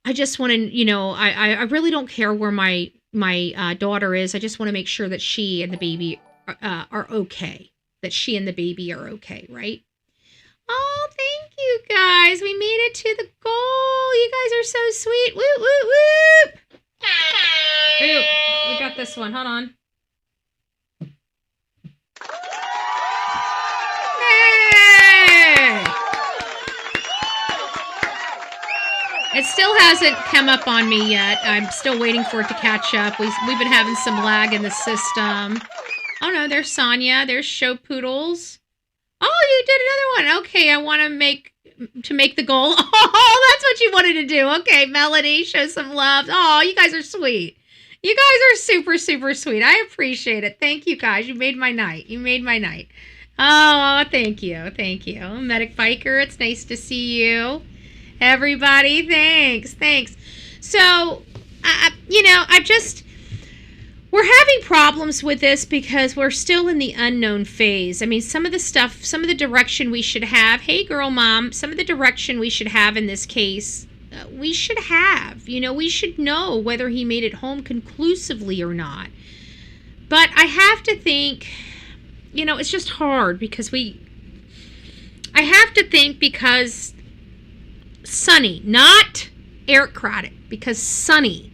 I just want to, I really don't care where my daughter is. I just want to make sure that she and the baby are okay, that she and the baby are okay, right? Oh, thank you guys. We made it to the goal. You guys are so sweet. Whoop, whoop, whoop. Ooh, we got this one. Hold on. Hey! It still hasn't come up on me yet. I'm still waiting for it to catch up. We've been having some lag in the system. Oh no, there's Sonia. There's Show Poodles. Oh, you did another one. Okay, I want to make the goal. Oh, that's what you wanted to do. Okay, Melody, show some love. Oh, you guys are sweet. You guys are super, super sweet. I appreciate it. Thank you, guys. You made my night. Oh, thank you. Thank you. Medic Biker, it's nice to see you. Everybody, thanks. So, we're having problems with this because we're still in the unknown phase. I mean, some of the direction we should have, hey girl mom, some of the direction we should have in this case, we should have. We should know whether he made it home conclusively or not. But I have to think, it's just hard because Sonny, not Eric Craddock, because Sonny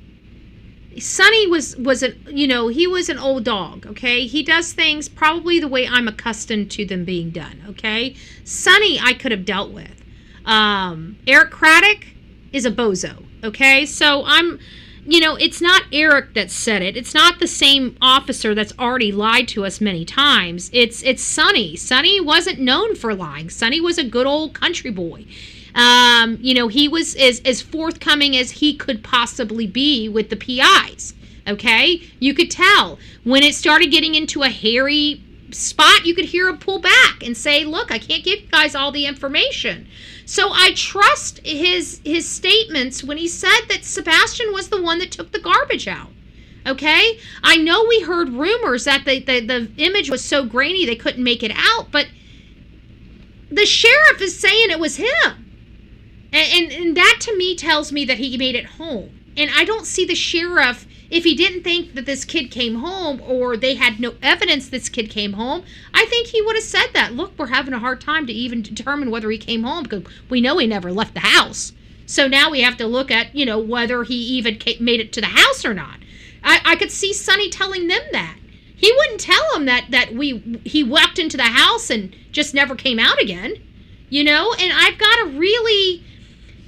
was he was an old dog, okay? He does things probably the way I'm accustomed to them being done, okay? Sonny I could have dealt with. Eric Craddock is a bozo, okay? So it's not Eric that said it. It's not the same officer that's already lied to us many times. It's Sonny. Sonny wasn't known for lying. Sonny was a good old country boy. He was as forthcoming as he could possibly be with the PIs. Okay? You could tell when it started getting into a hairy spot, you could hear him pull back and say, look, I can't give you guys all the information. So I trust his statements when he said that Sebastian was the one that took the garbage out. Okay? I know we heard rumors that the image was so grainy they couldn't make it out, but the sheriff is saying it was him. And that to me tells me that he made it home. And I don't see the sheriff, if he didn't think that this kid came home or they had no evidence this kid came home, I think he would have said that. Look, we're having a hard time to even determine whether he came home because we know he never left the house. So now we have to look at, whether he even made it to the house or not. I could see Sonny telling them that. He wouldn't tell them that he walked into the house and just never came out again. And I've got to really...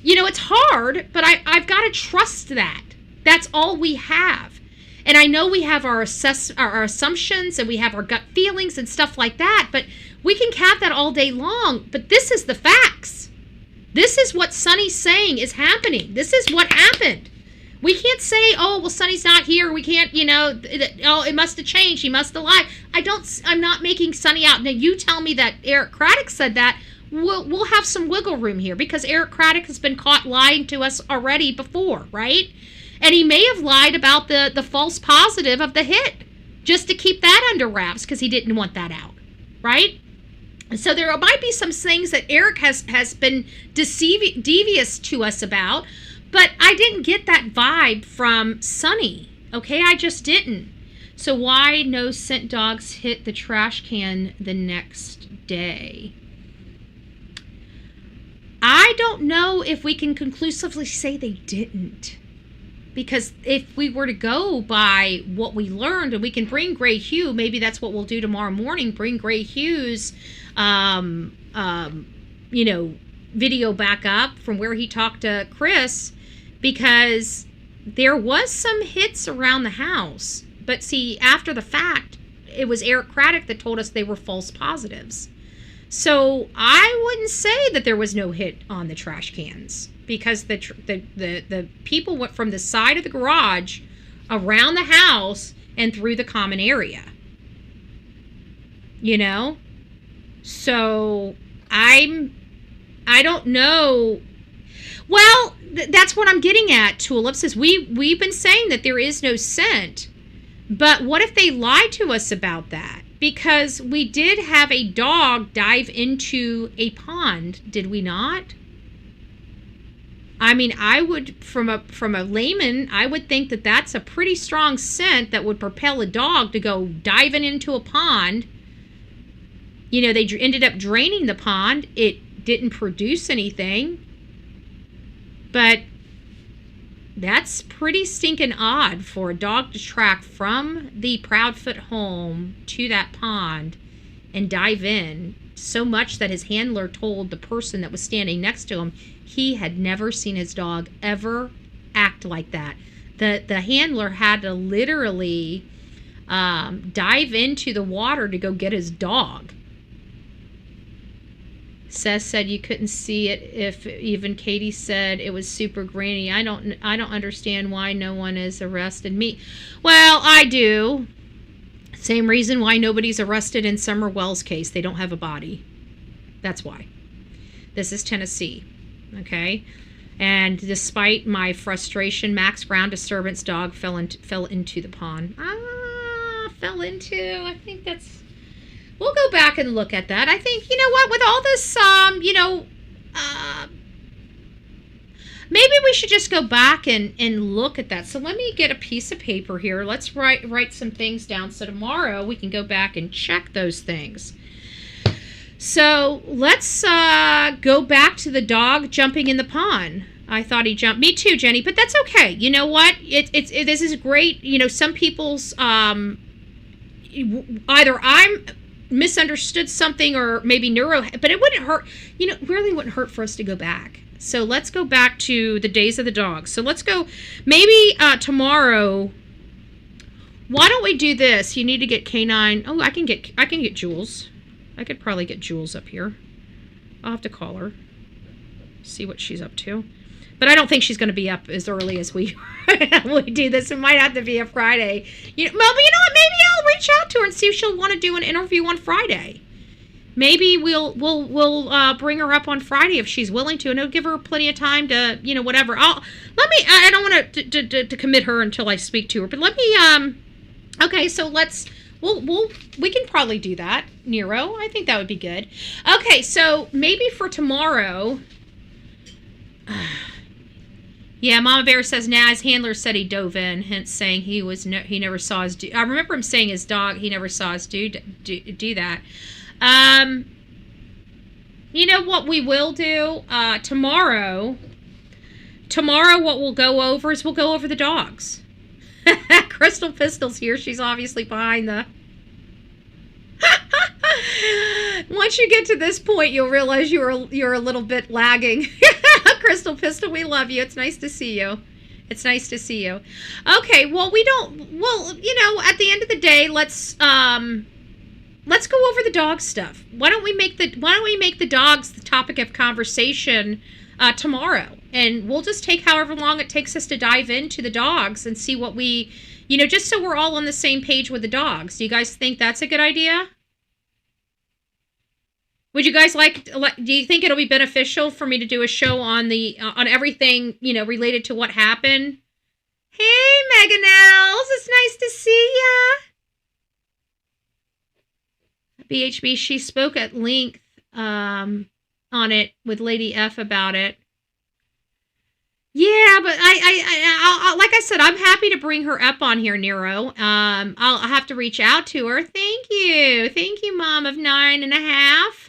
it's hard, but I've got to trust that. That's all we have. And I know we have our assumptions and we have our gut feelings and stuff like that, but we can have that all day long. But this is the facts. This is what Sonny's saying is happening. This is what happened. We can't say, oh, well, Sonny's not here. We can't, it must have changed. He must have lied. I'm not making Sonny out. Now, you tell me that Eric Craddock said that. We'll have some wiggle room here because Eric Craddock has been caught lying to us already before, right? And he may have lied about the false positive of the hit just to keep that under wraps because he didn't want that out, right? So there might be some things that Eric has been devious to us about, but I didn't get that vibe from Sonny, okay? I just didn't. So why no scent dogs hit the trash can the next day? I don't know if we can conclusively say they didn't. Because if we were to go by what we learned, and we can bring Gray Hugh, maybe that's what we'll do tomorrow morning, bring Gray Hugh's, video back up from where he talked to Chris, because there was some hits around the house. But see, after the fact, it was Eric Craddock that told us they were false positives. So I wouldn't say that there was no hit on the trash cans, because the people went from the side of the garage around the house and through the common area. You know? So I don't know. Well, that's what I'm getting at, Tulip says. We've been saying that there is no scent. But what if they lied to us about that? Because we did have a dog dive into a pond, did we not? I mean, I would, from a layman, I would think that that's a pretty strong scent that would propel a dog to go diving into a pond. You know, they ended up draining the pond. It didn't produce anything. But that's pretty stinking odd for a dog to track from the Proudfoot home to that pond and dive in, so much that his handler told the person that was standing next to him he had never seen his dog ever act like that. The handler had to literally dive into the water to go get his dog. Seth said you couldn't see it. If even Katie said it was super grainy. I don't understand why no one is arrested. Me, well, I do. Same reason why nobody's arrested in Summer Wells' case. They don't have a body. That's why. This is Tennessee, okay? And despite my frustration, Max Brown disturbance dog fell into the pond. I think that's. We'll go back and look at that. I think, you know what, with all this, maybe we should just go back and look at that. So let me get a piece of paper here. Let's write some things down so tomorrow we can go back and check those things. So let's go back to the dog jumping in the pond. I thought he jumped. Me too, Jenny, but that's okay. You know what? This is great. You know, some people's either I'm misunderstood something or maybe but it wouldn't hurt, you know, really wouldn't hurt for us to go back. So let's go back to the days of the dog. So let's go maybe tomorrow. Why don't we do this? You need to get Canine. Oh, I can get Jules. I could probably get Jules up here. I'll have to call her, see what she's up to. But I don't think she's going to be up as early as we do this. It might have to be a Friday. Well, you know what? Maybe I'll reach out to her and see if she'll want to do an interview on Friday. Maybe we'll bring her up on Friday if she's willing to, and it'll give her plenty of time to, you know, whatever. I don't want to commit her until I speak to her, but let me okay, so we can probably do that, Nero. I think that would be good. Okay, so maybe for tomorrow. Yeah, Mama Bear says, nah, his handler said he dove in, hence saying he never saw his dude. I remember him saying his dog, he never saw his dude do that. You know what we will do? Tomorrow what we'll go over is we'll go over the dogs. Crystal Pistol's here. She's obviously behind the... Once you get to this point, you'll realize you're a little bit lagging. Crystal Pistol, we love you. It's nice to see you. Okay, well, you know, at the end of the day, let's go over the dog stuff. Why don't we make the dogs the topic of conversation tomorrow? And we'll just take however long it takes us to dive into the dogs and see what we, you know, just so we're all on the same page with the dogs. Do you guys think that's a good idea? Would you guys do you think it'll be beneficial for me to do a show on on everything, you know, related to what happened? Hey, Meganels, it's nice to see ya. BHB, she spoke at length on it with Lady F about it. Yeah, but I like I said, I'm happy to bring her up on here, Nero. I'll have to reach out to her. Thank you, Mom of 9.5.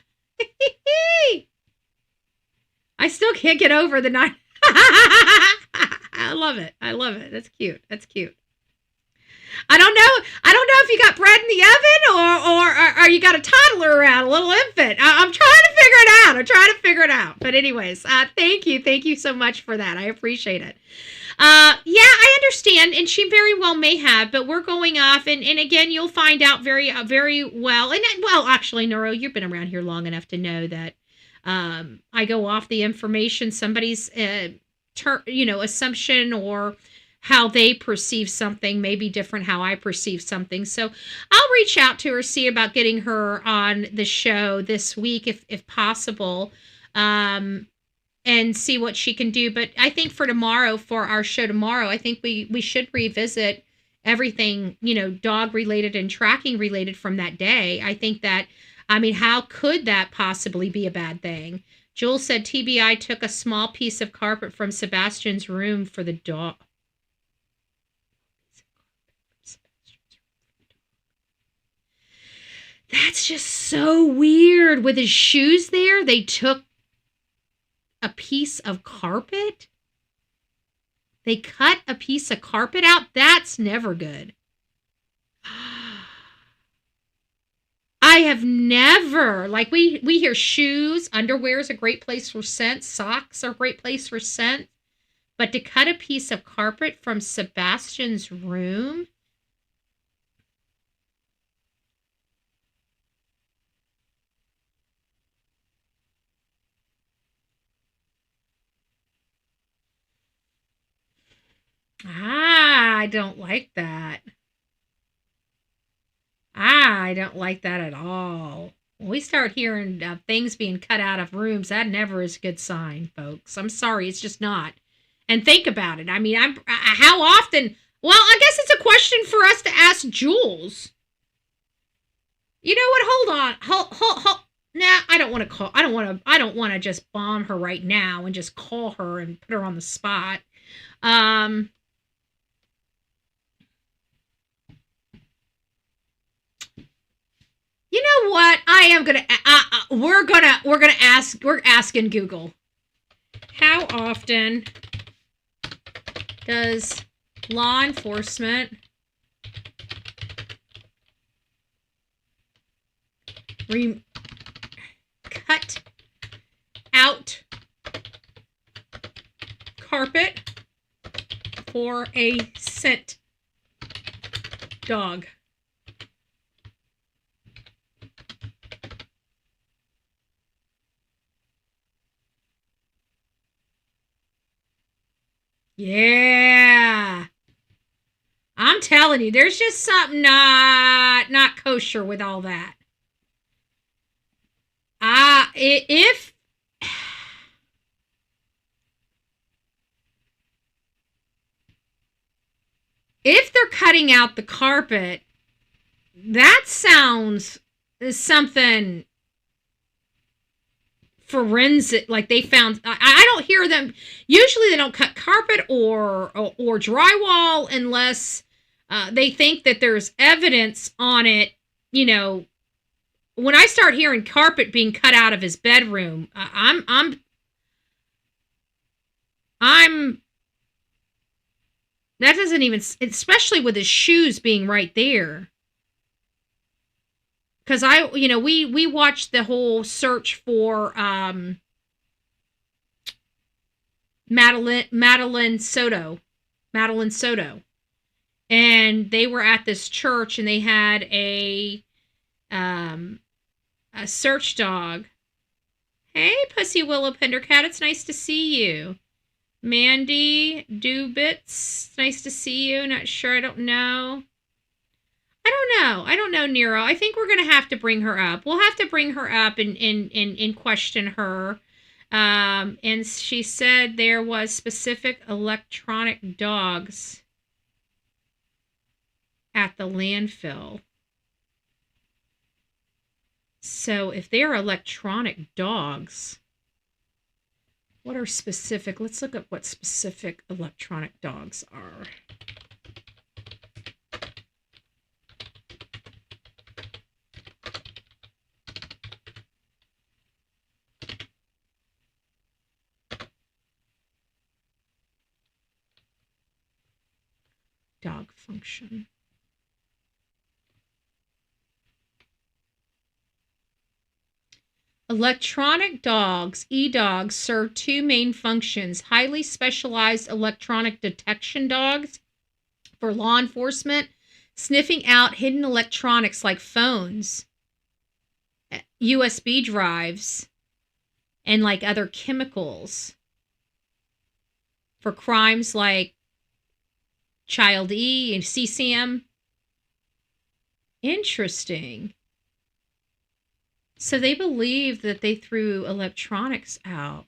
I still can't get over the 9. I love it. That's cute. I don't know if you got bread in the oven or you got a toddler around, a little infant. I'm trying to figure it out. trying to figure it out. But anyways, thank you so much for that. I appreciate it. Yeah, I understand, and she very well may have, but we're going off, and again, you'll find out very, very well. And well, actually, Neuro, you've been around here long enough to know that I go off the information somebody's, assumption or how they perceive something may be different how I perceive something. So I'll reach out to her, see about getting her on the show this week if possible, and see what she can do. But I think for tomorrow, for our show tomorrow, I think we should revisit everything, dog related and tracking related from that day. I think that, how could that possibly be a bad thing? Jules said TBI took a small piece of carpet from Sebastian's room for the dog. That's just so weird. With his shoes there, they took a piece of carpet? They cut a piece of carpet out? That's never good. I have never, we hear shoes, underwear is a great place for scent, socks are a great place for scent, but to cut a piece of carpet from Sebastian's room? I don't like that. I don't like that at all. When we start hearing things being cut out of rooms, that never is a good sign, folks. I'm sorry, it's just not. And think about it. How often? Well, I guess it's a question for us to ask Jules. You know what? Hold on. Hold. Nah, I don't want to call. I don't want to just bomb her right now and just call her and put her on the spot. You know what? I am gonna. We're asking Google. How often does law enforcement cut out carpet for a scent dog? Yeah. I'm telling you, there's just something not kosher with all that. If they're cutting out the carpet, that sounds something forensic, like they found. I don't hear them. Usually they don't cut carpet or drywall unless they think that there's evidence on it. When I start hearing carpet being cut out of his bedroom, I'm that doesn't even, especially with his shoes being right there. Because we watched the whole search for Madeline Soto, and they were at this church and they had a search dog. Hey, Pussy Willow Pendercat, it's nice to see you. Mandy Dubitz, nice to see you. Not sure, I don't know. I don't know, Nero. I think we're going to have to bring her up. We'll have to bring her up and question her. And she said there was specific electronic dogs at the landfill. So if they're electronic dogs, what are specific? Let's look at what specific electronic dogs are. Dog function. Electronic dogs, e-dogs, serve two main functions. Highly specialized electronic detection dogs for law enforcement, sniffing out hidden electronics like phones, USB drives, and like other chemicals for crimes like Child E and CCM. Interesting. So they believe that they threw electronics out.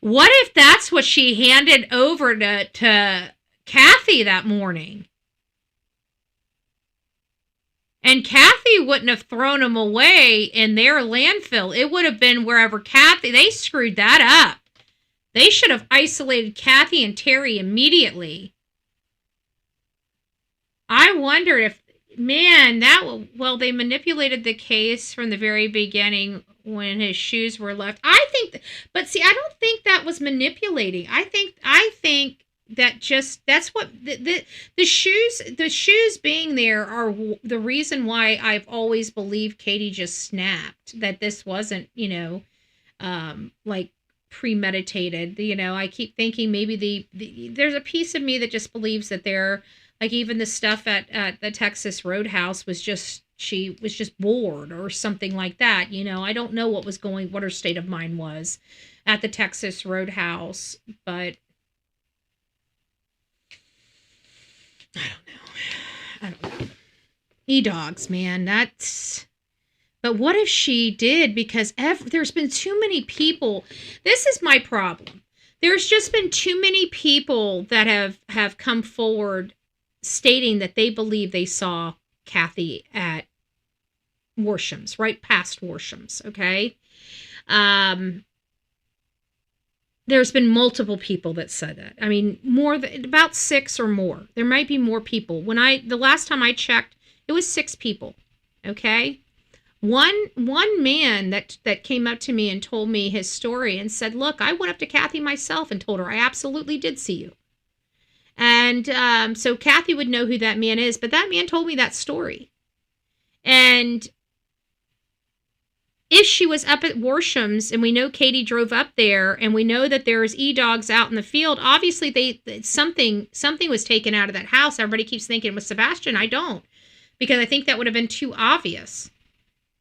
What if that's what she handed over to Kathy that morning? And Kathy wouldn't have thrown them away in their landfill. It would have been wherever Kathy, they screwed that up. They should have isolated Kathy and Terry immediately. I wonder if, man, they manipulated the case from the very beginning when his shoes were left. I don't think that was manipulating. I think that that's what the shoes being there are the reason why I've always believed Katie just snapped, that this wasn't, like premeditated. I keep thinking maybe there's a piece of me that just believes that they're, like, even the stuff at the Texas Roadhouse was just, she was just bored or something like that. I don't know what her state of mind was at the Texas Roadhouse, but I don't know. E-dogs, man, but what if she did? Because there's been too many people. This is my problem. There's just been too many people that have come forward stating that they believe they saw Kathy at Worsham's, right past Worsham's, okay? There's been multiple people that said that. I mean, about 6 or more. There might be more people. The last time I checked, it was 6 people, okay? One man that came up to me and told me his story and said, look, I went up to Kathy myself and told her I absolutely did see you. And so Kathy would know who that man is, but that man told me that story. And if she was up at Worsham's, and we know Katie drove up there, and we know that there's e-dogs out in the field, obviously something was taken out of that house. Everybody keeps thinking it was Sebastian. I don't, because I think that would have been too obvious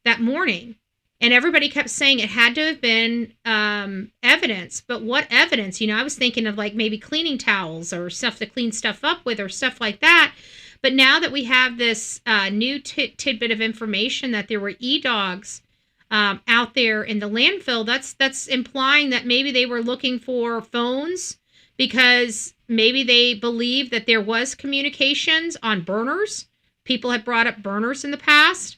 that morning. And everybody kept saying it had to have been evidence. But what evidence? I was thinking of like maybe cleaning towels or stuff to clean stuff up with or stuff like that. But now that we have this new tidbit of information that there were e-dogs out there in the landfill, that's implying that maybe they were looking for phones, because maybe they believe that there was communications on burners. People had brought up burners in the past.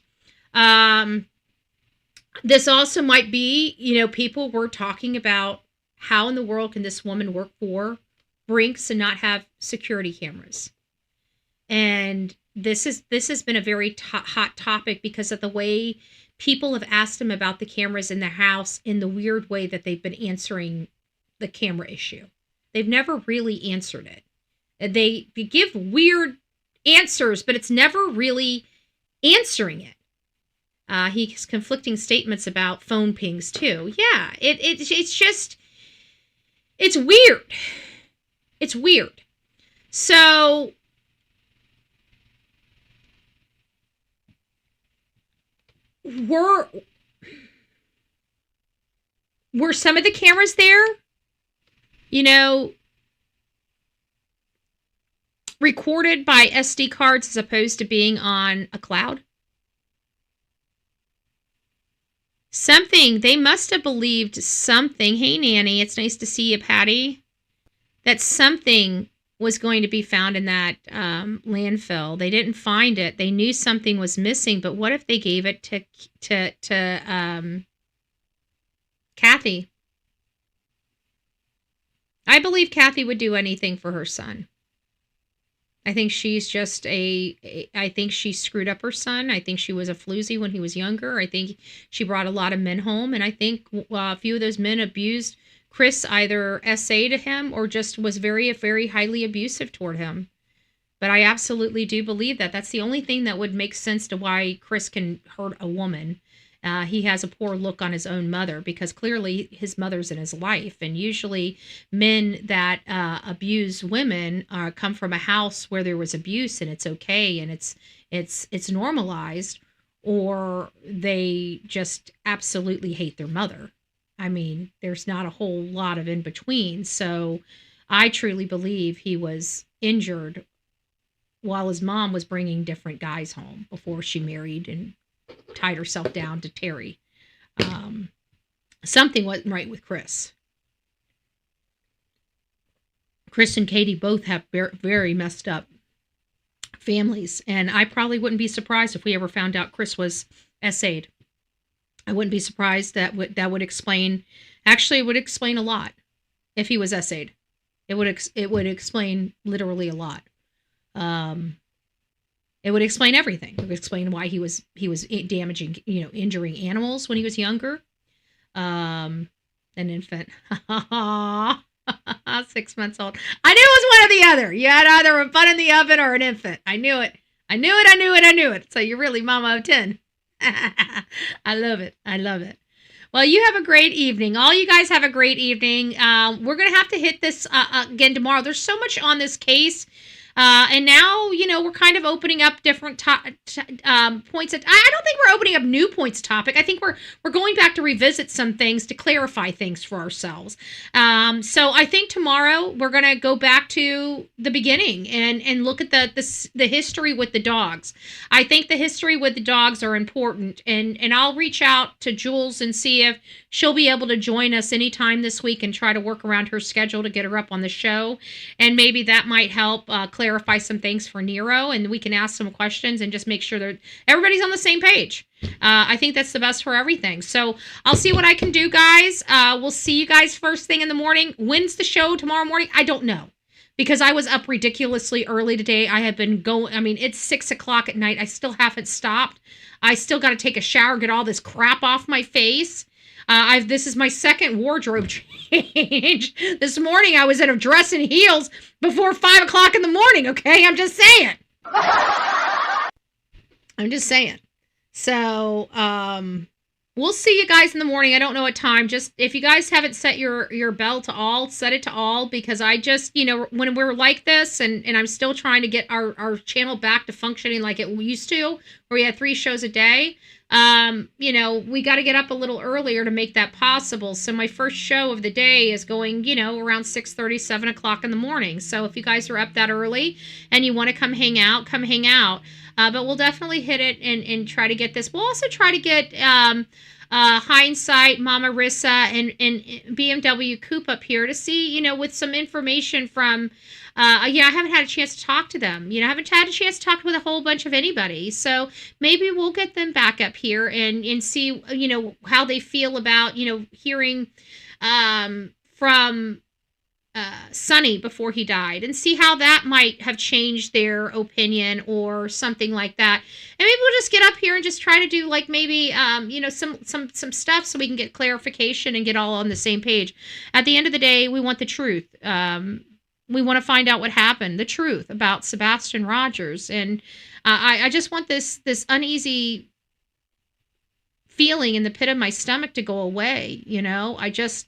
This also might be, people were talking about how in the world can this woman work for Brinks and not have security cameras. And this has been a very hot topic because of the way people have asked him about the cameras in the house, in the weird way that they've been answering the camera issue. They've never really answered it. They give weird answers, but it's never really answering it. He has conflicting statements about phone pings too. Yeah, it's just, it's weird. It's weird. So were some of the cameras there, recorded by SD cards as opposed to being on a cloud? They must have believed something. Hey, Nanny, it's nice to see you, Patty. That something was going to be found in that landfill. They didn't find it. They knew something was missing, but what if they gave it to Kathy? I believe Kathy would do anything for her son. I think she's just I think she screwed up her son. I think she was a floozy when he was younger. I think she brought a lot of men home. And I think a few of those men abused Chris, either SA'd him or just was very, very highly abusive toward him. But I absolutely do believe that. That's the only thing that would make sense to why Chris can hurt a woman. He has a poor look on his own mother because clearly his mother's in his life. And usually men that abuse women come from a house where there was abuse and it's okay and it's normalized, or they just absolutely hate their mother. I mean, there's not a whole lot of in between. So I truly believe he was injured while his mom was bringing different guys home before she married and tied herself down to Terry. Something wasn't right with Chris. Chris and Katie both have very messed up families, and I probably wouldn't be surprised if we ever found out Chris was SA'd. I wouldn't be surprised. That would explain, actually it would explain a lot if he was SA'd. It would explain literally a lot. It would explain everything. It would explain why he was damaging, injuring animals when he was younger. An infant. 6 months old. I knew it was one or the other. You had either a bun in the oven or an infant. I knew it. So you're really mama of 10. I love it. Well, you have a great evening. All you guys have a great evening. We're going to have to hit this again tomorrow. There's so much on this case. And now, we're kind of opening up different points. I don't think we're opening up new points topic. I think we're going back to revisit some things to clarify things for ourselves. So I think tomorrow we're going to go back to the beginning and look at the history with the dogs. I think the history with the dogs are important. And I'll reach out to Jules and see if she'll be able to join us anytime this week and try to work around her schedule to get her up on the show. And maybe that might help clarify some things for Nero, and we can ask some questions and just make sure that everybody's on the same page. I think that's the best for everything. So I'll see what I can do, guys. We'll see you guys first thing in the morning. When's the show tomorrow morning? I don't know, because I was up ridiculously early today. I have been going, it's 6 o'clock at night. I still haven't stopped. I still got to take a shower, get all this crap off my face. This is my second wardrobe change. This morning I was in a dress and heels before 5 o'clock in the morning. Okay, I'm just saying. So, we'll see you guys in the morning. I don't know what time. Just if you guys haven't set your bell to all, set it to all, because I just, when we're like this and I'm still trying to get our channel back to functioning like it used to, where we had 3 shows a day. We got to get up a little earlier to make that possible. So my first show of the day is going, around 6:30, 7 o'clock in the morning. So if you guys are up that early and you want to come hang out, come hang out. But we'll definitely hit it and try to get this. We'll also try to get Hindsight, Mama Rissa, and BMW Coop up here to see, with some information from, I haven't had a chance to talk to them. I haven't had a chance to talk with a whole bunch of anybody. So maybe we'll get them back up here and see, how they feel about, hearing from Sonny before he died, and see how that might have changed their opinion or something like that. And maybe we'll just get up here and just try to do like maybe some stuff so we can get clarification and get all on the same page. At the end of the day, we want the truth. We want to find out what happened, the truth about Sebastian Rogers. And I just want this uneasy feeling in the pit of my stomach to go away. I just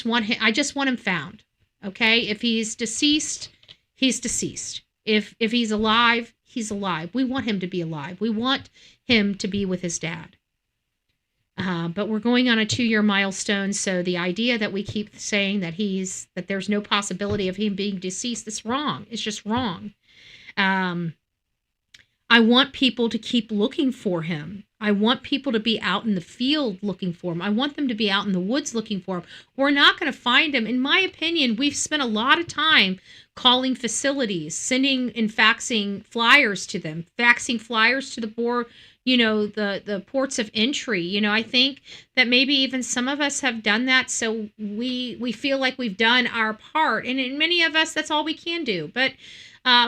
want him found. Okay. If he's deceased, he's deceased. If he's alive, he's alive. We want him to be alive. We want him to be with his dad. But we're going on a 2-year milestone. So the idea that we keep saying that there's no possibility of him being deceased, is wrong. It's just wrong. I want people to keep looking for him. I want people to be out in the field looking for him. I want them to be out in the woods looking for him. We're not going to find him. In my opinion, we've spent a lot of time calling facilities, sending and faxing flyers to them, faxing flyers to the board, the ports of entry. I think that maybe even some of us have done that. So we feel like we've done our part. And in many of us, that's all we can do. But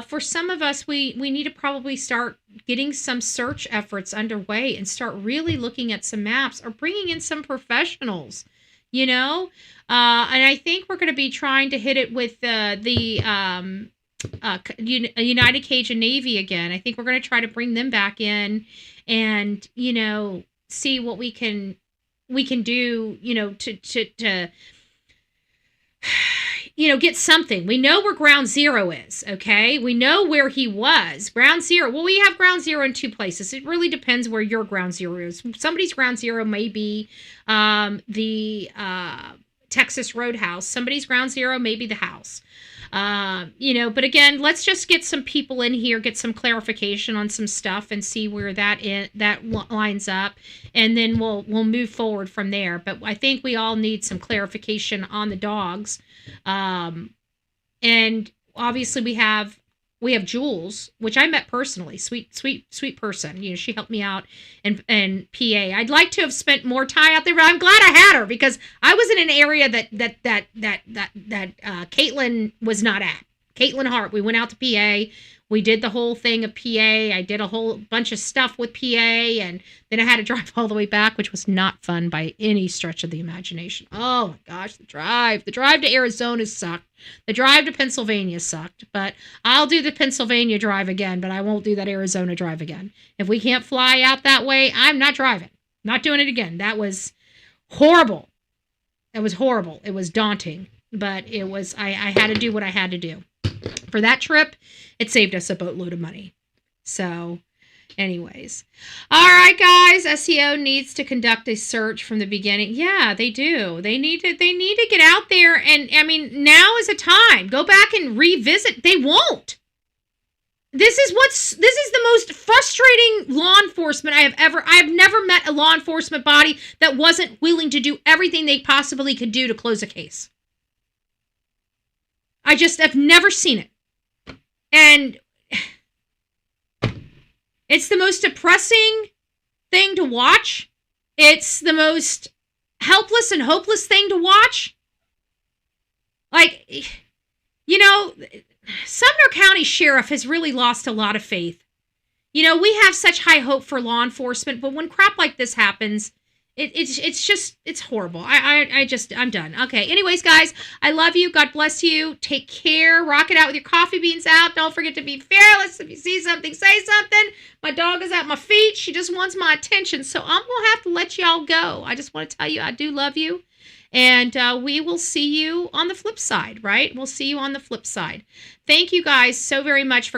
for some of us, we need to probably start getting some search efforts underway and start really looking at some maps or bringing in some professionals, and I think we're going to be trying to hit it with the United Cajun Navy again. I think we're going to try to bring them back in and, see what we can do, to get something. We know where ground zero is, okay? We know where he was. Ground zero. Well, we have ground zero in two places. It really depends where your ground zero is. Somebody's ground zero may be the Texas Roadhouse. Somebody's ground zero may be the house. But again, let's just get some people in here, get some clarification on some stuff and see where that lines up. And then we'll move forward from there. But I think we all need some clarification on the dogs. And obviously we have Jules, which I met personally, sweet person. She helped me out in PA. I'd like to have spent more time out there, but I'm glad I had her because I was in an area that Caitlin was not at. Caitlin Hart. We went out to PA. We did the whole thing of PA. I did a whole bunch of stuff with PA, and then I had to drive all the way back, which was not fun by any stretch of the imagination. Oh my gosh, the drive to Arizona sucked. The drive to Pennsylvania sucked, but I'll do the Pennsylvania drive again, but I won't do that Arizona drive again. If we can't fly out that way, I'm not driving. Not doing it again. That was horrible. It was horrible. It was daunting, but I had to do what I had to do. For that trip, it saved us a boatload of money. So, anyways. All right, guys. SEO needs to conduct a search from the beginning. Yeah, they do. They need to get out there, and now is a time. Go back and revisit. They won't. This is the most frustrating law enforcement I have never met a law enforcement body that wasn't willing to do everything they possibly could do to close a case. I just have never seen it. And it's the most depressing thing to watch. It's the most helpless and hopeless thing to watch. Sumner County Sheriff has really lost a lot of faith. We have such high hope for law enforcement, but when crap like this happens, it's horrible. I'm done. Okay. Anyways, guys, I love you. God bless you. Take care. Rock it out with your coffee beans out. Don't forget to be fearless. If you see something, say something. My dog is at my feet. She just wants my attention. So I'm going to have to let y'all go. I just want to tell you, I do love you. And we will see you on the flip side, right? We'll see you on the flip side. Thank you guys so very much for